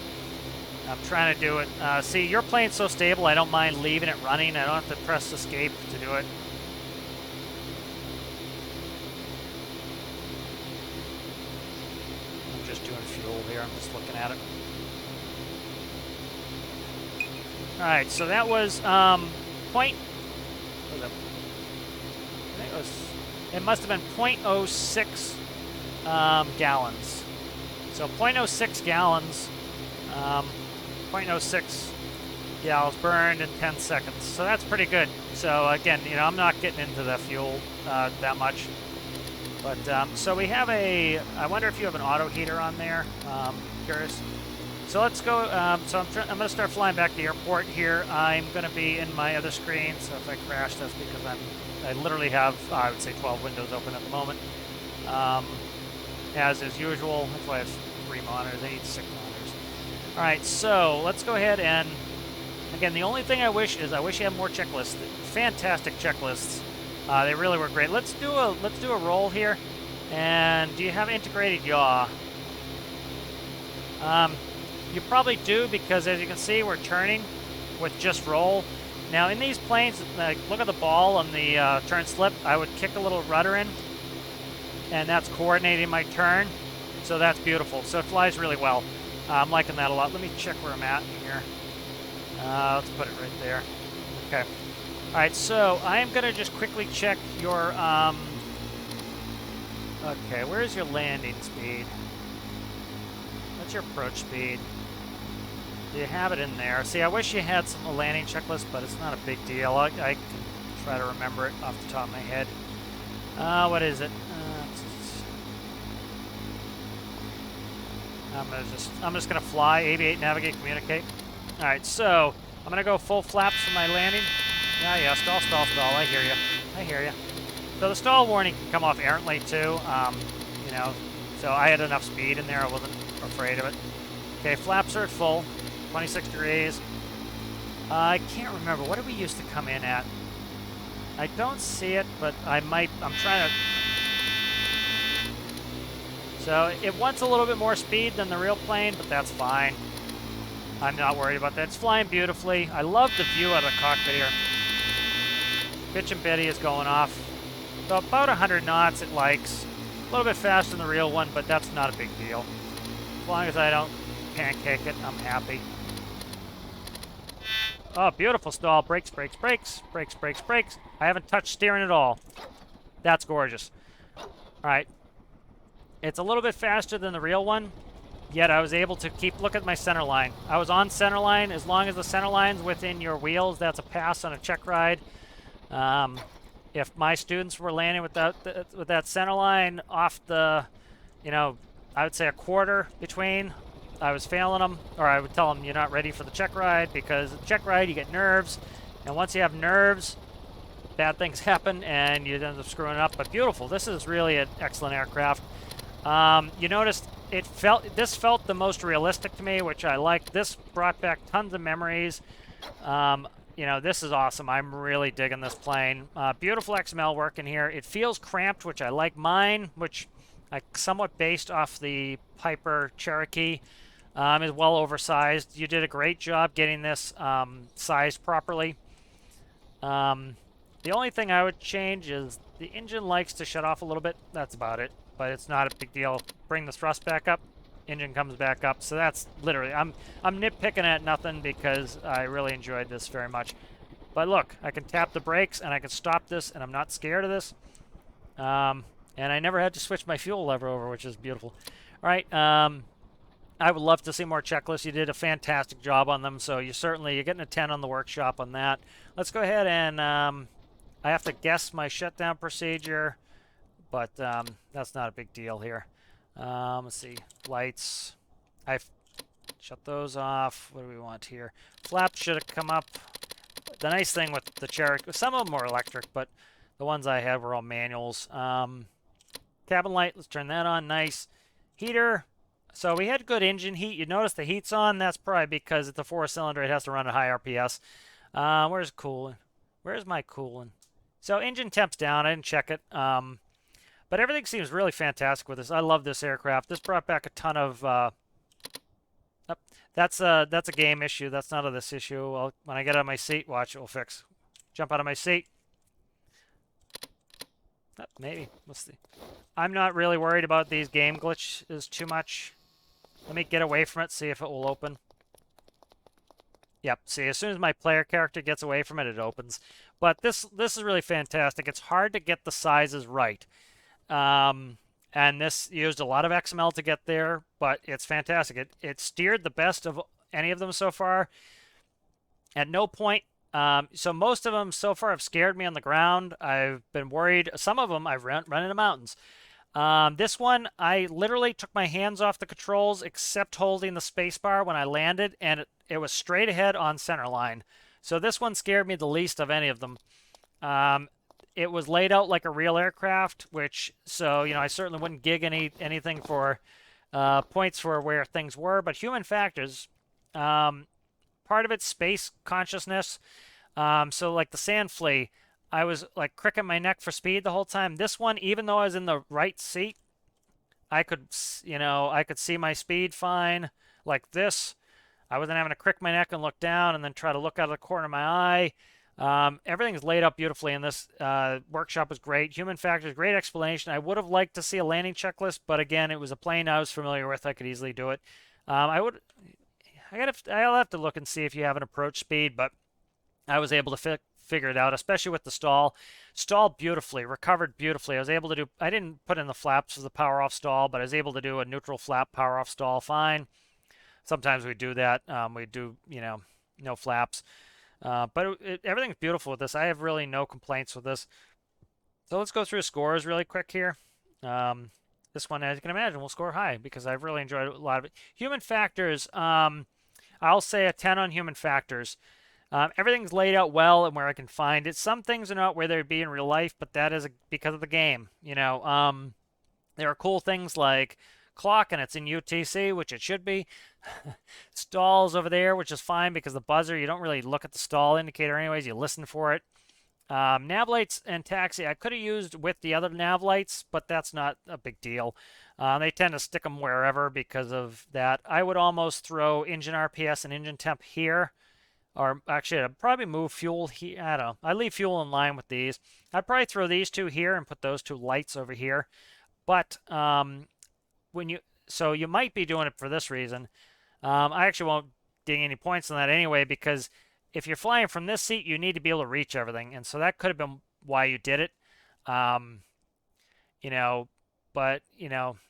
I'm trying to do it. See, your plane's so stable, I don't mind leaving it running. I don't have to press escape to do it. I'm just doing fuel here. I'm just looking at it. All right, so that was it must have been 0.06 gallons. So 0.06 gallons, 0.06 gallons burned in 10 seconds. So that's pretty good. So again, you know, I'm not getting into the fuel that much. But so we have a, I wonder if you have an auto heater on there. Curious. So let's go. So I'm going to start flying back to the airport here. I'm going to be in my other screen. So if I crash, that's because I literally have, I would say, 12 windows open at the moment. As is usual. That's why I have 3 monitors. I need 6 monitors. All right. So let's go ahead and, again, the only thing I wish is I wish you had more checklists. Fantastic checklists. They really were great. Let's do a roll here. And do you have integrated yaw? You probably do, because as you can see, we're turning with just roll. Now in these planes, look at the ball on the turn slip. I would kick a little rudder in. and that's coordinating my turn. So that's beautiful. So it flies really well. I'm liking that a lot. Let me check where I'm at here. Let's put it right there. Okay. All right, so I'm going to just quickly check your... okay, where's your landing speed? What's your approach speed? Do you have it in there? See, I wish you had a landing checklist, but it's not a big deal. I can try to remember it off the top of my head. What is it? I'm just gonna fly, aviate, navigate, communicate. All right, so I'm gonna go full flaps for my landing. Yeah, stall, stall, stall. I hear you. I hear you. So the stall warning can come off errantly too. You know, so I had enough speed in there. I wasn't afraid of it. Okay, flaps are at full, 26 degrees. I can't remember. What did we used to come in at? I don't see it, but I'm trying to... So it wants a little bit more speed than the real plane, but that's fine. I'm not worried about that. It's flying beautifully. I love the view out of the cockpit here. Pitch and Betty is going off. So about 100 knots it likes. A little bit faster than the real one, but that's not a big deal. As long as I don't pancake it, I'm happy. Oh, beautiful stall. Brakes, brakes, brakes. Brakes, brakes, brakes. I haven't touched steering at all. That's gorgeous. All right. It's a little bit faster than the real one, yet I was able to look at my center line. I was on center line. As long as the center line's within your wheels, that's a pass on a check ride. If my students were landing with that center line off the, you know, I would say a quarter between, I was failing them, or I would tell them you're not ready for the check ride, because the check ride you get nerves, and once you have nerves, bad things happen and you end up screwing up. But beautiful. This is really an excellent aircraft. You noticed this felt the most realistic to me, which I like. This brought back tons of memories. You know, this is awesome. I'm really digging this plane. Beautiful XML work in here. It feels cramped, which I like. Mine, which I somewhat based off the Piper Cherokee, is well oversized. You did a great job getting this sized properly. The only thing I would change is the engine likes to shut off a little bit. That's about it. But it's not a big deal. Bring the thrust back up, engine comes back up. So that's literally, I'm nitpicking at nothing because I really enjoyed this very much. But look, I can tap the brakes and I can stop this, and I'm not scared of this. And I never had to switch my fuel lever over, which is beautiful. All right, I would love to see more checklists. You did a fantastic job on them, so you're getting a 10 on the workshop on that. Let's go ahead and I have to guess my shutdown procedure. But that's not a big deal here. Let's see. Lights. I've shut those off. What do we want here? Flaps should have come up. The nice thing with the Cherokee, some of them were electric, but the ones I had were all manuals. Cabin light, let's turn that on. Nice. Heater. So we had good engine heat. You notice the heat's on. That's probably because it's a 4-cylinder. It has to run at high RPS. Where's cooling? Where's my cooling? So engine temp's down. I didn't check it. But everything seems really fantastic with this. I love this aircraft. This brought back a ton of... that's a game issue. That's not this issue. When I get out of my seat, watch, it will fix. Jump out of my seat. Maybe. We'll see. I'm not really worried about these game glitches too much. Let me get away from it, see if it will open. Yep, see, as soon as my player character gets away from it, it opens. But this is really fantastic. It's hard to get the sizes right. And this used a lot of XML to get there, but it's fantastic. It steered the best of any of them so far. At no point, so most of them so far have scared me on the ground. I've been worried. Some of them I've run into mountains. This one, I literally took my hands off the controls except holding the spacebar when I landed, and it was straight ahead on center line. So this one scared me the least of any of them. It was laid out like a real aircraft, which, so, you know, I certainly wouldn't gig anything for points for where things were, but human factors, part of it's space consciousness. So like the Sand Flea, I was like cricking my neck for speed the whole time. This one, even though I was in the right seat, I could see my speed fine. Like this, I wasn't having to crick my neck and look down and then try to look out of the corner of my eye. Everything's laid out beautifully in this workshop. Was great. Human factors, great explanation. I would have liked to see a landing checklist, but again, it was a plane I was familiar with. I could easily do it. I'll have to look and see if you have an approach speed, but I was able to figure it out, especially with the stall. Stalled beautifully, recovered beautifully. I was able to do, I didn't put in the flaps as the power off stall, but I was able to do a neutral flap power off stall fine. Sometimes we do that. We do, no flaps. But everything's beautiful with this. I have really no complaints with this. So let's go through scores really quick here. This one, as you can imagine, will score high because I've really enjoyed a lot of it. Human factors, I'll say a 10 on human factors. Everything's laid out well and where I can find it. Some things are not where they'd be in real life, but that is because of the game. There are cool things like clock, and it's in UTC, which it should be. Stalls over there, which is fine because the buzzer, you don't really look at the stall indicator anyways. You listen for it. Nav lights and taxi, I could have used with the other nav lights, but that's not a big deal. They tend to stick them wherever because of that. I would almost throw engine RPS and engine temp here. Or actually, I'd probably move fuel here. I don't know. I leave fuel in line with these. I'd probably throw these two here and put those two lights over here. But so you might be doing it for this reason. I actually won't ding any points on that anyway, because if you're flying from this seat, you need to be able to reach everything. And so that could have been why you did it. But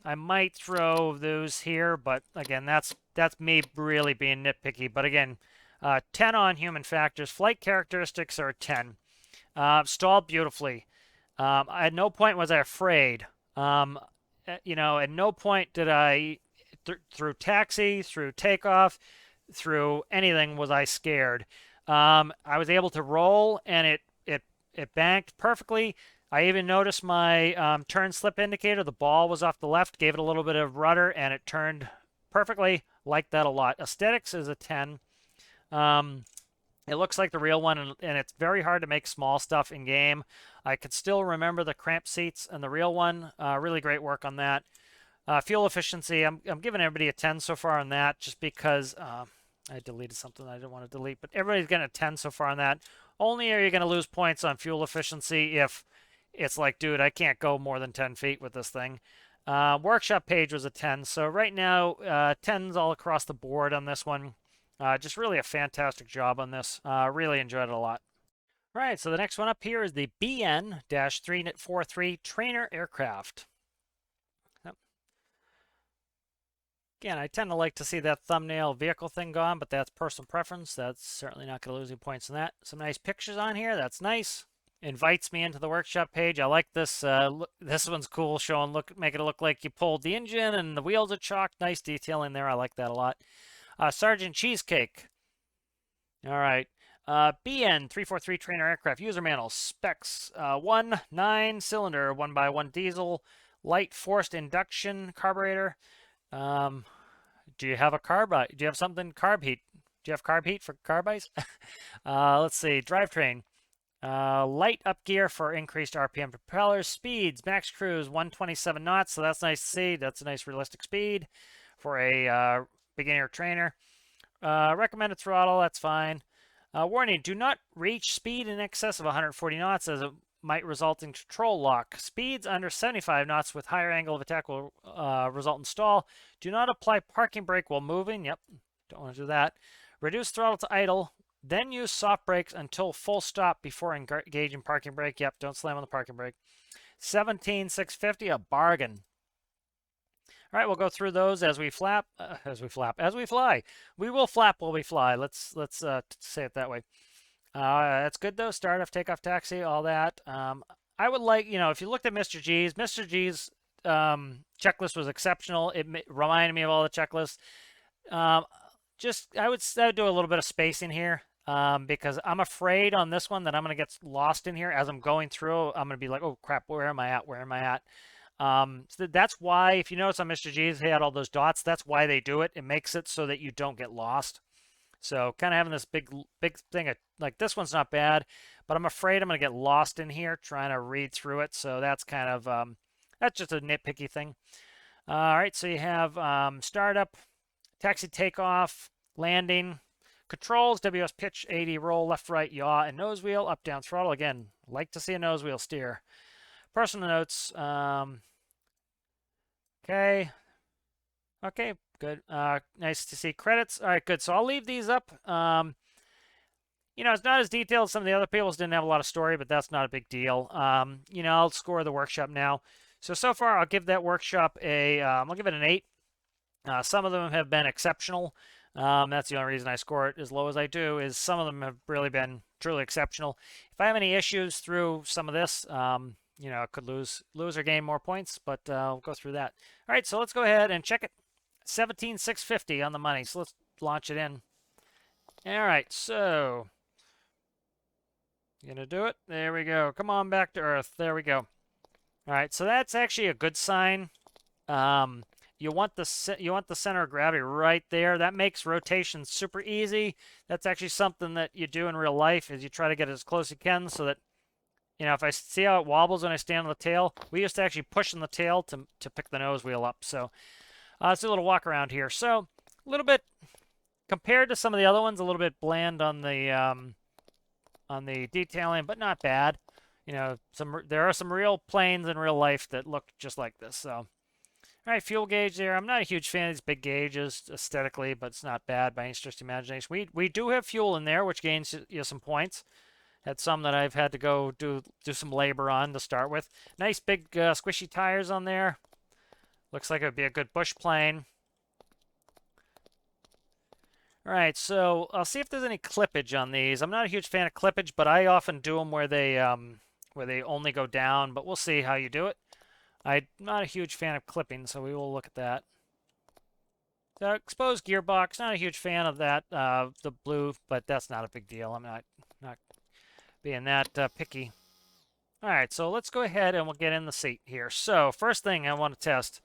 I might throw those here, but again, that's me really being nitpicky. But again, 10 on human factors. Flight characteristics are 10. Stalled beautifully. At no point was I afraid. At no point did I, through taxi, through takeoff, through anything, was I scared. I was able to roll, and it banked perfectly. I even noticed my turn slip indicator. The ball was off the left, gave it a little bit of rudder, and it turned perfectly. Liked that a lot. Aesthetics is a 10. It looks like the real one, and it's very hard to make small stuff in game. I could still remember the cramped seats and the real one. Really great work on that. Fuel efficiency, I'm giving everybody a 10 so far on that, just because I deleted something I didn't want to delete, but everybody's getting a 10 so far on that. Only are you going to lose points on fuel efficiency if it's like, dude, I can't go more than 10 feet with this thing. Workshop page was a 10, so right now 10s all across the board on this one. Just really a fantastic job on this. Really enjoyed it a lot. All right, so the next one up here is the BN-343 trainer aircraft. Again, I tend to like to see that thumbnail vehicle thing gone, but that's personal preference. That's certainly not going to lose any points in that. Some nice pictures on here. That's nice. Invites me into the workshop page. I like this. This one's cool, making it look like you pulled the engine and the wheels are chalked. Nice detailing there. I like that a lot. Sergeant Cheesecake. All right. BN-343 trainer aircraft user manual specs: 1 9-cylinder 1x1 diesel, light forced induction carburetor. Do you have a carb? Do you have something carb heat? Do you have carb heat for carbides? Let's see. Drivetrain. Light up gear for increased RPM propellers. Speeds, max cruise 127 knots. So that's nice to see. That's a nice realistic speed for a beginner trainer. Recommended throttle. That's fine. Warning: do not reach speed in excess of 140 knots, as it might result in control lock. Speeds under 75 knots with higher angle of attack will result in stall. Do not apply parking brake while moving. Yep, don't want to do that. Reduce throttle to idle, then use soft brakes until full stop before engaging parking brake. Yep, don't slam on the parking brake. 17,650, a bargain. All right, we'll go through those as we fly. We will flap while we fly. Let's say it that way. That's good though. Start off, takeoff, taxi, all that. I would like, if you looked at Mr. G's checklist was exceptional. It reminded me of all the checklists. I would do a little bit of spacing here because I'm afraid on this one that I'm going to get lost in here as I'm going through. I'm going to be like, oh crap, where am I at? Where am I at? So that's why, if you notice on Mr. G's, he had all those dots. That's why they do it. It makes it so that you don't get lost. So kind of having this big thing, like this one's not bad, but I'm afraid I'm going to get lost in here trying to read through it. So that's kind of, that's just a nitpicky thing. All right, so you have startup, taxi takeoff, landing, Controls, WS pitch, 80, roll, left, right, yaw, and nose wheel, up, down, throttle. Again, like to see a nose wheel steer. Personal notes. Okay. Okay, good. Nice to see credits. All right, good. So I'll leave these up. You know, it's not as detailed as some of the other people's. Didn't have a lot of story, but that's not a big deal. You know, I'll score the workshop now. So far, I'll give that workshop a, I'll give it an 8. Some of them have been exceptional. That's the only reason I score it as low as I do, is some of them have really been truly exceptional. If I have any issues through some of this, you know, I could lose or gain more points, but I'll go through that. All right, so let's go ahead and check it. 17,650 on the money, so let's launch it in. All right, so gonna do it. There we go. Come on back to Earth. There we go. All right, so that's actually a good sign. You want the center of gravity right there. That makes rotation super easy. That's actually something that you do in real life, is you try to get as close as you can, so that, you know, if I see how it wobbles when I stand on the tail, we used to actually push on the tail to pick the nose wheel up. So let's do a little walk around here. So a little bit, compared to some of the other ones, a little bit bland on the detailing, but not bad. You know, there are some real planes in real life that look just like this. So, all right, fuel gauge there. I'm not a huge fan of these big gauges aesthetically, but it's not bad by any stretch of the imagination. We do have fuel in there, which gains you some points. Had some that I've had to go do some labor on to start with. Nice big squishy tires on there. Looks like it would be a good bush plane. All right, so I'll see if there's any clippage on these. I'm not a huge fan of clippage, but I often do them where they only go down, but we'll see how you do it. I'm not a huge fan of clipping, so we will look at that. The exposed gearbox, not a huge fan of that, the blue, but that's not a big deal. I'm not being that picky. All right, so let's go ahead and we'll get in the seat here. So first thing I want to test.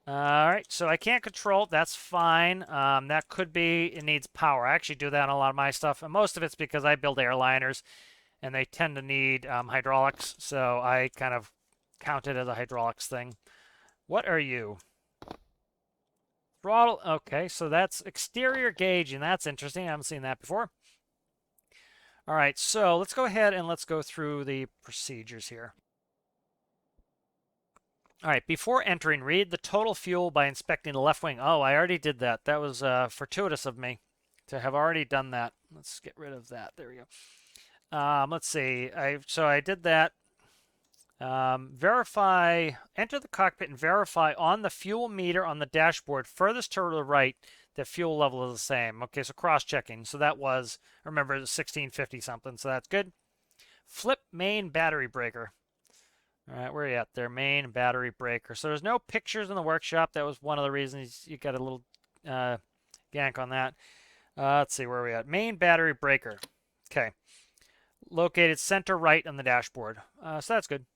All right, so I can't control it. That's fine. That could be it needs power. I actually do that on a lot of my stuff, and most of it's because I build airliners, and they tend to need hydraulics, so I kind of count it as a hydraulics thing. What are you? Throttle. Okay, so that's exterior gauge, and that's interesting. I haven't seen that before. All right, so let's go ahead and let's go through the procedures here. All right, before entering, read the total fuel by inspecting the left wing. Oh, I already did that. That was fortuitous of me to have already done that. Let's get rid of that. There we go. Let's see. I did that. Verify, enter the cockpit and verify on the fuel meter on the dashboard furthest to the right that fuel level is the same. Okay, so cross-checking. So that was, remember, it was 1650 something, so that's good. Flip main battery breaker. All right, where are you at there? Main battery breaker. So there's no pictures in the workshop. That was one of the reasons you got a little gank on that. Let's see, where are we at? Main battery breaker. Okay. Located center right on the dashboard. So that's good.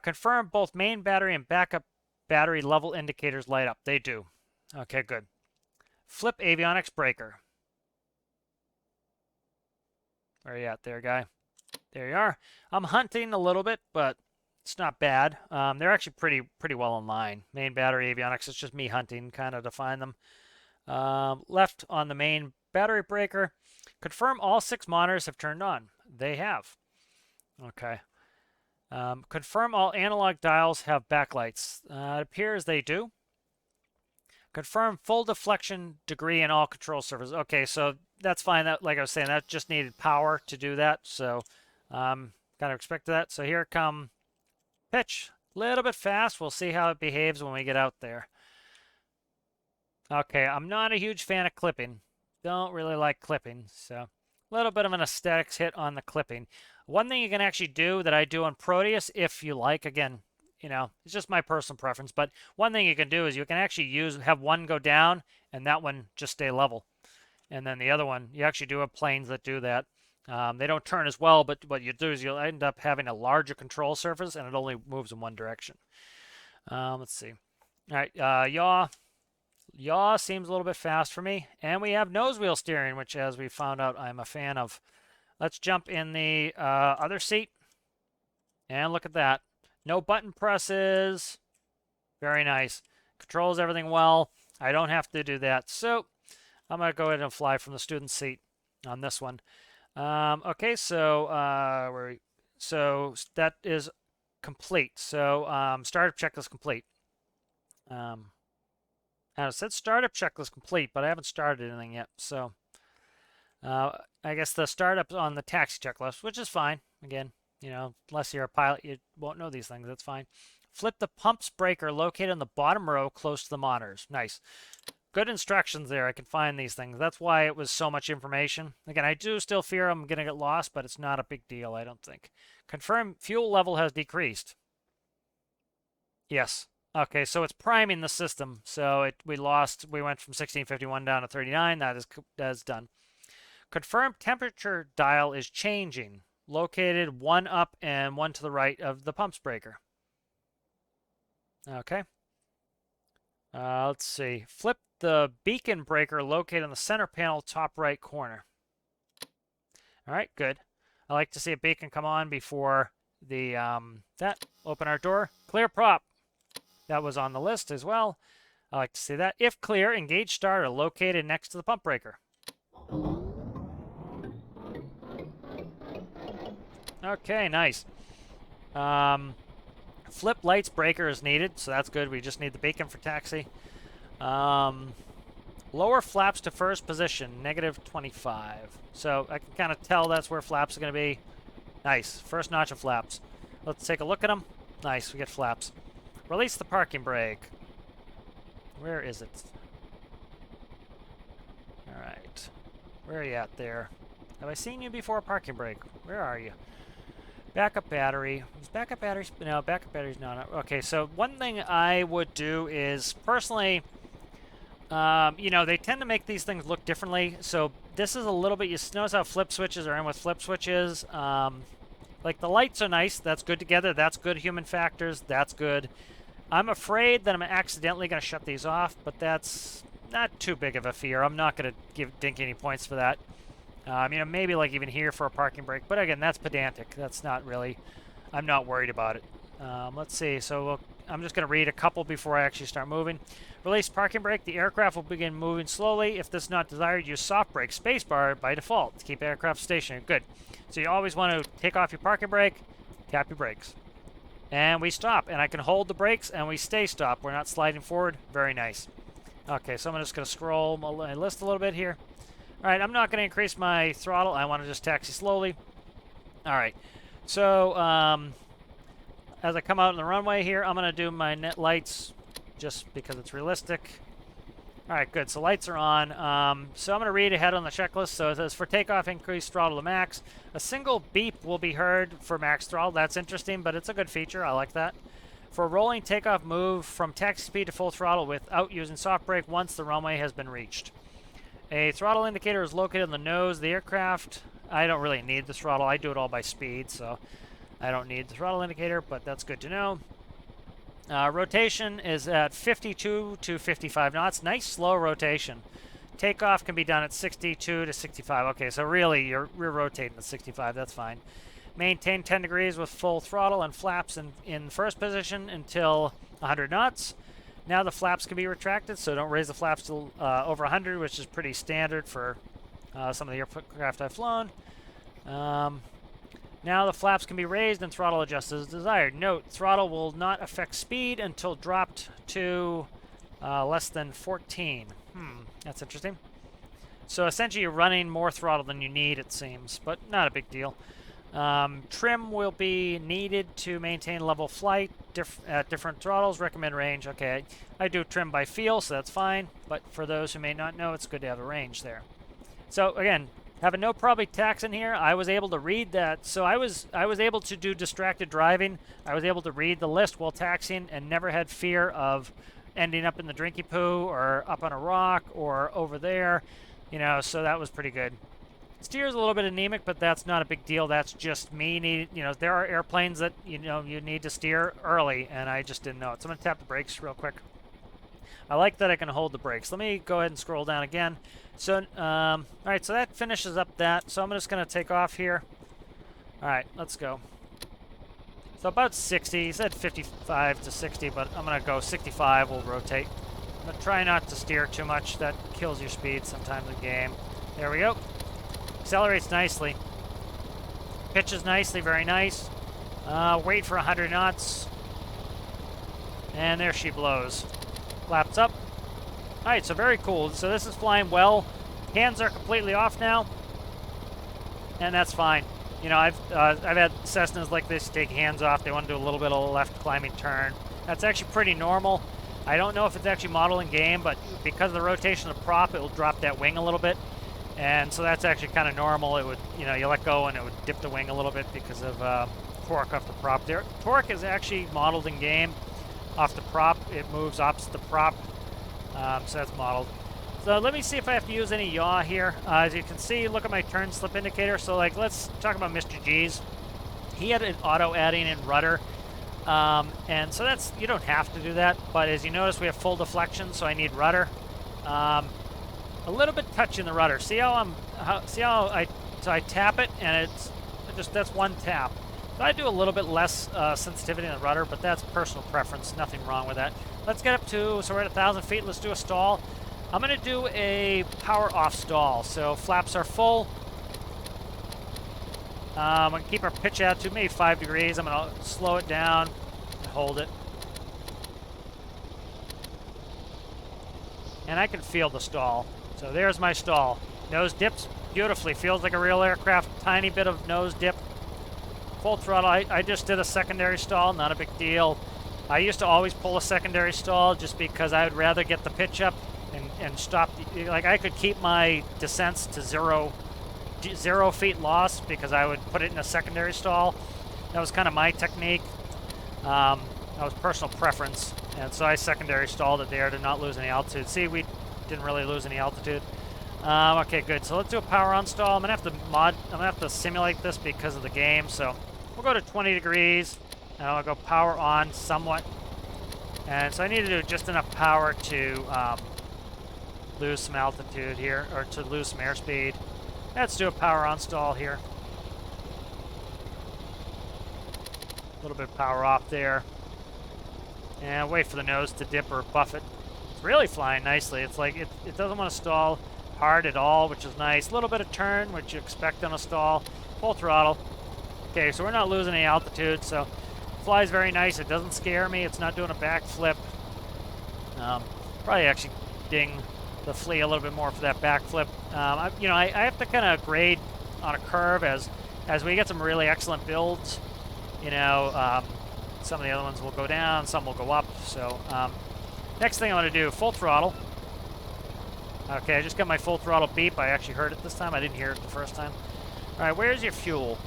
Confirm both main battery and backup battery level indicators light up. They do. Okay, good. Flip avionics breaker. Where are you at there, guy? There you are. I'm hunting a little bit, but it's not bad. They're actually pretty well in line. Main battery avionics, it's just me hunting kind of to find them. Left on the main battery breaker. Confirm all 6 monitors have turned on. They have. Okay. Confirm all analog dials have backlights. It appears they do. Confirm full deflection degree in all control surfaces. Okay, so that's fine. That, like I was saying, that just needed power to do that. So kind of expected that. So here come pitch. A little bit fast. We'll see how it behaves when we get out there. Okay, I'm not a huge fan of clipping. Don't really like clipping. So a little bit of an aesthetics hit on the clipping. One thing you can actually do that I do on Proteus, if you like, again, you know, it's just my personal preference, but one thing you can do is you can actually have one go down and that one just stay level. And then the other one, you actually do have planes that do that. They don't turn as well, but what you do is you'll end up having a larger control surface and it only moves in one direction. Let's see. All right, yaw. Yaw seems a little bit fast for me. And we have nose wheel steering, which as we found out, I'm a fan of. Let's jump in the other seat. And look at that. No button presses. Very nice. Controls everything well. I don't have to do that. So I'm going to go ahead and fly from the student seat on this one. Okay, so that is complete. So startup checklist complete. And it said startup checklist complete, but I haven't started anything yet. So I guess the startup's on the taxi checklist, which is fine. Again, you know, unless you're a pilot, you won't know these things. That's fine. Flip the pumps breaker located on the bottom row close to the monitors. Nice. Good instructions there. I can find these things. That's why it was so much information. Again, I do still fear I'm going to get lost, but it's not a big deal, I don't think. Confirm fuel level has decreased. Yes. Okay, so it's priming the system. So we went from 1651 down to 39. That is done. Confirm temperature dial is changing. Located one up and one to the right of the pumps breaker. Okay. Let's see. Flip the beacon breaker located on the center panel top right corner. All right, good. I like to see a beacon come on before the that. Open our door. Clear prop. That was on the list as well. I like to see that. If clear, engage starter located next to the pump breaker. Okay, nice. Flip lights breaker is needed, so that's good. We just need the beacon for taxi. Lower flaps to first position, -25. So I can kind of tell that's where flaps are going to be. Nice. First notch of flaps. Let's take a look at them. Nice, we get flaps. Release the parking brake. Where is it? All right. Where are you at there? Have I seen you before, parking brake? Where are you? Backup battery. Is backup batteries? No, backup batteries not. Okay, so one thing I would do is, personally, you know, they tend to make these things look differently. So this is a little bit, you notice how flip switches are in with flip switches. Like the lights are nice. That's good together. That's good human factors. That's good. I'm afraid that I'm accidentally going to shut these off, but that's not too big of a fear. I'm not going to dink any points for that. You know, maybe like even here for a parking brake. But again, that's pedantic. That's not really, I'm not worried about it. Let's see. So I'm just going to read a couple before I actually start moving. Release parking brake. The aircraft will begin moving slowly. If this is not desired, use soft brake spacebar by default to keep aircraft stationary. Good. So you always want to take off your parking brake, tap your brakes. And we stop. And I can hold the brakes and we stay stopped. We're not sliding forward. Very nice. Okay, so I'm just going to scroll my list a little bit here. All right, I'm not going to increase my throttle. I want to just taxi slowly. All right. So as I come out on the runway here, I'm going to do my net lights just because it's realistic. All right, good. So lights are on. So I'm going to read ahead on the checklist. So it says, for takeoff, increase throttle to max. A single beep will be heard for max throttle. That's interesting, but it's a good feature. I like that. For rolling takeoff, move from taxi speed to full throttle without using soft brake once the runway has been reached. A throttle indicator is located on the nose of the aircraft. I don't really need the throttle. I do it all by speed, so I don't need the throttle indicator, but that's good to know. Rotation is at 52 to 55 knots. Nice slow rotation. Takeoff can be done at 62 to 65. Okay, so really you're rotating at 65. That's fine. Maintain 10 degrees with full throttle and flaps in first position until 100 knots. Now the flaps can be retracted, so don't raise the flaps to over 100, which is pretty standard for some of the aircraft I've flown. Now the flaps can be raised and throttle adjusted as desired. Note, throttle will not affect speed until dropped to less than 14. That's interesting. So essentially you're running more throttle than you need, it seems, but not a big deal. Trim will be needed to maintain level flight at different throttles. Recommend range. Okay, I do trim by feel, so that's fine. But for those who may not know, it's good to have a range there. So again, having no probably tax in here, I was able to read that. So I was able to do distracted driving. I was able to read the list while taxiing and never had fear of ending up in the drinky poo or up on a rock or over there. You know, so that was pretty good. Steer's a little bit anemic, but that's not a big deal. That's just me you know, there are airplanes that, you know, you need to steer early, and I just didn't know it. So I'm going to tap the brakes real quick. I like that I can hold the brakes. Let me go ahead and scroll down again. So, all right, so that finishes up that. So I'm just going to take off here. All right, let's go. So about 60. He said 55 to 60, but I'm going to go 65. We'll rotate. But try not to steer too much. That kills your speed sometimes in the game. There we go. Accelerates nicely. Pitches nicely, very nice. Wait for 100 knots. And there she blows. Flaps up. Alright, so very cool. So this is flying well. Hands are completely off now. And that's fine. You know, I've had Cessnas like this take hands off. They want to do a little bit of a left climbing turn. That's actually pretty normal. I don't know if it's actually modeled in game, but because of the rotation of the prop, it will drop that wing a little bit. And so that's actually kind of normal. It would, you know, you let go and it would dip the wing a little bit because of torque off the prop there. Torque is actually modeled in game off the prop. It moves opposite the prop, so that's modeled. So let me see if I have to use any yaw here. As you can see, look at my turn slip indicator. So like, let's talk about Mr.G's. He had an auto adding in rudder. And so that's, you don't have to do that, but as you notice, we have full deflection, so I need rudder. A little bit touch in the rudder. See how I tap it, and it's just, that's one tap. So I do a little bit less sensitivity in the rudder, but that's personal preference, nothing wrong with that. Let's get up to, so we're at 1,000 feet, let's do a stall. I'm gonna do a power off stall. So flaps are full. I'm going to keep our pitch altitude maybe 5 degrees. I'm going to slow it down and hold it. And I can feel the stall. So there's my stall. Nose dips beautifully. Feels like a real aircraft. Tiny bit of nose dip. Full throttle. I just did a secondary stall. Not a big deal. I used to always pull a secondary stall just because I would rather get the pitch up and stop. Like I could keep my descents to 0 feet lost because I would put it in a secondary stall. That was kind of my technique. That was personal preference, and so I secondary stalled it there to not lose any altitude. See, we didn't really lose any altitude. Okay, good. So let's do a power on stall. I'm gonna have to simulate this because of the game. So we'll go to 20 degrees, and I'll go power on somewhat. And so I need to do just enough power to lose some altitude here, or to lose some airspeed. Let's do a power on stall here. A little bit of power off there. And wait for the nose to dip or buff it. It's really flying nicely. It's like it doesn't want to stall hard at all, which is nice. A little bit of turn, which you expect on a stall. Full throttle. Okay, so we're not losing any altitude, so it flies very nice. It doesn't scare me. It's not doing a backflip. Probably actually ding the Flea a little bit more for that backflip. You know, I have to kind of grade on a curve as we get some really excellent builds. You know, some of the other ones will go down, some will go up. So next thing I want to do, full throttle. Okay, I just got my full throttle beep. I actually heard it this time. I didn't hear it the first time. All right, where's your fuel?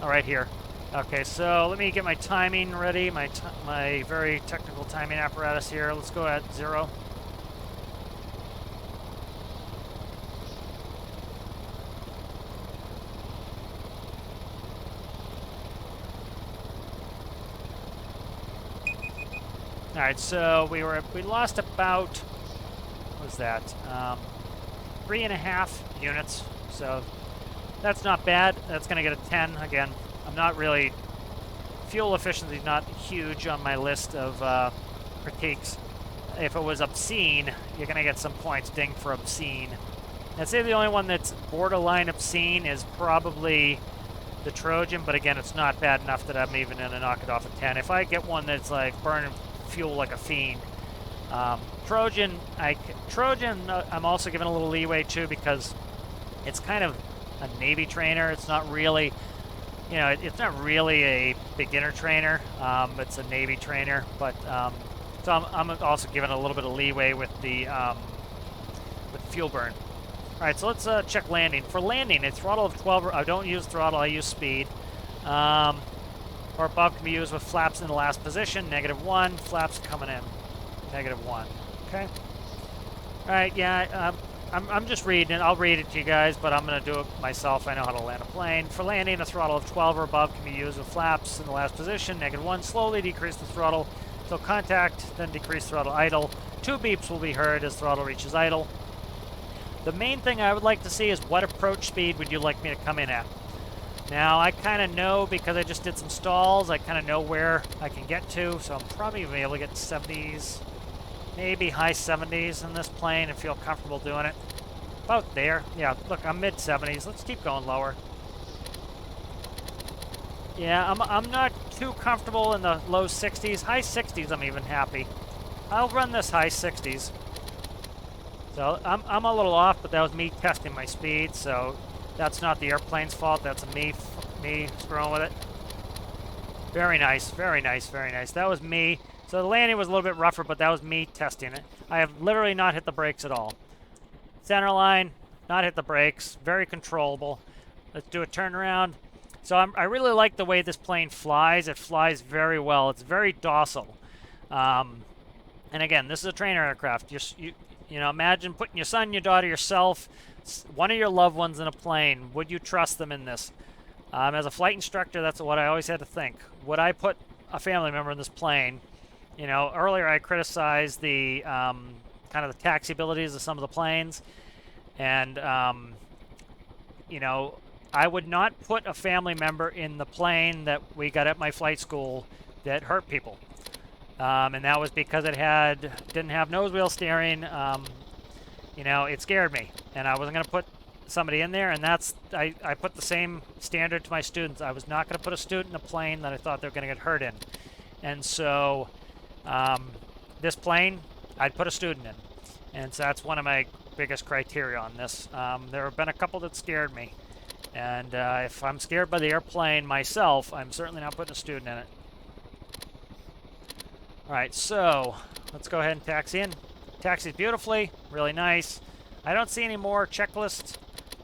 Oh, right here. Okay, so let me get my timing ready. My very technical timing apparatus here. Let's go at 0. All right, so we lost about, what was that? 3.5 units. So that's not bad. That's going to get a 10. Again, I'm not really, fuel efficiency is not huge on my list of critiques. If it was obscene, you're going to get some points dinged for obscene. I'd say the only one that's borderline obscene is probably the Trojan, but again, it's not bad enough that I'm even going to knock it off a 10. If I get one that's like burning fuel like a fiend. Trojan, I'm also giving a little leeway too because it's kind of a Navy trainer. It's not really, you know, it's not really a beginner trainer. It's a Navy trainer, but so I'm also giving a little bit of leeway with the fuel burn. All right, so let's check landing. For landing, a throttle of 12. I don't use throttle. I use speed. Or above can be used with flaps in the last position, -1, flaps coming in, -1, okay? All right, yeah, I'm just reading it. I'll read it to you guys, but I'm gonna do it myself. I know how to land a plane. For landing, a throttle of 12 or above can be used with flaps in the last position, -1, slowly decrease the throttle until contact, then decrease throttle idle. 2 beeps will be heard as throttle reaches idle. The main thing I would like to see is what approach speed would you like me to come in at? Now, I kind of know because I just did some stalls, I kind of know where I can get to, so I'm probably going to be able to get 70s. maybe high 70s in this plane and feel comfortable doing it. About there. Yeah, look, I'm mid 70s. Let's keep going lower. Yeah, I'm not too comfortable in the low 60s. High 60s, I'm even happy. I'll run this high 60s. So I'm a little off, but that was me testing my speed. So that's not the airplane's fault. That's me screwing with it. Very nice, very nice, very nice. That was me. So the landing was a little bit rougher, but that was me testing it. I have literally not hit the brakes at all. Center line, not hit the brakes. Very controllable. Let's do a turnaround. So I really like the way this plane flies. It flies very well. It's very docile. And again, this is a trainer aircraft. You know, imagine putting your son, your daughter, yourself, one of your loved ones in a plane. Would you trust them in this? As a flight instructor, that's what I always had to think. Would I put a family member in this plane? You know, earlier I criticized the kind of the taxi abilities of some of the planes. And, you know, I would not put a family member in the plane that we got at my flight school that hurt people. And that was because it didn't have nose wheel steering. You know, it scared me, and I wasn't going to put somebody in there. And I put the same standard to my students. I was not going to put a student in a plane that I thought they were going to get hurt in. And so this plane, I'd put a student in, and so that's one of my biggest criteria on this. There have been a couple that scared me, and if I'm scared by the airplane myself, I'm certainly not putting a student in it. All right, so let's go ahead and taxi in. Taxis beautifully, really nice. I don't see any more checklists,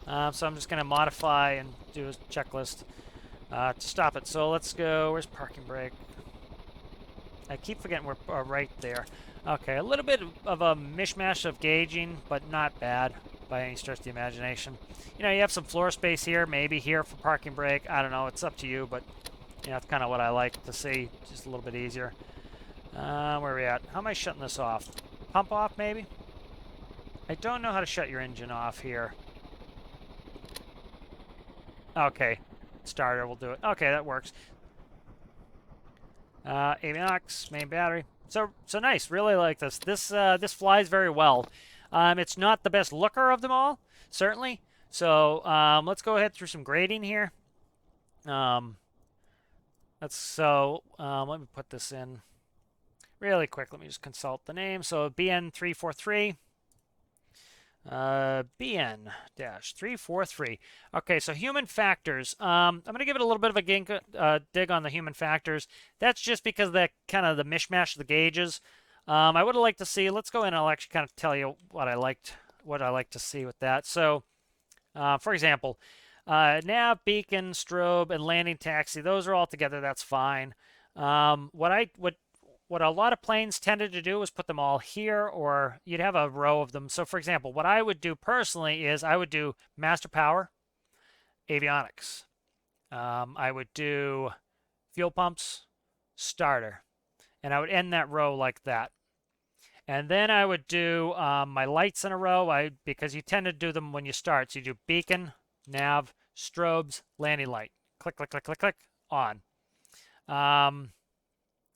so I'm just going to modify and do a checklist to stop it. So let's go. Where's parking brake? I keep forgetting we're right there. Okay, a little bit of a mishmash of gauging, but not bad by any stretch of the imagination. You know, you have some floor space here, maybe here for parking brake. I don't know. It's up to you, but you know, that's kind of what I like to see. Just a little bit easier. Where are we at? How am I shutting this off? Pump off, maybe? I don't know how to shut your engine off here. Okay. Starter will do it. Okay, that works. Avionics, main battery. So nice. Really like this. This flies very well. It's not the best looker of them all, certainly. So let's go ahead through some grading here. Let me put this in really quick. Let me just consult the name. So BN343. BN-343. Okay, so human factors. I'm going to give it a little bit of a dig on the human factors. That's just because of the kind of the mishmash of the gauges. I would have liked to see. Let's go in and I'll actually kind of tell you what I liked to see with that. So, for example, nav, beacon, strobe, and landing taxi. Those are all together. That's fine. What a lot of planes tended to do was put them all here, or you'd have a row of them. So, for example, what I would do personally is I would do master power, avionics. I would do fuel pumps, starter, and I would end that row like that. And then I would do my lights in a row, because you tend to do them when you start. So you do beacon, nav, strobes, landing light. Click, click, click, click, click, on.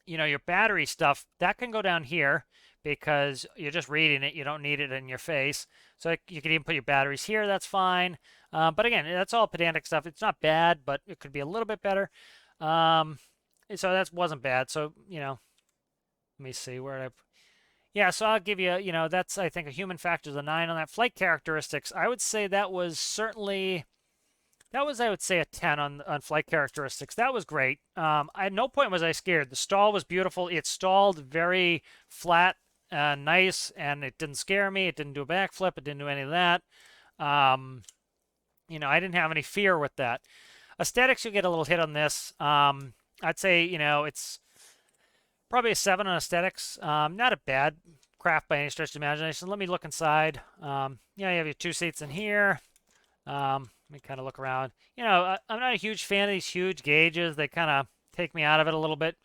You know, your battery stuff, that can go down here because you're just reading it. You don't need it in your face. So you can even put your batteries here. That's fine. But again, that's all pedantic stuff. It's not bad, but it could be a little bit better. So that wasn't bad. So, you know, let me see where yeah, so I'll give you, you know, that's, I think, a human factor is a 9 on that. Flight characteristics, I would say that was certainly... That was, I would say, a 10 on flight characteristics. That was great. At no point was I scared. The stall was beautiful. It stalled very flat, nice, and it didn't scare me. It didn't do a backflip. It didn't do any of that. You know, I didn't have any fear with that. Aesthetics, you get a little hit on this. I'd say, you know, it's probably a 7 on aesthetics. Not a bad craft by any stretch of imagination. Let me look inside. Yeah, you have your 2 seats in here. Let me kind of look around. You know, I'm not a huge fan of these huge gauges. They kind of take me out of it a little bit.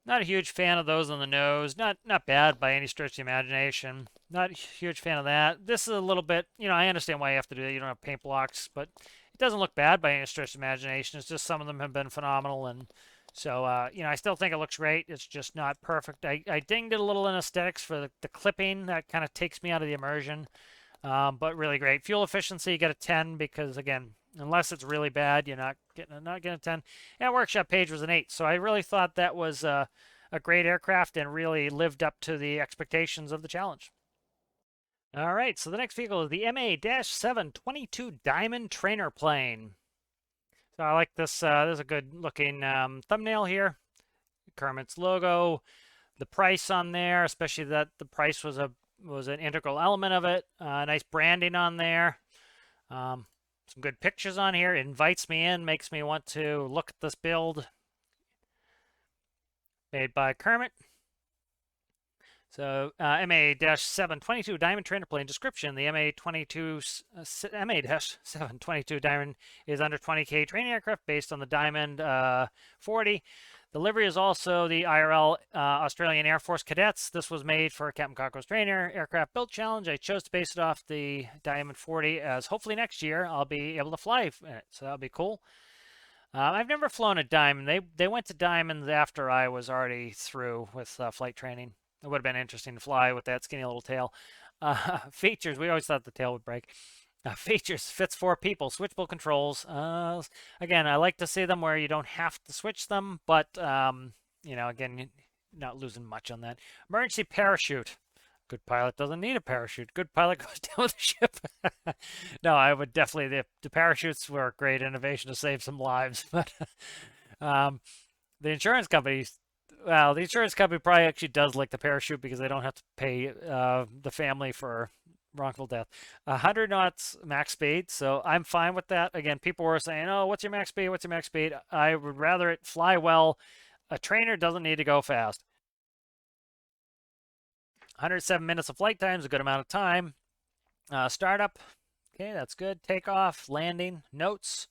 Not a huge fan of those on the nose. Not bad by any stretch of the imagination. Not a huge fan of that. This is a little bit, you know, I understand why you have to do that. You don't have paint blocks, but it doesn't look bad by any stretch of the imagination. It's just some of them have been phenomenal, and So, you know, I still think it looks great. It's just not perfect. I dinged it a little in aesthetics for the clipping. That kind of takes me out of the immersion. But really great. Fuel efficiency, you get a 10 because, again, unless it's really bad, you're not getting a 10. And workshop page was an 8. So I really thought that was a great aircraft and really lived up to the expectations of the challenge. All right, so the next vehicle is the MA-722 Diamond Trainer Plane. So I like this. There's a good looking thumbnail here. Kermit's logo, the price on there, especially that the price was an integral element of it. Nice branding on there. Some good pictures on here. It invites me in, makes me want to look at this build. Made by Kermit. So MA-722 Diamond Trainer Plane description. The MA-722 Diamond is under 20K training aircraft based on the Diamond 40. The livery is also the IRL Australian Air Force Cadets. This was made for Captain Cocko's Trainer Aircraft Build Challenge. I chose to base it off the Diamond 40 as hopefully next year I'll be able to fly in it. So that'll be cool. I've never flown a Diamond. They went to Diamonds after I was already through with flight training. It would have been interesting to fly with that skinny little tail. Features, we always thought the tail would break. Features, fits 4 people, switchable controls. Again, I like to see them where you don't have to switch them, but, you know, again, you're not losing much on that. Emergency parachute. Good pilot doesn't need a parachute. Good pilot goes down with the ship. No, I would definitely, the parachutes were a great innovation to save some lives, but the insurance company, well, the insurance company probably actually does like the parachute because they don't have to pay the family for wrongful death. 100 knots max speed, so I'm fine with that. Again, people were saying, oh, what's your max speed? What's your max speed? I would rather it fly well. A trainer doesn't need to go fast. 107 minutes of flight time is a good amount of time. Startup, okay, that's good. Takeoff, landing, notes.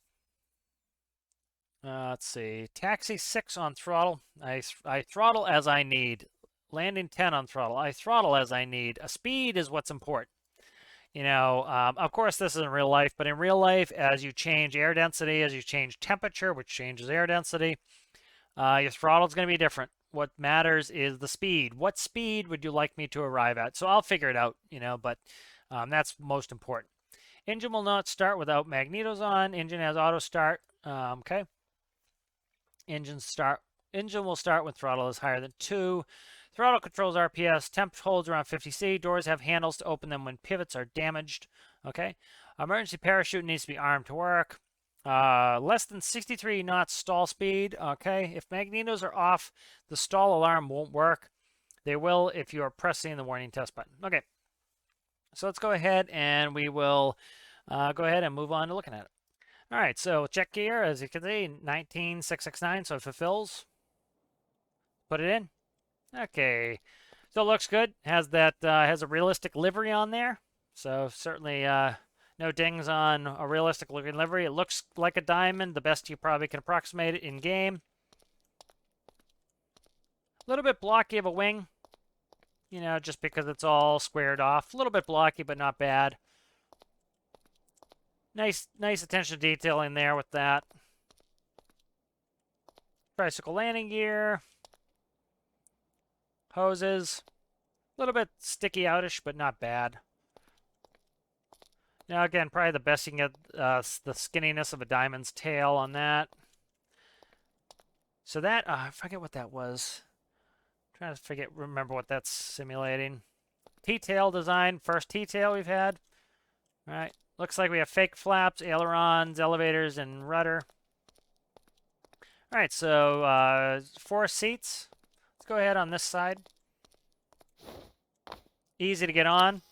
Let's see. Taxi 6 on throttle. I throttle as I need. Landing 10 on throttle. I throttle as I need. A speed is what's important. You know, of course, this is in real life, but in real life, as you change air density, as you change temperature, which changes air density, your throttle is going to be different. What matters is the speed. What speed would you like me to arrive at? So I'll figure it out, you know, but that's most important. Engine will not start without magnetos on. Engine has auto start. Okay. Engine will start when throttle is higher than 2. Throttle controls RPS. Temp holds around 50C. Doors have handles to open them when pivots are damaged. Okay. Emergency parachute needs to be armed to work. Less than 63 knots stall speed. Okay. If magnetos are off, the stall alarm won't work. They will if you are pressing the warning test button. Okay. So let's go ahead and we will go ahead and move on to looking at it. All right, so check gear, as you can see, 19669, so it fulfills. Put it in. Okay, so it looks good. Has that has a realistic livery on there, so certainly no dings on a realistic looking livery. It looks like a diamond, the best you probably can approximate it in game. A little bit blocky of a wing, you know, just because it's all squared off. A little bit blocky, but not bad. Nice attention to detail in there with that. Tricycle landing gear. Hoses. A little bit sticky outish, but not bad. Now, again, probably the best you can get the skinniness of a diamond's tail on that. So that, I forget what that was. I'm trying to remember what that's simulating. T-tail design, first T-tail we've had. All right. Looks like we have fake flaps, ailerons, elevators, and rudder. All right, so 4 seats. Let's go ahead on this side. Easy to get on.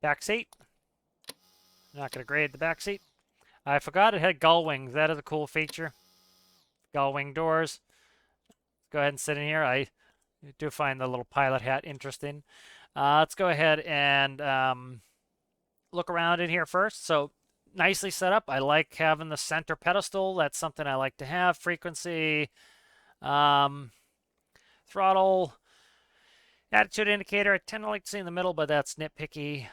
Back seat. Not going to grade the back seat. I forgot it had gull wings. That is a cool feature. Gull wing doors. Go ahead and sit in here. I do find the little pilot hat interesting. Let's go ahead and look around in here first. So nicely set up. I like having the center pedestal. That's something I like to have. Frequency, throttle, attitude indicator. I tend to like to see in the middle, but that's nitpicky.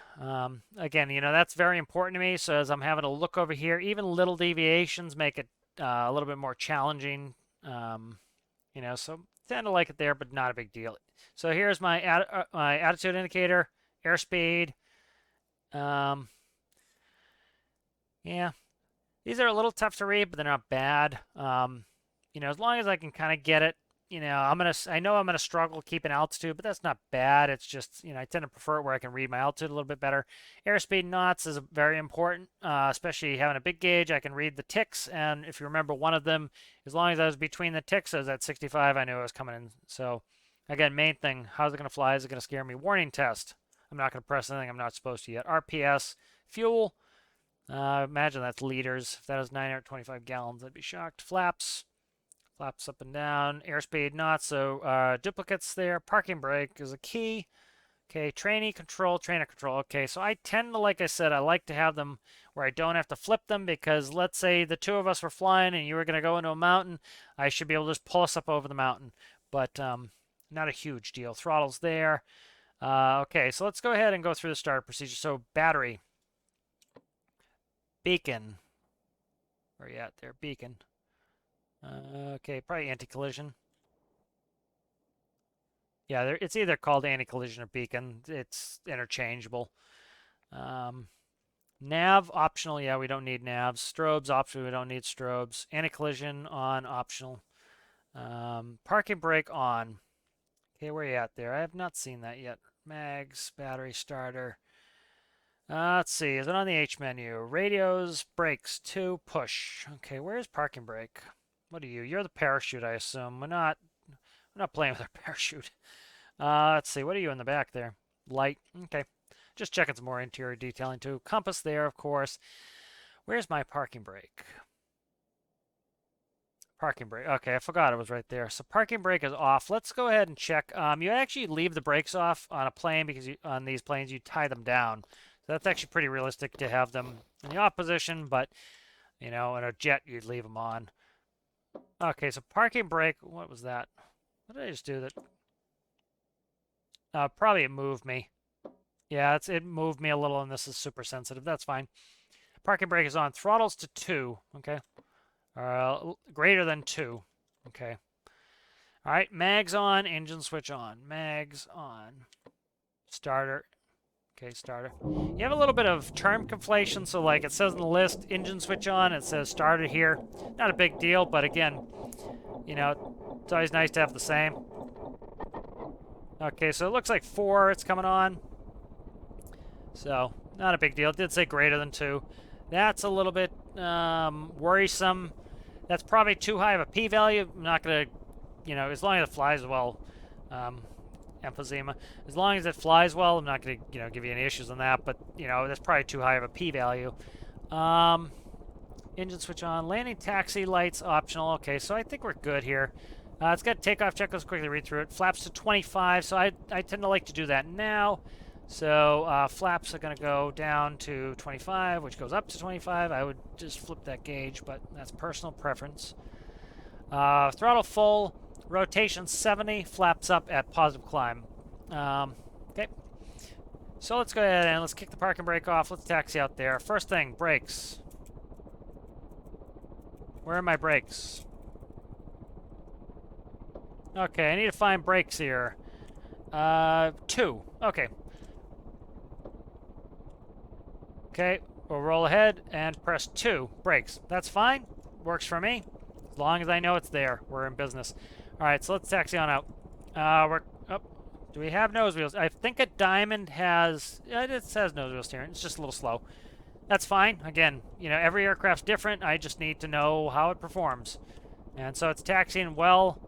Again, you know, that's very important to me. So as I'm having to look over here, even little deviations make it a little bit more challenging You know, so tend to like it there, but not a big deal. So here's my my attitude indicator, airspeed. Yeah, these are a little tough to read, but they're not bad. You know, as long as I can kind of get it, you know, I know I'm gonna struggle keeping altitude, but that's not bad. It's just, you know, I tend to prefer it where I can read my altitude a little bit better. Airspeed knots is very important, especially having a big gauge. I can read the ticks, and if you remember one of them, as long as I was between the ticks, I was at 65, I knew I was coming in. So, again, main thing, how's it gonna fly? Is it gonna scare me? Warning test. I'm not gonna press anything I'm not supposed to yet. RPS, fuel. Imagine that's liters. If that is 925 gallons, I'd be shocked. Flaps. Flaps up and down. Airspeed not. So duplicates there. Parking brake is a key. Okay, trainer control. Okay, so I tend to, like I said, I like to have them where I don't have to flip them because let's say the two of us were flying and you were going to go into a mountain. I should be able to just pull us up over the mountain. But not a huge deal. Throttle's there. Okay, so let's go ahead and go through the start procedure. So battery. Beacon. Where are you at there? Beacon. Okay, probably anti-collision. Yeah, it's either called anti-collision or beacon. It's interchangeable. Nav, optional. Yeah, we don't need navs. Strobes, optional. We don't need strobes. Anti-collision, on, optional. Parking brake, on. Okay, where are you at there? I have not seen that yet. Mags, battery starter. Let's see. Is it on the H menu? Radios, brakes, 2, push. Okay, where's parking brake? What are you? You're the parachute, I assume. We're not playing with our parachute. Let's see. What are you in the back there? Light. Okay. Just checking some more interior detailing too. Compass there, of course. Where's my parking brake? Parking brake. Okay, I forgot it was right there. So parking brake is off. Let's go ahead and check. You actually leave the brakes off on a plane because on these planes you tie them down. So that's actually pretty realistic to have them in the off position, but you know, in a jet you'd leave them on. Okay, so parking brake. What was that? What did I just do that? Probably it moved me. Yeah, it moved me a little, and this is super sensitive. That's fine. Parking brake is on. Throttles to 2. Okay. Greater than 2. Okay. All right. Mags on. Engine switch on. Mags on. Starter. Okay, starter. You have a little bit of term conflation, so like it says in the list, engine switch on, it says starter here. Not a big deal, but again, you know, it's always nice to have the same. Okay, so it looks like 4, it's coming on. So, not a big deal. It did say greater than 2. That's a little bit worrisome. That's probably too high of a p-value. I'm not going to, you know, as long as it flies well, emphysema. As long as it flies well, I'm not going to, you know, give you any issues on that. But, you know, that's probably too high of a p-value. Engine switch on. Landing taxi lights optional. Okay, so I think we're good here. It's got takeoff checklist. Quickly read through it. Flaps to 25. So I tend to like to do that now. So flaps are going to go down to 25, which goes up to 25. I would just flip that gauge, but that's personal preference. Throttle full. Rotation 70, flaps up at positive climb. Okay. So let's go ahead and let's kick the parking brake off. Let's taxi out there. First thing, brakes. Where are my brakes? Okay, I need to find brakes here. 2. Okay. Okay, we'll roll ahead and press 2. Brakes. That's fine. Works for me. As long as I know it's there, we're in business. All right, so let's taxi on out. Do we have nose wheels? I think a Diamond has, it says nose wheel steering. It's just a little slow. That's fine. Again, you know, every aircraft's different. I just need to know how it performs. And so it's taxiing well.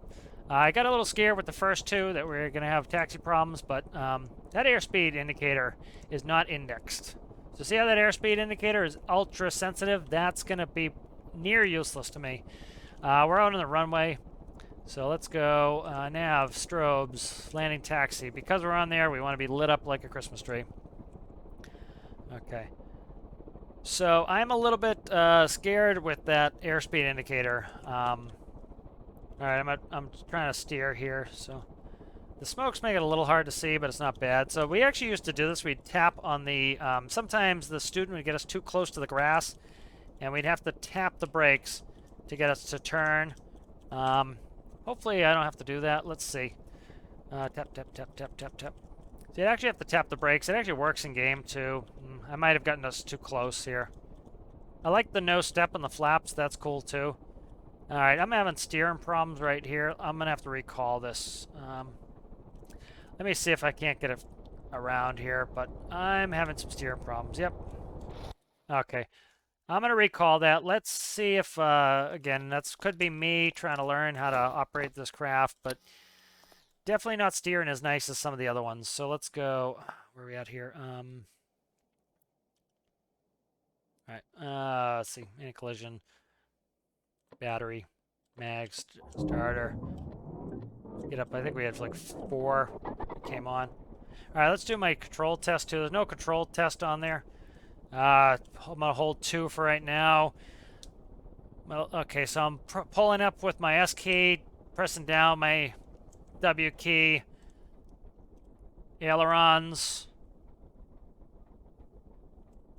I got a little scared with the first 2 that we are going to have taxi problems, but that airspeed indicator is not indexed. So see how that airspeed indicator is ultra sensitive? That's going to be near useless to me. We're out on the runway. So let's go nav, strobes, landing taxi. Because we're on there, we want to be lit up like a Christmas tree. Okay. So I'm a little bit scared with that airspeed indicator. All right, I'm trying to steer here. So the smokes make it a little hard to see, but it's not bad. So we actually used to do this. We'd tap on the, sometimes the student would get us too close to the grass, and we'd have to tap the brakes to get us to turn. Hopefully I don't have to do that. Let's see. Tap, tap, tap, tap, tap, tap. So you actually have to tap the brakes. It actually works in game too. I might have gotten us too close here. I like the no step on the flaps. That's cool too. All right, I'm having steering problems right here. I'm gonna have to recall this. Let me see if I can't get it around here, but I'm having some steering problems. Yep. Okay. I'm going to recall that. Let's see if, again, that could be me trying to learn how to operate this craft, but definitely not steering as nice as some of the other ones. So let's go, where are we at here? All right, let's see, any collision, battery, mags, starter. Get up, I think we had like 4 came on. All right, let's do my control test too. There's no control test on there. I'm gonna hold 2 for right now. Well, okay, so I'm pulling up with my S key, pressing down my W key, ailerons.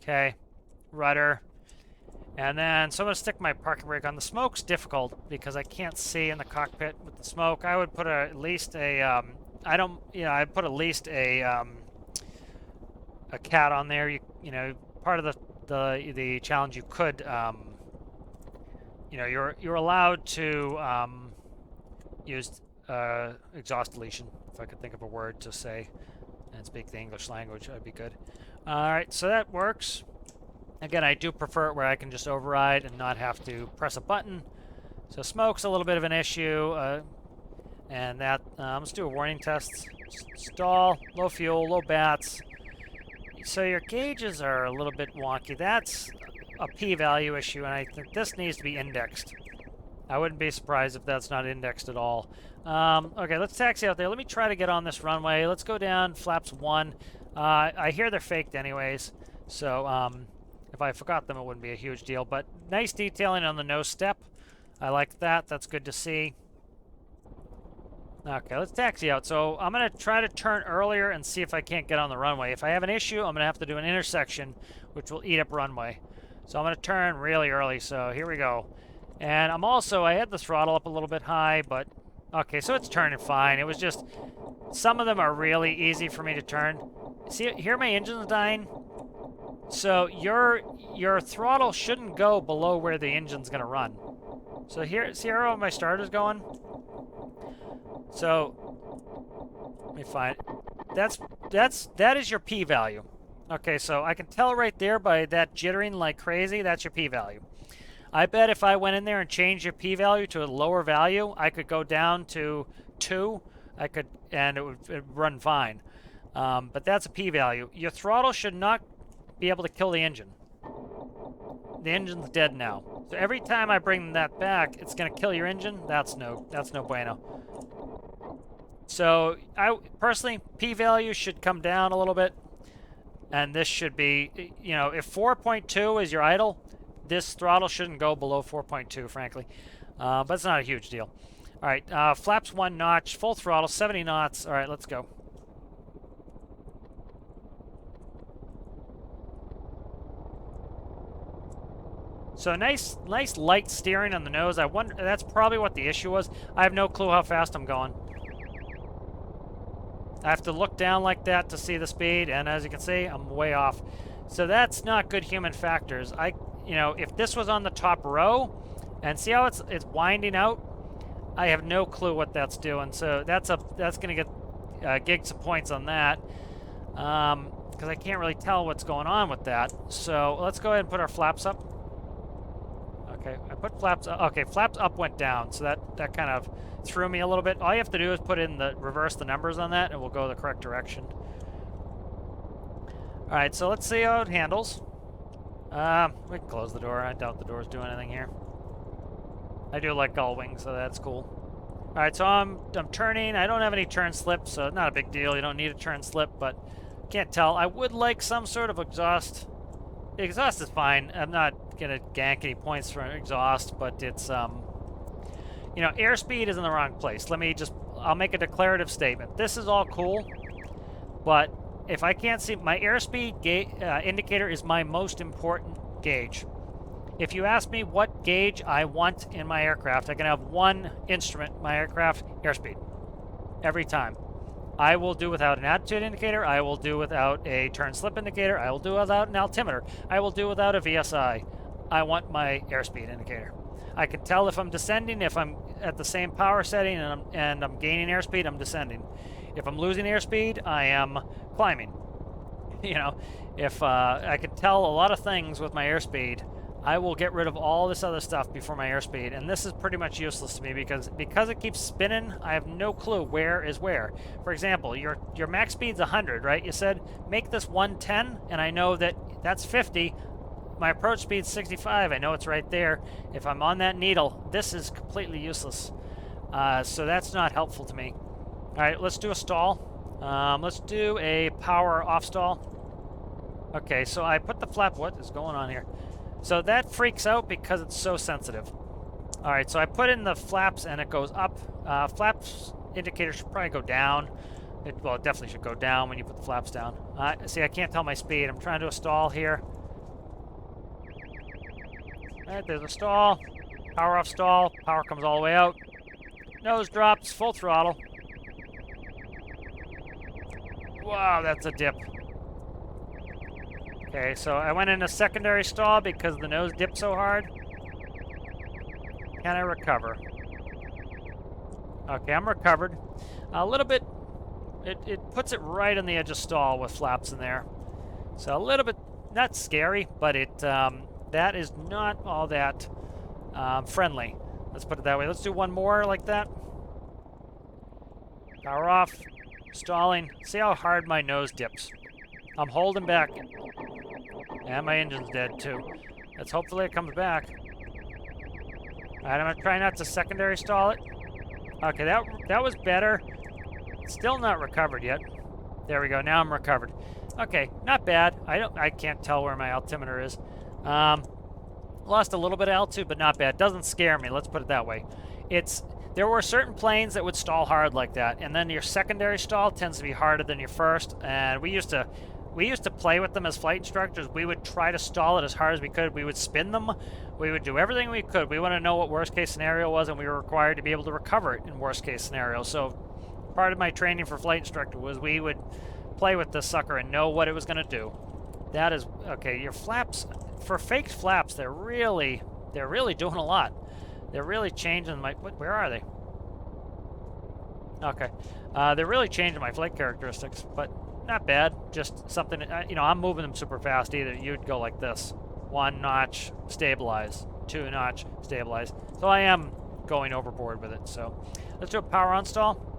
Okay, rudder. And then, so I'm gonna stick my parking brake on. The smoke's difficult because I can't see in the cockpit with the smoke. I would put at least a, I'd put at least a cat on there. You know, part of the challenge, you could, you know, you're allowed to use exhaust deletion, if I could think of a word to say and speak the English language. That'd be good. All right, so that works. Again, I do prefer it where I can just override and not have to press a button. So smoke's a little bit of an issue, and that let's do a warning test. Stall, low fuel, low bats. So your gauges are a little bit wonky. That's a p-value issue, and I think this needs to be indexed. I wouldn't be surprised if that's not indexed at all. Okay, let's taxi out there. Let me try to get on this runway. Let's go down flaps 1. I hear they're faked anyways, so if I forgot them, it wouldn't be a huge deal. But nice detailing on the nose step. I like that. That's good to see. Okay, let's taxi out. So I'm going to try to turn earlier and see if I can't get on the runway. If I have an issue, I'm going to have to do an intersection, which will eat up runway. So I'm going to turn really early. So here we go. And I'm also, I had the throttle up a little bit high, but okay, so it's turning fine. It was just, some of them are really easy for me to turn. See, here my engine's dying. So your throttle shouldn't go below where the engine's going to run. So here, see how my starter's going? So let me find that is your p-value. Okay, so I can tell right there by that jittering like crazy, that's your p-value. I bet if I went in there and changed your p-value to a lower value, I could go down to 2. And it would run fine. But that's a p-value. Your throttle should not be able to kill the engine. The engine's dead now. So every time I bring that back, it's going to kill your engine. That's no bueno. So I personally, p-value should come down a little bit, and this should be, you know, if 4.2 is your idle, this throttle shouldn't go below 4.2, frankly, but it's not a huge deal. All right, flaps 1 notch, full throttle, 70 knots. All right, let's go. So nice light steering on the nose. I wonder, that's probably what the issue was. I have no clue how fast I'm going. I have to look down like that to see the speed, and as you can see, I'm way off. So that's not good human factors. You know, if this was on the top row, and see how it's winding out, I have no clue what that's doing. So that's gonna get gig some points on that, because I can't really tell what's going on with that. So let's go ahead and put our flaps up. Okay, I put flaps up. Okay, flaps up went down, so that kind of threw me a little bit. All you have to do is put in reverse the numbers on that, and we'll go the correct direction. All right, so let's see how it handles. We can close the door. I doubt the door's doing anything here. I do like gull wings, so that's cool. All right, so I'm turning. I don't have any turn slip, so not a big deal. You don't need a turn slip, but can't tell. I would like some sort of exhaust. The exhaust is fine. I'm not gonna gank any points for exhaust, but it's you know, airspeed is in the wrong place. I'll make a declarative statement. This is all cool, but if I can't see, my airspeed indicator is my most important gauge. If you ask me what gauge I want in my aircraft, I can have one instrument in my aircraft, airspeed, every time. I will do without an attitude indicator. I will do without a turn slip indicator. I will do without an altimeter. I will do without a VSI. I want my airspeed indicator. I can tell if I'm descending, if I'm at the same power setting and I'm gaining airspeed, I'm descending. If I'm losing airspeed, I am climbing. You know, if I can tell a lot of things with my airspeed, I will get rid of all this other stuff before my airspeed, and this is pretty much useless to me because it keeps spinning. I have no clue where is where. For example, your max speed's 100, right? You said make this 110, and I know that that's 50. My approach speed's 65. I know it's right there. If I'm on that needle, this is completely useless. So that's not helpful to me. All right, let's do a stall. Let's do a power off stall. Okay, so I put the flap. What is going on here? So that freaks out because it's so sensitive. All right, so I put in the flaps and it goes up. Flaps indicator should probably go down. Well, it definitely should go down when you put the flaps down. See, I can't tell my speed. I'm trying to do a stall here. All right, there's a stall. Power off stall. Power comes all the way out. Nose drops, full throttle. Wow, that's a dip. Okay, so I went in a secondary stall because the nose dipped so hard. Can I recover? Okay, I'm recovered. A little bit, it puts it right on the edge of stall with flaps in there. So a little bit, not scary, but that is not all that friendly. Let's put it that way. Let's do one more like that. Power off, stalling. See how hard my nose dips. I'm holding back. And my engine's dead too. Let's hopefully it comes back. Alright, I'm gonna try not to secondary stall it. Okay, that was better. Still not recovered yet. There we go. Now I'm recovered. Okay, not bad. I can't tell where my altimeter is. Lost a little bit of altitude, but not bad. Doesn't scare me. Let's put it that way. There were certain planes that would stall hard like that, and then your secondary stall tends to be harder than your first. And we used to play with them as flight instructors. We would try to stall it as hard as we could. We would spin them. We would do everything we could. We want to know what worst case scenario was, and we were required to be able to recover it in worst case scenario. So part of my training for flight instructor was we would play with this sucker and know what it was going to do. That is, okay, your flaps, for fake flaps, they're really doing a lot. They're really changing where are they? Okay. They're really changing my flight characteristics, but not bad. Just something, I'm moving them super fast. Either you'd go like this. 1 notch, stabilize. 2 notch, stabilize. So I am going overboard with it. So let's do a power on stall.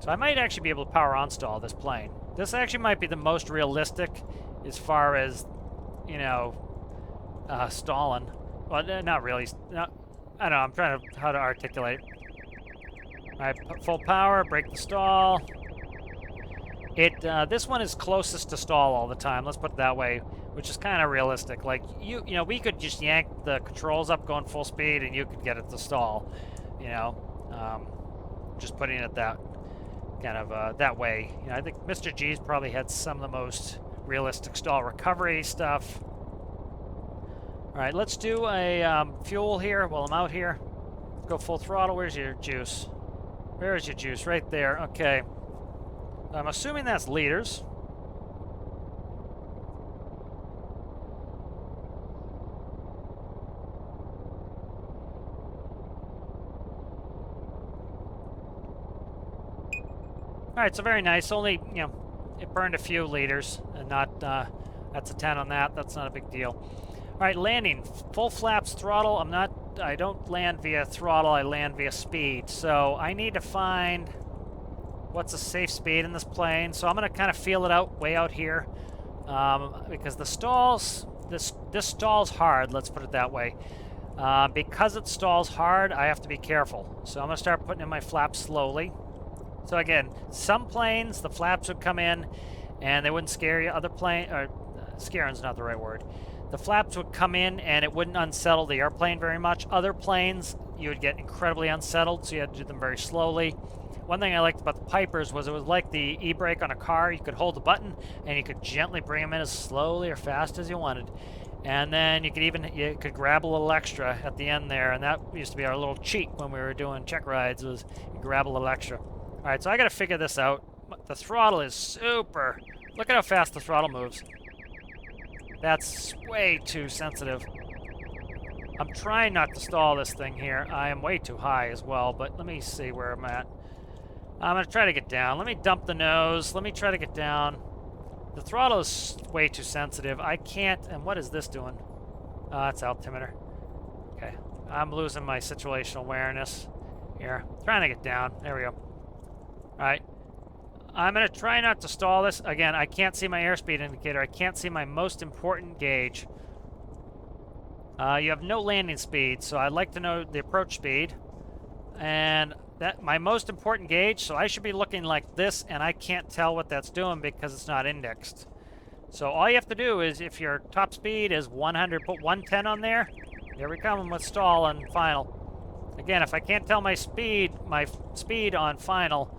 So I might actually be able to power on stall this plane. This actually might be the most realistic as far as, stalling. Well, not really. I don't know. I'm trying to how to articulate. All right, full power, break the stall. This one is closest to stall all the time. Let's put it that way, which is kind of realistic. Like we could just yank the controls up, going full speed, and you could get it to stall. Just putting it that kind of that way. I think Mr.G's probably had some of the most realistic stall recovery stuff. All right, let's do a fuel here while I'm out here. Go full throttle. Where's your juice? Where is your juice? Right there. Okay. I'm assuming that's liters. All right, so very nice. Only, it burned a few liters, and not, that's a 10 on that. That's not a big deal. All right, landing. Full flaps, throttle. I don't land via throttle. I land via speed. So I need to find what's a safe speed in this plane. So I'm going to kind of feel it out way out here, because the stalls, this stalls hard. Let's put it that way. Because it stalls hard, I have to be careful. So I'm going to start putting in my flaps slowly. So again, some planes, the flaps would come in and they wouldn't scare you. Other scaring's not the right word. The flaps would come in and it wouldn't unsettle the airplane very much. Other planes, you would get incredibly unsettled, so you had to do them very slowly. One thing I liked about the Pipers was it was like the e-brake on a car. You could hold the button and you could gently bring them in as slowly or fast as you wanted. And then you could grab a little extra at the end there, and that used to be our little cheat when we were doing check rides, was you grab a little extra. All right, so I got to figure this out. The throttle is super. Look at how fast the throttle moves. That's way too sensitive. I'm trying not to stall this thing here. I am way too high as well, but let me see where I'm at. I'm going to try to get down. Let me dump the nose. Let me try to get down. The throttle is way too sensitive. I can't. And what is this doing? It's altimeter. Okay. I'm losing my situational awareness here. Trying to get down. There we go. All right. I'm going to try not to stall this. Again, I can't see my airspeed indicator. I can't see my most important gauge. You have no landing speed, so I'd like to know the approach speed. And that my most important gauge, so I should be looking like this, and I can't tell what that's doing because it's not indexed. So all you have to do is, if your top speed is 100, put 110 on there. Here we come with stall on final. Again, if I can't tell my speed on final,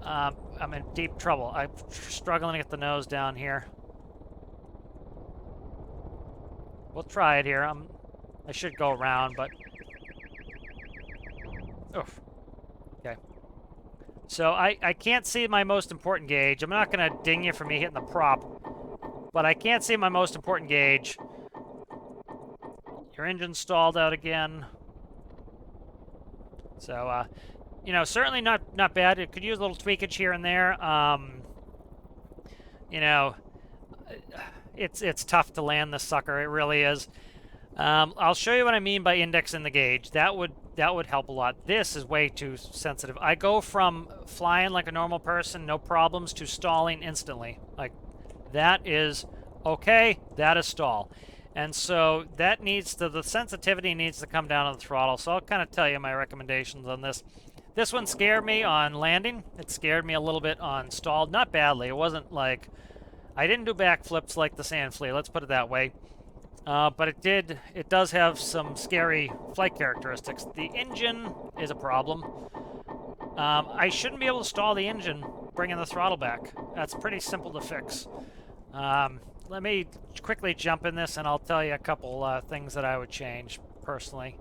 I'm in deep trouble. I'm struggling to get the nose down here. We'll try it here. I should go around, but oof. Okay. So I can't see my most important gauge. I'm not going to ding you for me hitting the prop, but I can't see my most important gauge. Your engine's stalled out again. So, you know, certainly not bad. It could use a little tweakage here and there. You know, it's tough to land this sucker. It really is. I'll show you what I mean by indexing the gauge. That would help a lot. This is way too sensitive. I go from flying like a normal person, no problems, to stalling instantly. Like, that is okay. That is stall. And so that the sensitivity needs to come down on the throttle. So I'll kind of tell you my recommendations on this. This one scared me on landing. It scared me a little bit on stalled. Not badly. It wasn't like, I didn't do backflips like the Sand Flea. Let's put it that way. But it does have some scary flight characteristics. The engine is a problem. I shouldn't be able to stall the engine bringing the throttle back. That's pretty simple to fix. Let me quickly jump in this, and I'll tell you a couple things that I would change personally.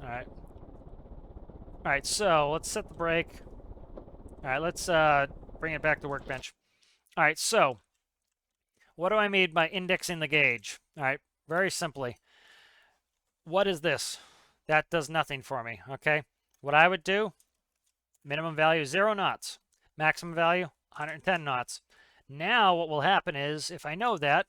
All right, so let's set the brake. All right, let's bring it back to workbench. All right, so what do I mean by indexing the gauge? All right, very simply. What is this? That does nothing for me, okay? What I would do, minimum value 0 knots, maximum value 110 knots. Now what will happen is, if I know that,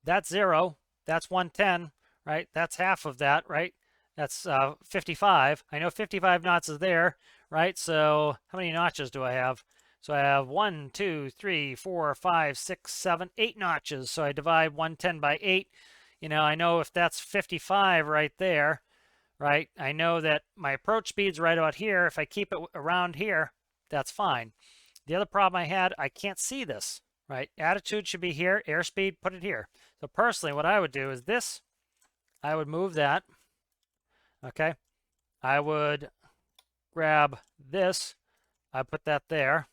that's 0, that's 110, right? That's half of that, right? That's 55. I know 55 knots is there, right? So how many notches do I have? So I have 1, 2, 3, 4, 5, 6, 7, 8 notches. So I divide 110 by 8. You know, I know if that's 55 right there, right? I know that my approach speed's right about here. If I keep it around here, that's fine. The other problem I had, I can't see this, right? Attitude should be here. Airspeed, put it here. So personally, what I would do is this. I would move that. Okay. I would grab this. I put that there.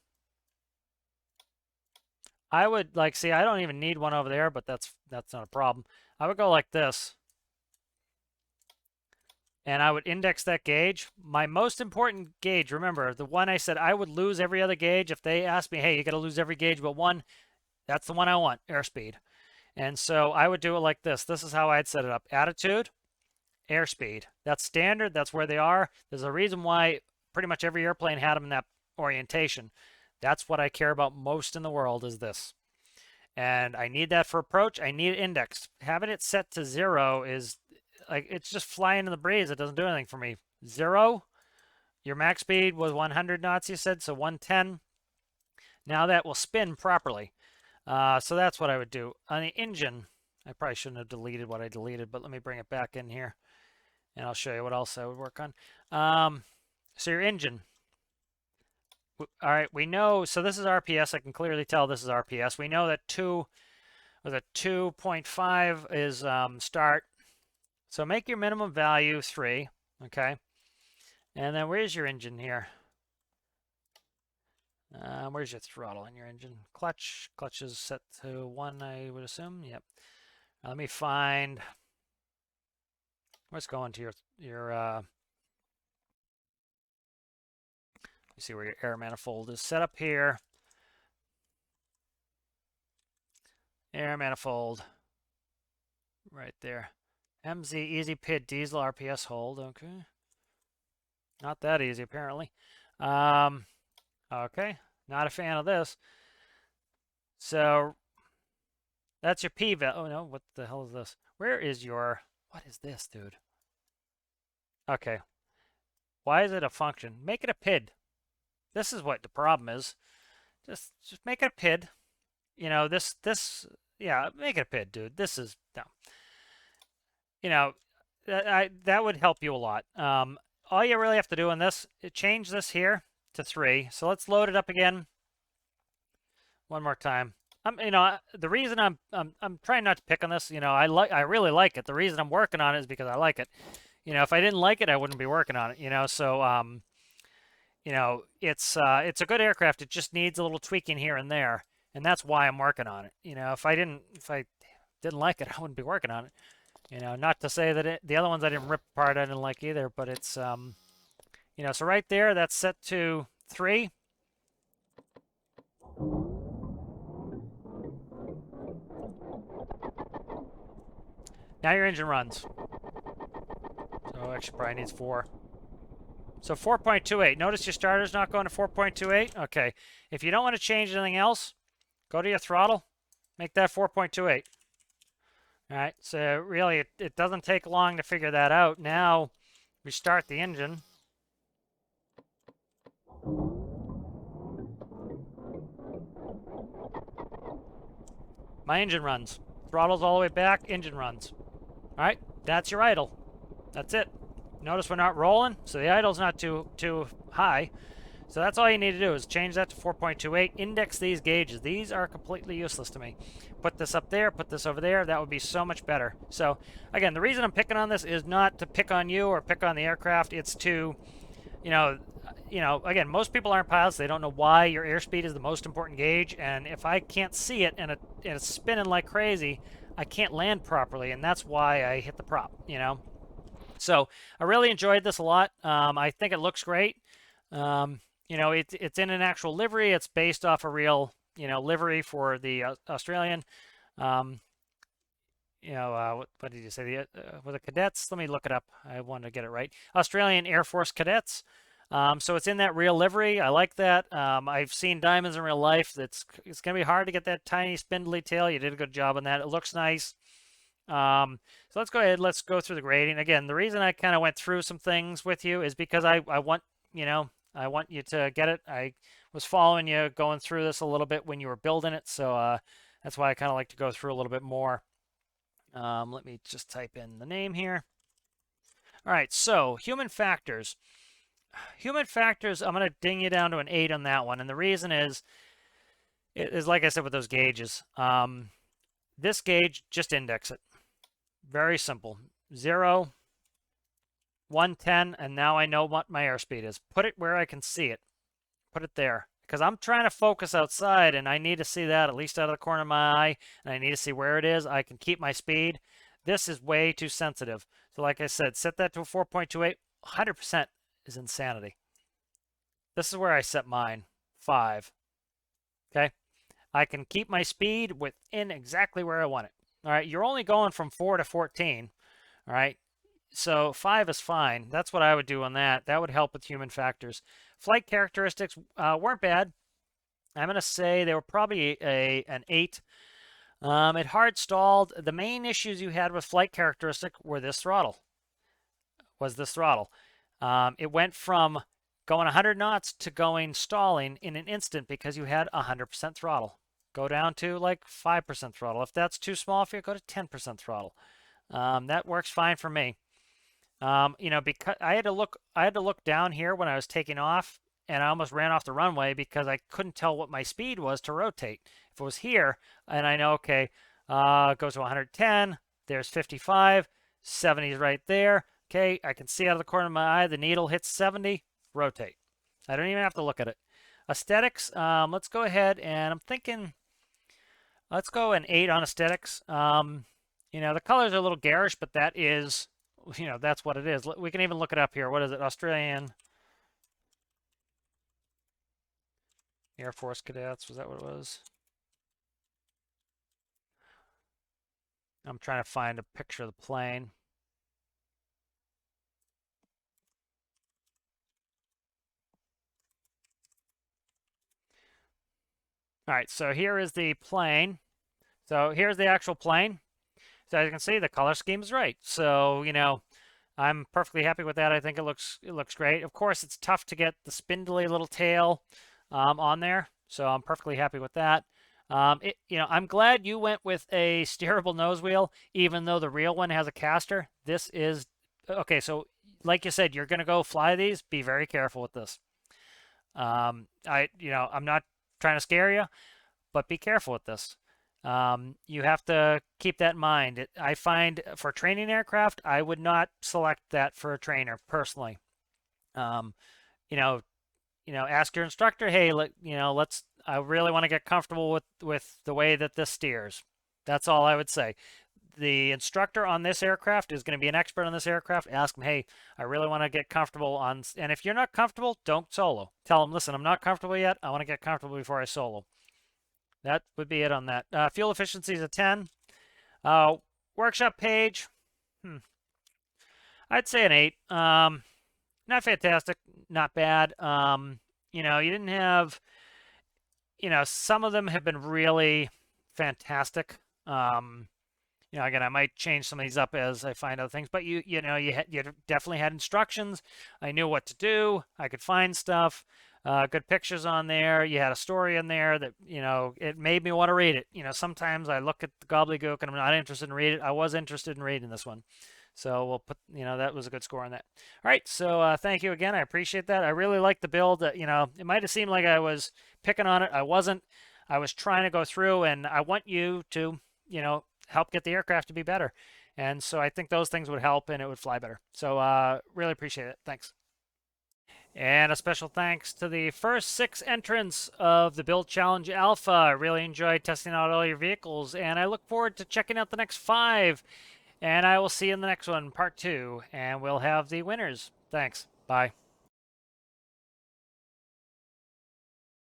I would see, I don't even need one over there, but that's not a problem. I would go like this. And I would index that gauge. My most important gauge, remember, the one I said I would lose every other gauge. If they ask me, hey, you got to lose every gauge but one, that's the one I want, airspeed. And so I would do it like this. This is how I'd set it up. Attitude, airspeed. That's standard. That's where they are. There's a reason why pretty much every airplane had them in that orientation. That's what I care about most in the world, is this. And I need that for approach. I need it indexed. Having it set to 0 is like, it's just flying in the breeze. It doesn't do anything for me. 0, your max speed was 100 knots, you said, so 110. Now that will spin properly. So that's what I would do. On the engine, I probably shouldn't have deleted what I deleted, but let me bring it back in here, and I'll show you what else I would work on. So your engine. All right, we know, so this is RPS. I can clearly tell this is RPS. We know that 2.5 is start. So make your minimum value 3, okay? And then where's your engine here? Where's your throttle in your engine? Clutch. Clutch is set to 1, I would assume. Yep. Let me find. Let's go into your you see where your air manifold is set up here. Air manifold. Right there. MZ easy PID diesel RPS hold. Okay. Not that easy, apparently. Okay. Not a fan of this. So that's your P valve. Oh no, what the hell is this? Where is your, what is this, dude? Okay. Why is it a function? Make it a PID. This is what the problem is. Just make it a PID. You know, yeah, make it a PID, dude. This is, no. You know, that would help you a lot. All you really have to do in this, change this here to 3. So let's load it up again. One more time. You know, the reason I'm trying not to pick on this, you know, I really like it. The reason I'm working on it is because I like it. You know, if I didn't like it, I wouldn't be working on it. You know, so you know, it's a good aircraft. It just needs a little tweaking here and there, and that's why I'm working on it. You know, if I didn't like it, I wouldn't be working on it. You know, not to say that the other ones I didn't rip apart, I didn't like either, but it's you know, so right there, that's set to 3. Now your engine runs. So actually probably needs 4. So 4.28. Notice your starter's not going to 4.28. Okay. If you don't want to change anything else, go to your throttle, make that 4.28. All right. So really, it doesn't take long to figure that out. Now we start the engine. My engine runs. Throttle's all the way back, engine runs. All right, that's your idle. That's it. Notice we're not rolling, so the idle's not too high. So that's all you need to do is change that to 4.28, index these gauges. These are completely useless to me. Put this up there, put this over there. That would be so much better. So again, the reason I'm picking on this is not to pick on you or pick on the aircraft. It's to, you know, again, most people aren't pilots. They don't know why your airspeed is the most important gauge. And if I can't see it and it's spinning like crazy, I can't land properly. And that's why I hit the prop, you know. So I really enjoyed this a lot. I think it looks great. You know, it's in an actual livery. It's based off a real, you know, livery for the Australian. You know, what did you say? Were the cadets? Let me look it up. I want to get it right. Australian Air Force cadets. So it's in that real livery. I like that. I've seen diamonds in real life. It's going to be hard to get that tiny spindly tail. You did a good job on that. It looks nice. So let's go ahead. Let's go through the grading. Again, the reason I kind of went through some things with you is because I want, you know, I want you to get it. I was following you going through this a little bit when you were building it. So that's why I kind of like to go through a little bit more. Let me just type in the name here. All right, so human factors. Human factors, I'm going to ding you down to an 8 on that one. And the reason is like I said with those gauges. This gauge, just index it. Very simple. 0, 110, and now I know what my airspeed is. Put it where I can see it. Put it there. Because I'm trying to focus outside, and I need to see that at least out of the corner of my eye, and I need to see where it is. I can keep my speed. This is way too sensitive. So like I said, set that to a 4.28. 100% is insanity. This is where I set mine. 5. Okay? I can keep my speed within exactly where I want it. All right? You're only going from 4 to 14. All right? So 5 is fine. That's what I would do on that. That would help with human factors. Flight characteristics weren't bad. I'm going to say they were probably an 8. It hard stalled. The main issues you had with flight characteristic were this throttle. It went from going 100 knots to going stalling in an instant because you had 100% throttle. Go down to like 5% throttle. If that's too small for you, go to 10% throttle. That works fine for me. You know, because I had to look down here when I was taking off, and I almost ran off the runway because I couldn't tell what my speed was to rotate. If it was here, and I know, okay, it goes to 110, there's 55, 70 is right there. Okay, I can see out of the corner of my eye, the needle hits 70, rotate. I don't even have to look at it. Aesthetics, let's go ahead and I'm thinking, let's go an 8 on aesthetics. The colors are a little garish, but that is, that's what it is. We can even look it up here. What is it? Australian Air Force Cadets. Was that what it was? I'm trying to find a picture of the plane. All right, so here is the plane. So here's the actual plane. So as you can see, the color scheme is right. So, I'm perfectly happy with that. I think it looks great. Of course, it's tough to get the spindly little tail on there. So I'm perfectly happy with that. I'm glad you went with a steerable nose wheel, even though the real one has a caster. This is okay. So, like you said, you're gonna go fly these. Be very careful with this. I'm not trying to scare you, but be careful with this. You have to keep that in mind. I find for training aircraft, I would not select that for a trainer personally. Um, you know, ask your instructor, hey, let's. I really want to get comfortable with the way that this steers. That's all I would say. The instructor on this aircraft is going to be an expert on this aircraft. Ask them, hey, I really want to get comfortable on. And if you're not comfortable, don't solo. Tell them, listen, I'm not comfortable yet. I want to get comfortable before I solo. That would be it on that. Fuel efficiency is a 10. Workshop page, I'd say an 8. Not fantastic, not bad. You didn't have, some of them have been really fantastic. Again, I might change some of these up as I find other things, but you definitely had instructions. I knew what to do. I could find stuff. Good pictures on there. You had a story in there that, it made me want to read it. Sometimes I look at the gobbledygook and I'm not interested in reading it. I was interested in reading this one. So we'll put, that was a good score on that. All right, so thank you again. I appreciate that. I really like the build. It might have seemed like I was picking on it. I wasn't. I was trying to go through, and I want you to, help get the aircraft to be better. And so I think those things would help and it would fly better. So really appreciate it. Thanks. And a special thanks to the first 6 entrants of the Build Challenge Alpha. I really enjoyed testing out all your vehicles, and I look forward to checking out the next 5. And I will see you in the next one, part 2, and we'll have the winners. Thanks. Bye.